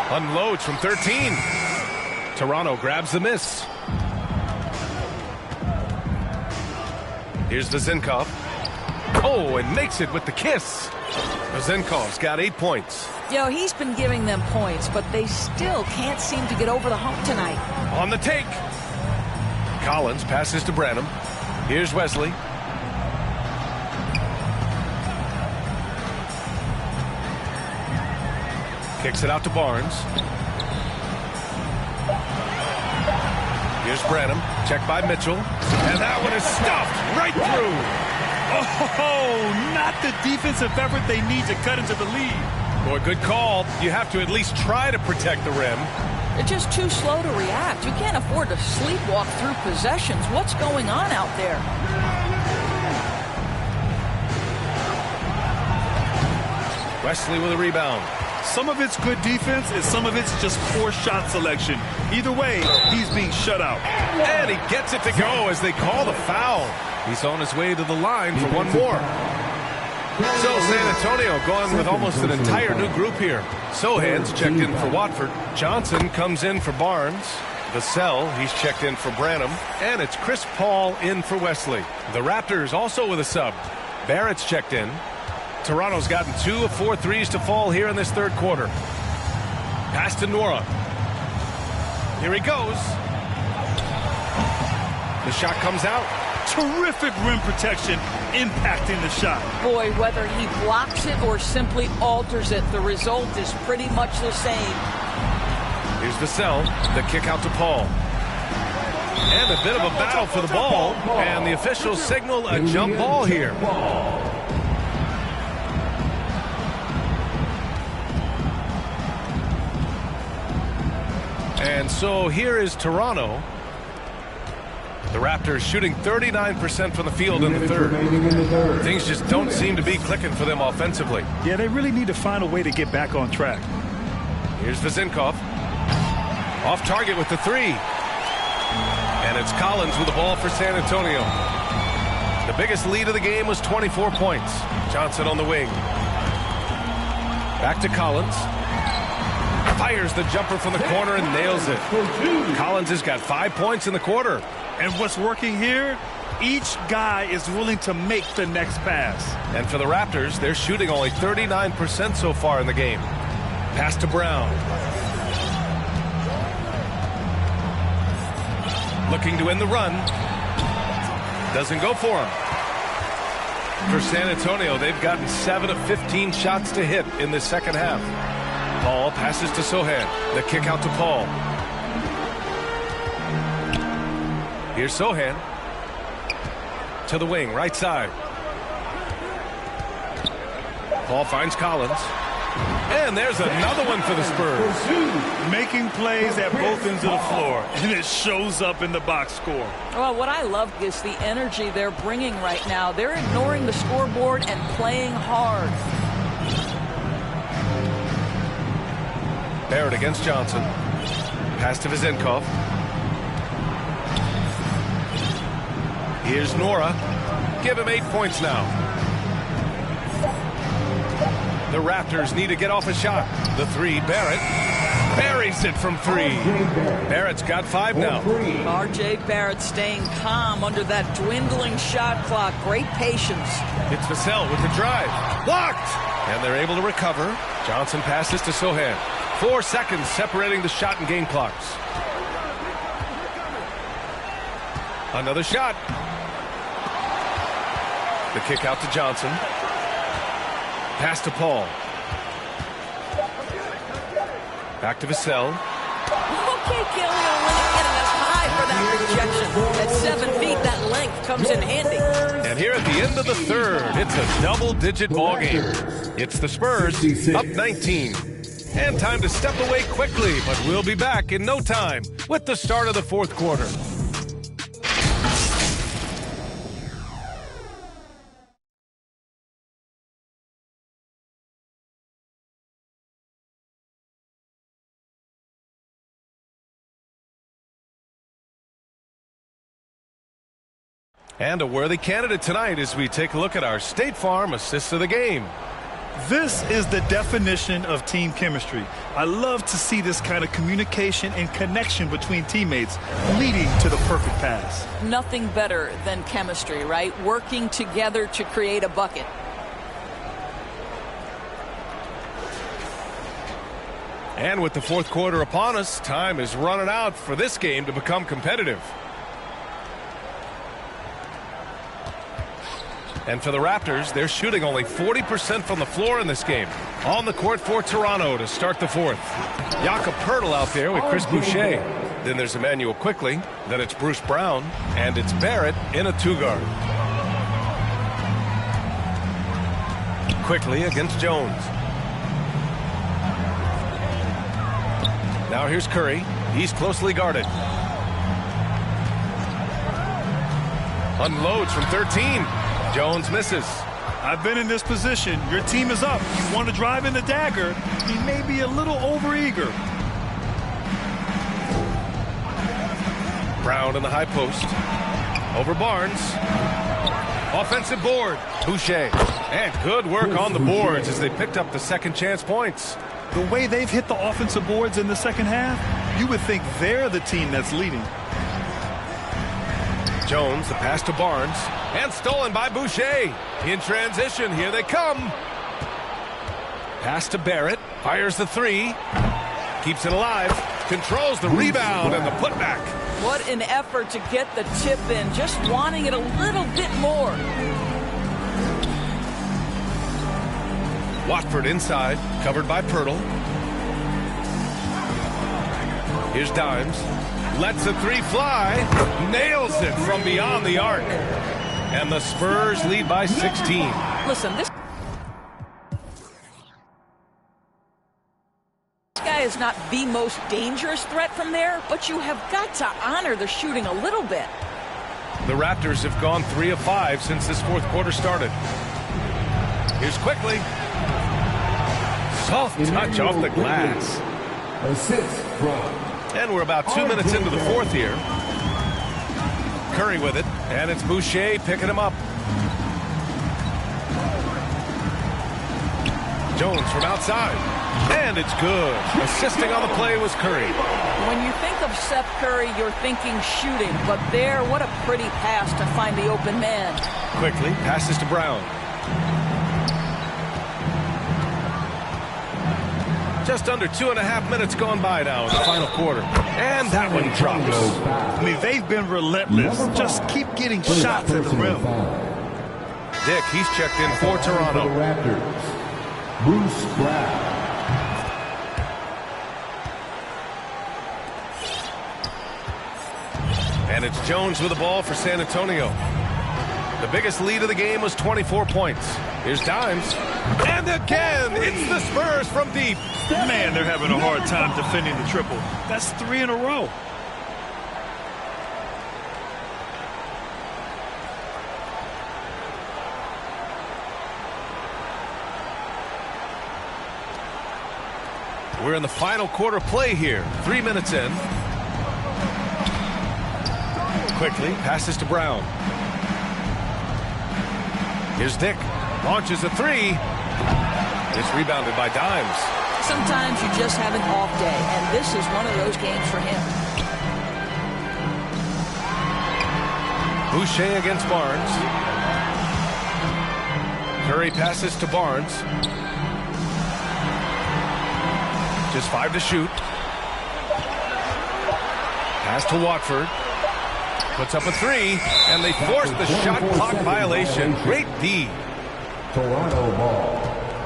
Unloads from 13. Toronto grabs the miss. Here's Vezenkov. Oh, and makes it with the kiss. Vezenkov's got 8 points. You know, he's been giving them points, but they still can't seem to get over the hump tonight. On the take. Collins passes to Branham. Here's Wesley. Kicks it out to Barnes. Here's Branham. Checked by Mitchell. And that one is stuffed right through. Oh, not the defensive effort they need to cut into the lead. Boy, good call. You have to at least try to protect the rim. They're just too slow to react. You can't afford to sleepwalk through possessions. What's going on out there? Wesley with a rebound. Some of it's good defense, and some of it's just poor shot selection. Either way, he's being shut out. And he gets it to go as they call the foul. He's on his way to the line for one more. So San Antonio going with almost an entire new group here. Sohan's checked in for Watford. Johnson comes in for Barnes. Vassell, he's checked in for Branham. And it's Chris Paul in for Wesley. The Raptors also with a sub. Barrett's checked in. Toronto's gotten 2 of 4 threes to fall here in this third quarter. Pass to Nora. Here he goes. The shot comes out. Terrific rim protection impacting the shot. Boy, whether he blocks it or simply alters it, the result is pretty much the same. Here's Vassell. The kick out to Paul. And a bit of a battle for the ball. And the officials signal a jump ball here. And so here is Toronto. The Raptors shooting 39% from the field in the third. Things just don't seem to be clicking for them offensively. Yeah, they really need to find a way to get back on track. Here's Vezenkov. Off target with the 3. And it's Collins with the ball for San Antonio. The biggest lead of the game was 24 points. Johnson on the wing. Back to Collins. Fires the jumper from the corner and nails it. Collins has got 5 points in the quarter. And what's working here? Each guy is willing to make the next pass. And for the Raptors, they're shooting only 39% so far in the game. Pass to Brown. Looking to end the run. Doesn't go for him. For San Antonio, they've gotten 7 of 15 shots to hit in the second half. Paul passes to Sohan. The kick out to Paul. Here's Sohan. To the wing, right side. Paul finds Collins. And there's another one for the Spurs. Making plays at both ends of the floor, and it shows up in the box score. Well, what I love is the energy they're bringing right now. They're ignoring the scoreboard and playing hard. Barrett against Johnson. Pass to Vezenkov. Here's Nora. give him 8 points now. The Raptors need to get off a shot. The three, Barrett buries it from 3. Barrett's got 5 now. R.J. Barrett staying calm under that dwindling shot clock. Great patience. It's Vassell with the drive. Blocked! And they're able to recover. Johnson passes to Sohan. 4 seconds separating the shot and game clocks. Another shot. The kick out to Johnson. Pass to Paul. Back to Vassell. Okay, Kelly Olynyk getting up high for that rejection. At 7 feet, that length comes in handy. And here at the end of the third, it's a double-digit ball game. It's the Spurs up 19. And time to step away quickly, but we'll be back in no time with the start of the fourth quarter. And a worthy candidate tonight as we take a look at our State Farm Assist of the Game. This is the definition of team chemistry. I love to see this kind of communication and connection between teammates leading to the perfect pass. Nothing better than chemistry, right? Working together to create a bucket. And with the fourth quarter upon us, time is running out for this game to become competitive. And for the Raptors, they're shooting only 40% from the floor in this game. On the court for Toronto to start the fourth. Jakob Poeltl out there with Chris Boucher. Then there's Emmanuel Quickly. Then it's Bruce Brown. And it's Barrett in a 2-guard. Quickly against Jones. Now here's Curry. He's closely guarded. Unloads from 13. Jones misses. I've been in this position. Your team is up. You want to drive in the dagger. He may be a little overeager. Brown in the high post. Over Barnes. Offensive board. Boucher. And good work on the boards as they picked up the second chance points. The way they've hit the offensive boards in the second half, you would think they're the team that's leading. Jones, the pass to Barnes, and stolen by Boucher. In transition, here they come. Pass to Barrett, fires the 3, keeps it alive, controls the rebound and the putback. What an effort to get the tip in, just wanting it a little bit more. Watford inside, covered by Poeltl. Here's Dimes. Lets the 3 fly. Nails it from beyond the arc. And the Spurs lead by 16. Listen, this guy is not the most dangerous threat from there, but you have got to honor the shooting a little bit. The Raptors have gone 3 of 5 since this fourth quarter started. Here's Quickly. Soft touch off the glass. Assist from. And we're about 2 minutes into the fourth here. Curry with it, and it's Boucher picking him up. Jones from outside, and it's good. Assisting on the play was Curry. When you think of Seth Curry, you're thinking shooting, but there, what a pretty pass to find the open man. Quickly passes to Brown. Just under 2.5 minutes gone by now in the final quarter. And that one drops. I mean, they've been relentless. Just keep getting shots at the rim. Dick, he's checked in for Toronto. Bruce Brown. And it's Jones with the ball for San Antonio. The biggest lead of the game was 24 points. Here's Dimes. And again, it's the Spurs from deep. Man, they're having a hard time defending the triple. That's 3 in a row. We're in the final quarter play here. 3 minutes in. Quickly passes to Brown. Here's Dick. Launches a three. It's rebounded by Dimes. Sometimes you just have an off day, and this is one of those games for him. Boucher against Barnes. Curry passes to Barnes. Just 5 to shoot. Pass to Watford. Puts up a three, and they force the shot clock violation. Great D. Toronto ball.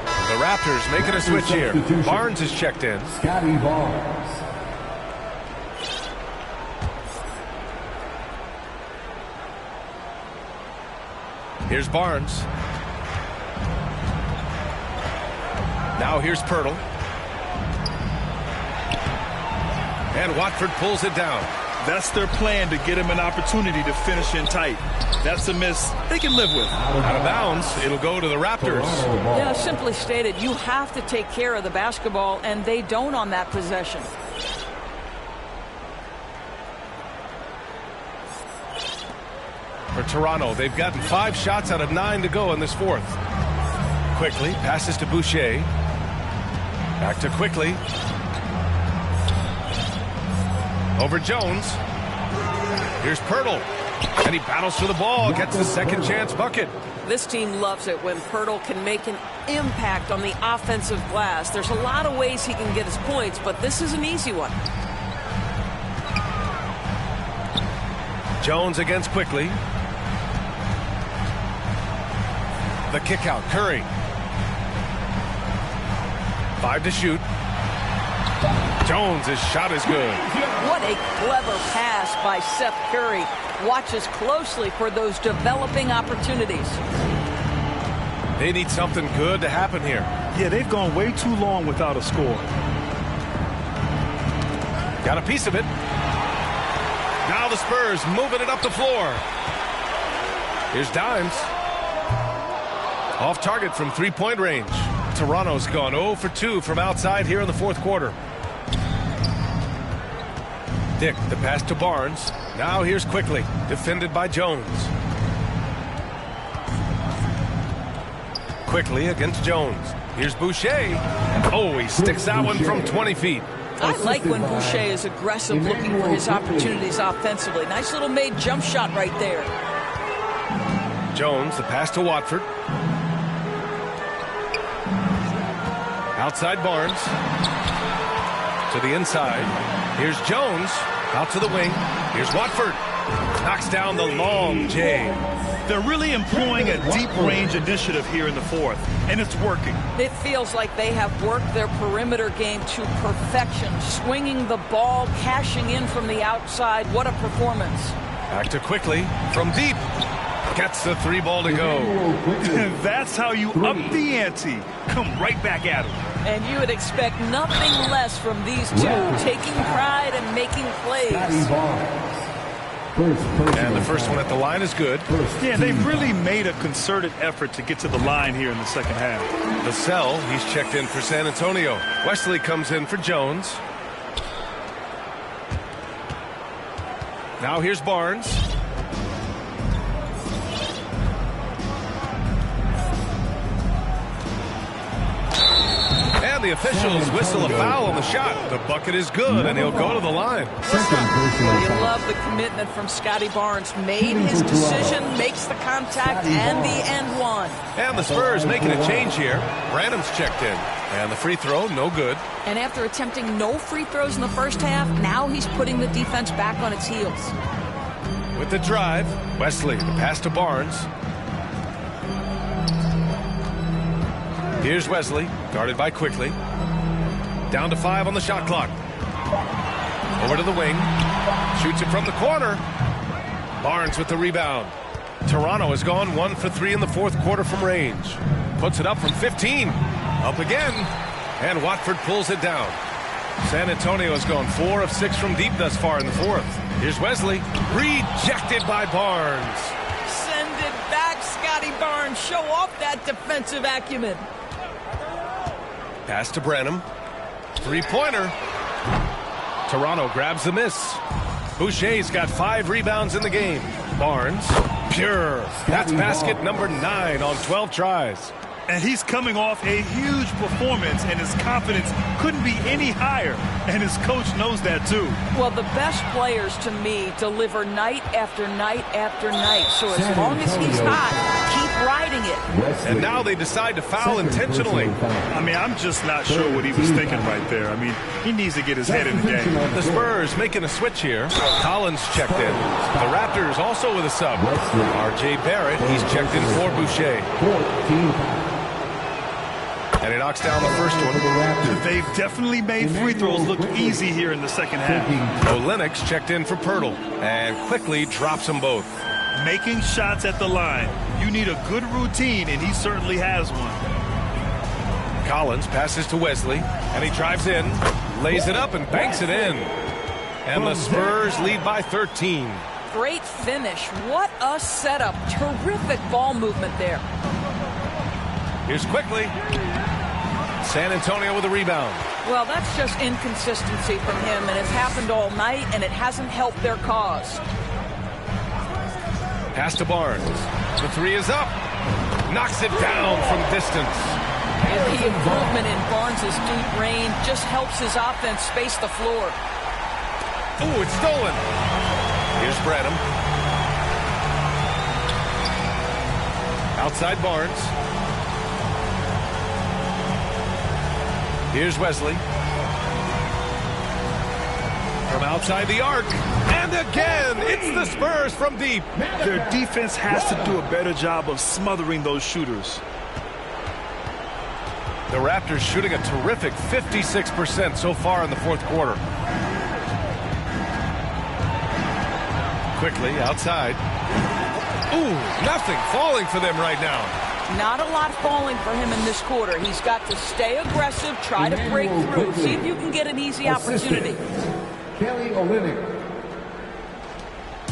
The Raptors making a switch here. Barnes is checked in. Scotty Barnes. Here's Barnes. Now here's Pirtle. And Watford pulls it down. That's their plan, to get him an opportunity to finish in tight. That's a miss they can live with. Out of bounds, it'll go to the Raptors. Yeah, simply stated, you have to take care of the basketball, and they don't on that possession. For Toronto, they've gotten 5 shots out of 9 to go in this fourth. Quickly passes to Boucher. Back to Quickly. Over Jones. Here's Pirtle. And he battles for the ball. Gets the second chance bucket. This team loves it when Pirtle can make an impact on the offensive glass. There's a lot of ways he can get his points, but this is an easy one. Jones against Quickly. The kick out. Curry. 5 to shoot. Jones' shot is good. What a clever pass by Seth Curry. Watches closely for those developing opportunities. They need something good to happen here. Yeah, they've gone way too long without a score. Got a piece of it. Now the Spurs moving it up the floor. Here's Dimes. Off target from three-point range. Toronto's gone 0 for 2 from outside here in the fourth quarter. Dick, the pass to Barnes. Now here's Quickly, defended by Jones. Quickly against Jones. Here's Boucher. Oh, he sticks that one from 20 feet. I like when Boucher is aggressive, looking for his opportunities offensively. Nice little made jump shot right there. Jones, the pass to Watford. Outside Barnes. To the inside. Here's Jones. Out to the wing. Here's Watford. Knocks down the long J. They're really employing a deep range initiative here in the fourth, and it's working. It feels like they have worked their perimeter game to perfection, swinging the ball, cashing in from the outside. What a performance. Back to Quickly from deep. Gets the 3 ball to go. That's how you up the ante. Come right back at him. And you would expect nothing less from these two, taking pride and making plays. And the first one at the line is good. Yeah, they've really made a concerted effort to get to the line here in the second half. Vassell, he's checked in for San Antonio. Wesley comes in for Jones. Now here's Barnes. And the officials whistle a foul on the shot. The bucket is good, and he'll go to the line. You love the commitment from Scotty Barnes. Made his decision, makes the contact, and the end one. And the Spurs making a change here. Branham's checked in. And the free throw, no good. And after attempting no free throws in the first half, now he's putting the defense back on its heels. With the drive, Wesley, the pass to Barnes. Here's Wesley, guarded by Quickly. Down to 5 on the shot clock. Over to the wing. Shoots it from the corner. Barnes with the rebound. Toronto has gone 1 for 3 in the fourth quarter from range. Puts it up from 15. Up again. And Watford pulls it down. San Antonio has gone 4 of 6 from deep thus far in the fourth. Here's Wesley. Rejected by Barnes. Send it back, Scotty Barnes. Show off that defensive acumen. Pass to Branham. Three-pointer. Toronto grabs the miss. Boucher's got 5 rebounds in the game. Barnes Pure. That's basket number 9 on 12 tries. And he's coming off a huge performance, and his confidence couldn't be any higher. And his coach knows that, too. Well, the best players, to me, deliver night after night after night. So as long as he's hot, keep riding it. And now they decide to foul intentionally. I mean, I'm just not sure what he was thinking right there. I mean, he needs to get his head in the game. The Spurs making a switch here. Collins checked in. The Raptors also with a sub. R.J. Barrett, he's checked in for Boucher. And he knocks down the first one. They've definitely made free throws look easy here in the second half. Olenek's checked in for Pirtle and quickly drops them both. Making shots at the line. You need a good routine, and he certainly has one. Collins passes to Wesley, and he drives in, lays it up, and banks it in. And the Spurs lead by 13. Great finish. What a setup. Terrific ball movement there. Here's quickly. San Antonio with a rebound. Well, that's just inconsistency from him, and it's happened all night, and it hasn't helped their cause. Pass to Barnes. The three is up. Knocks it down from distance. And the improvement in Barnes' deep range just helps his offense space the floor. Ooh, it's stolen. Here's Bradham. Outside Barnes. Here's Wesley. From outside the arc. And again, it's the Spurs from deep. Their defense has to do a better job of smothering those shooters. The Raptors shooting a terrific 56% so far in the fourth quarter. Quickly outside. Ooh, nothing falling for them right now. Not a lot falling for him in this quarter. He's got to stay aggressive, try to break through, see if you can get an easy opportunity.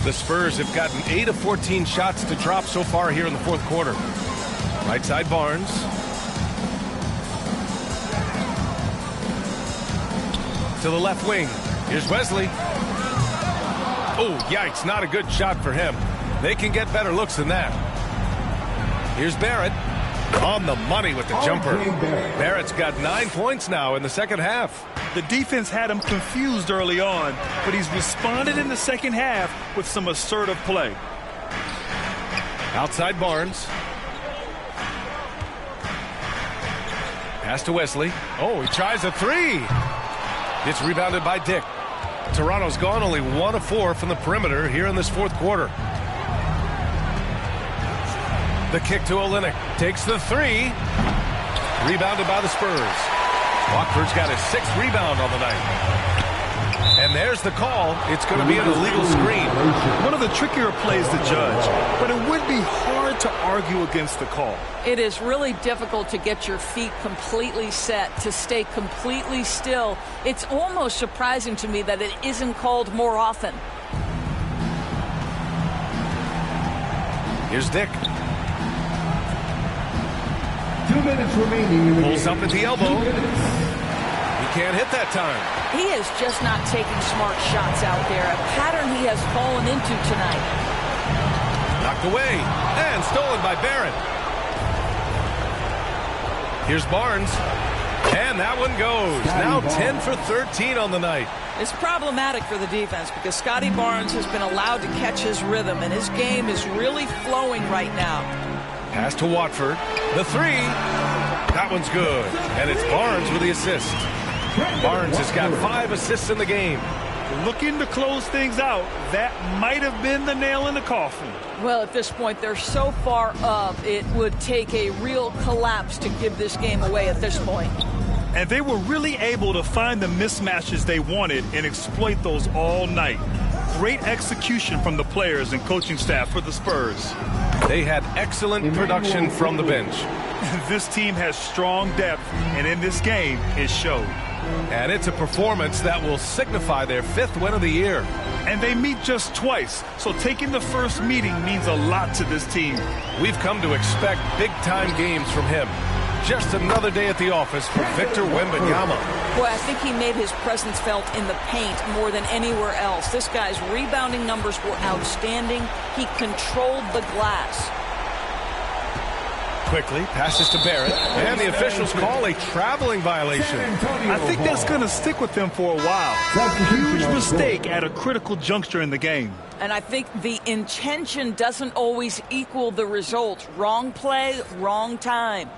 The Spurs have gotten 8 of 14 shots to drop so far here in the fourth quarter. Right side Barnes. To the left wing. Here's Wesley. Oh, yikes, not a good shot for him. They can get better looks than that. Here's Barrett. On the money with the jumper. Barrett's got 9 points now in the second half. The defense had him confused early on, but he's responded in the second half with some assertive play. Outside Barnes. Pass to Wesley. Oh, he tries a three. It's rebounded by Dick. Toronto's gone only 1 of 4 from the perimeter here in this fourth quarter. The kick to Olynyk. Takes the three. Rebounded by the Spurs. Watford's got his 6th rebound on the night. And there's the call. It's going to be an illegal screen. One of the trickier plays to judge, but it would be hard to argue against the call. It is really difficult to get your feet completely set, to stay completely still. It's almost surprising to me that it isn't called more often. Here's Dick. 2 minutes remaining. Pulls up at the elbow. He can't hit that time. He is just not taking smart shots out there, a pattern he has fallen into tonight. Knocked away and stolen by Barrett. Here's Barnes. And that one goes. Now 10 for 13 on the night. It's problematic for the defense because Scotty Barnes has been allowed to catch his rhythm, and his game is really flowing right now. Pass to Watford. The three. That one's good. And it's Barnes with the assist. Barnes has got 5 assists in the game. Looking to close things out. That might have been the nail in the coffin. Well, at this point, they're so far up, it would take a real collapse to give this game away at this point. And they were really able to find the mismatches they wanted and exploit those all night. Great execution from the players and coaching staff for the Spurs. They had excellent production from the bench. This team has strong depth, and in this game, it showed. And it's a performance that will signify their 5th win of the year. And they meet just twice, so taking the first meeting means a lot to this team. We've come to expect big-time games from him. Just another day at the office for Victor Wembanyama. Boy, I think he made his presence felt in the paint more than anywhere else. This guy's rebounding numbers were outstanding. He controlled the glass. Quickly passes to Barrett, and the officials call a traveling violation. I think that's going to stick with them for a while. Huge mistake at a critical juncture in the game. And I think the intention doesn't always equal the result. Wrong play, wrong time.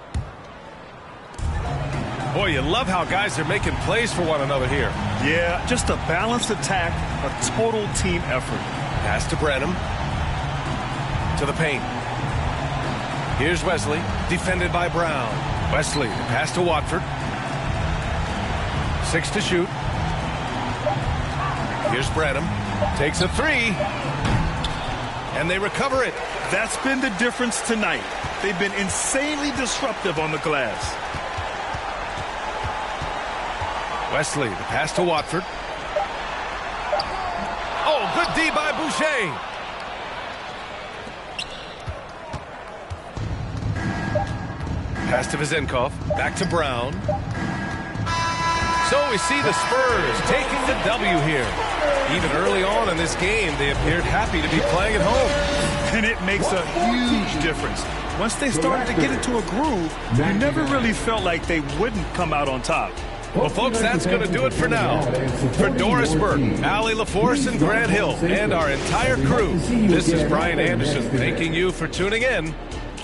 Boy, you love how guys are making plays for one another here. Yeah, just a balanced attack, a total team effort. Pass to Branham. To the paint. Here's Wesley, defended by Brown. Wesley, pass to Watford. 6 to shoot. Here's Branham, takes a 3. And they recover it. That's been the difference tonight. They've been insanely disruptive on the glass. Wesley, the pass to Watford. Oh, good D by Boucher. Pass to Vizenkov, back to Brown. So we see the Spurs taking the W here. Even early on in this game, they appeared happy to be playing at home. And it makes a huge difference. Once they started to get into a groove, you never really felt like they wouldn't come out on top. Well, folks, that's going to do it for now. For Doris Burton, Allie LaForce, and Grant Hill, and our entire crew, this is Brian Anderson thanking you for tuning in.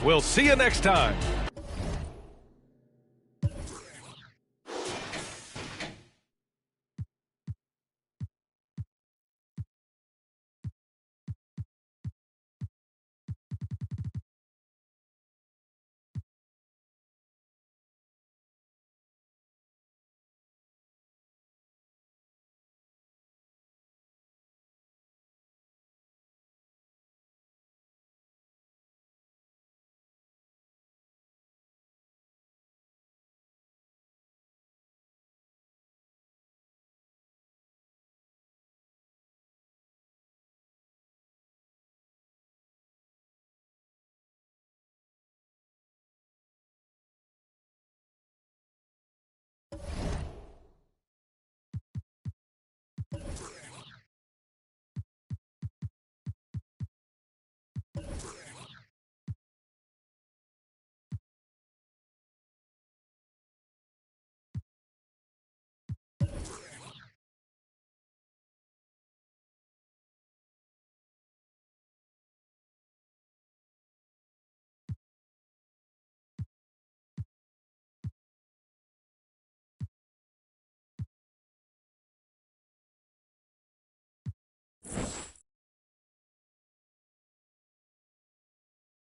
We'll see you next time.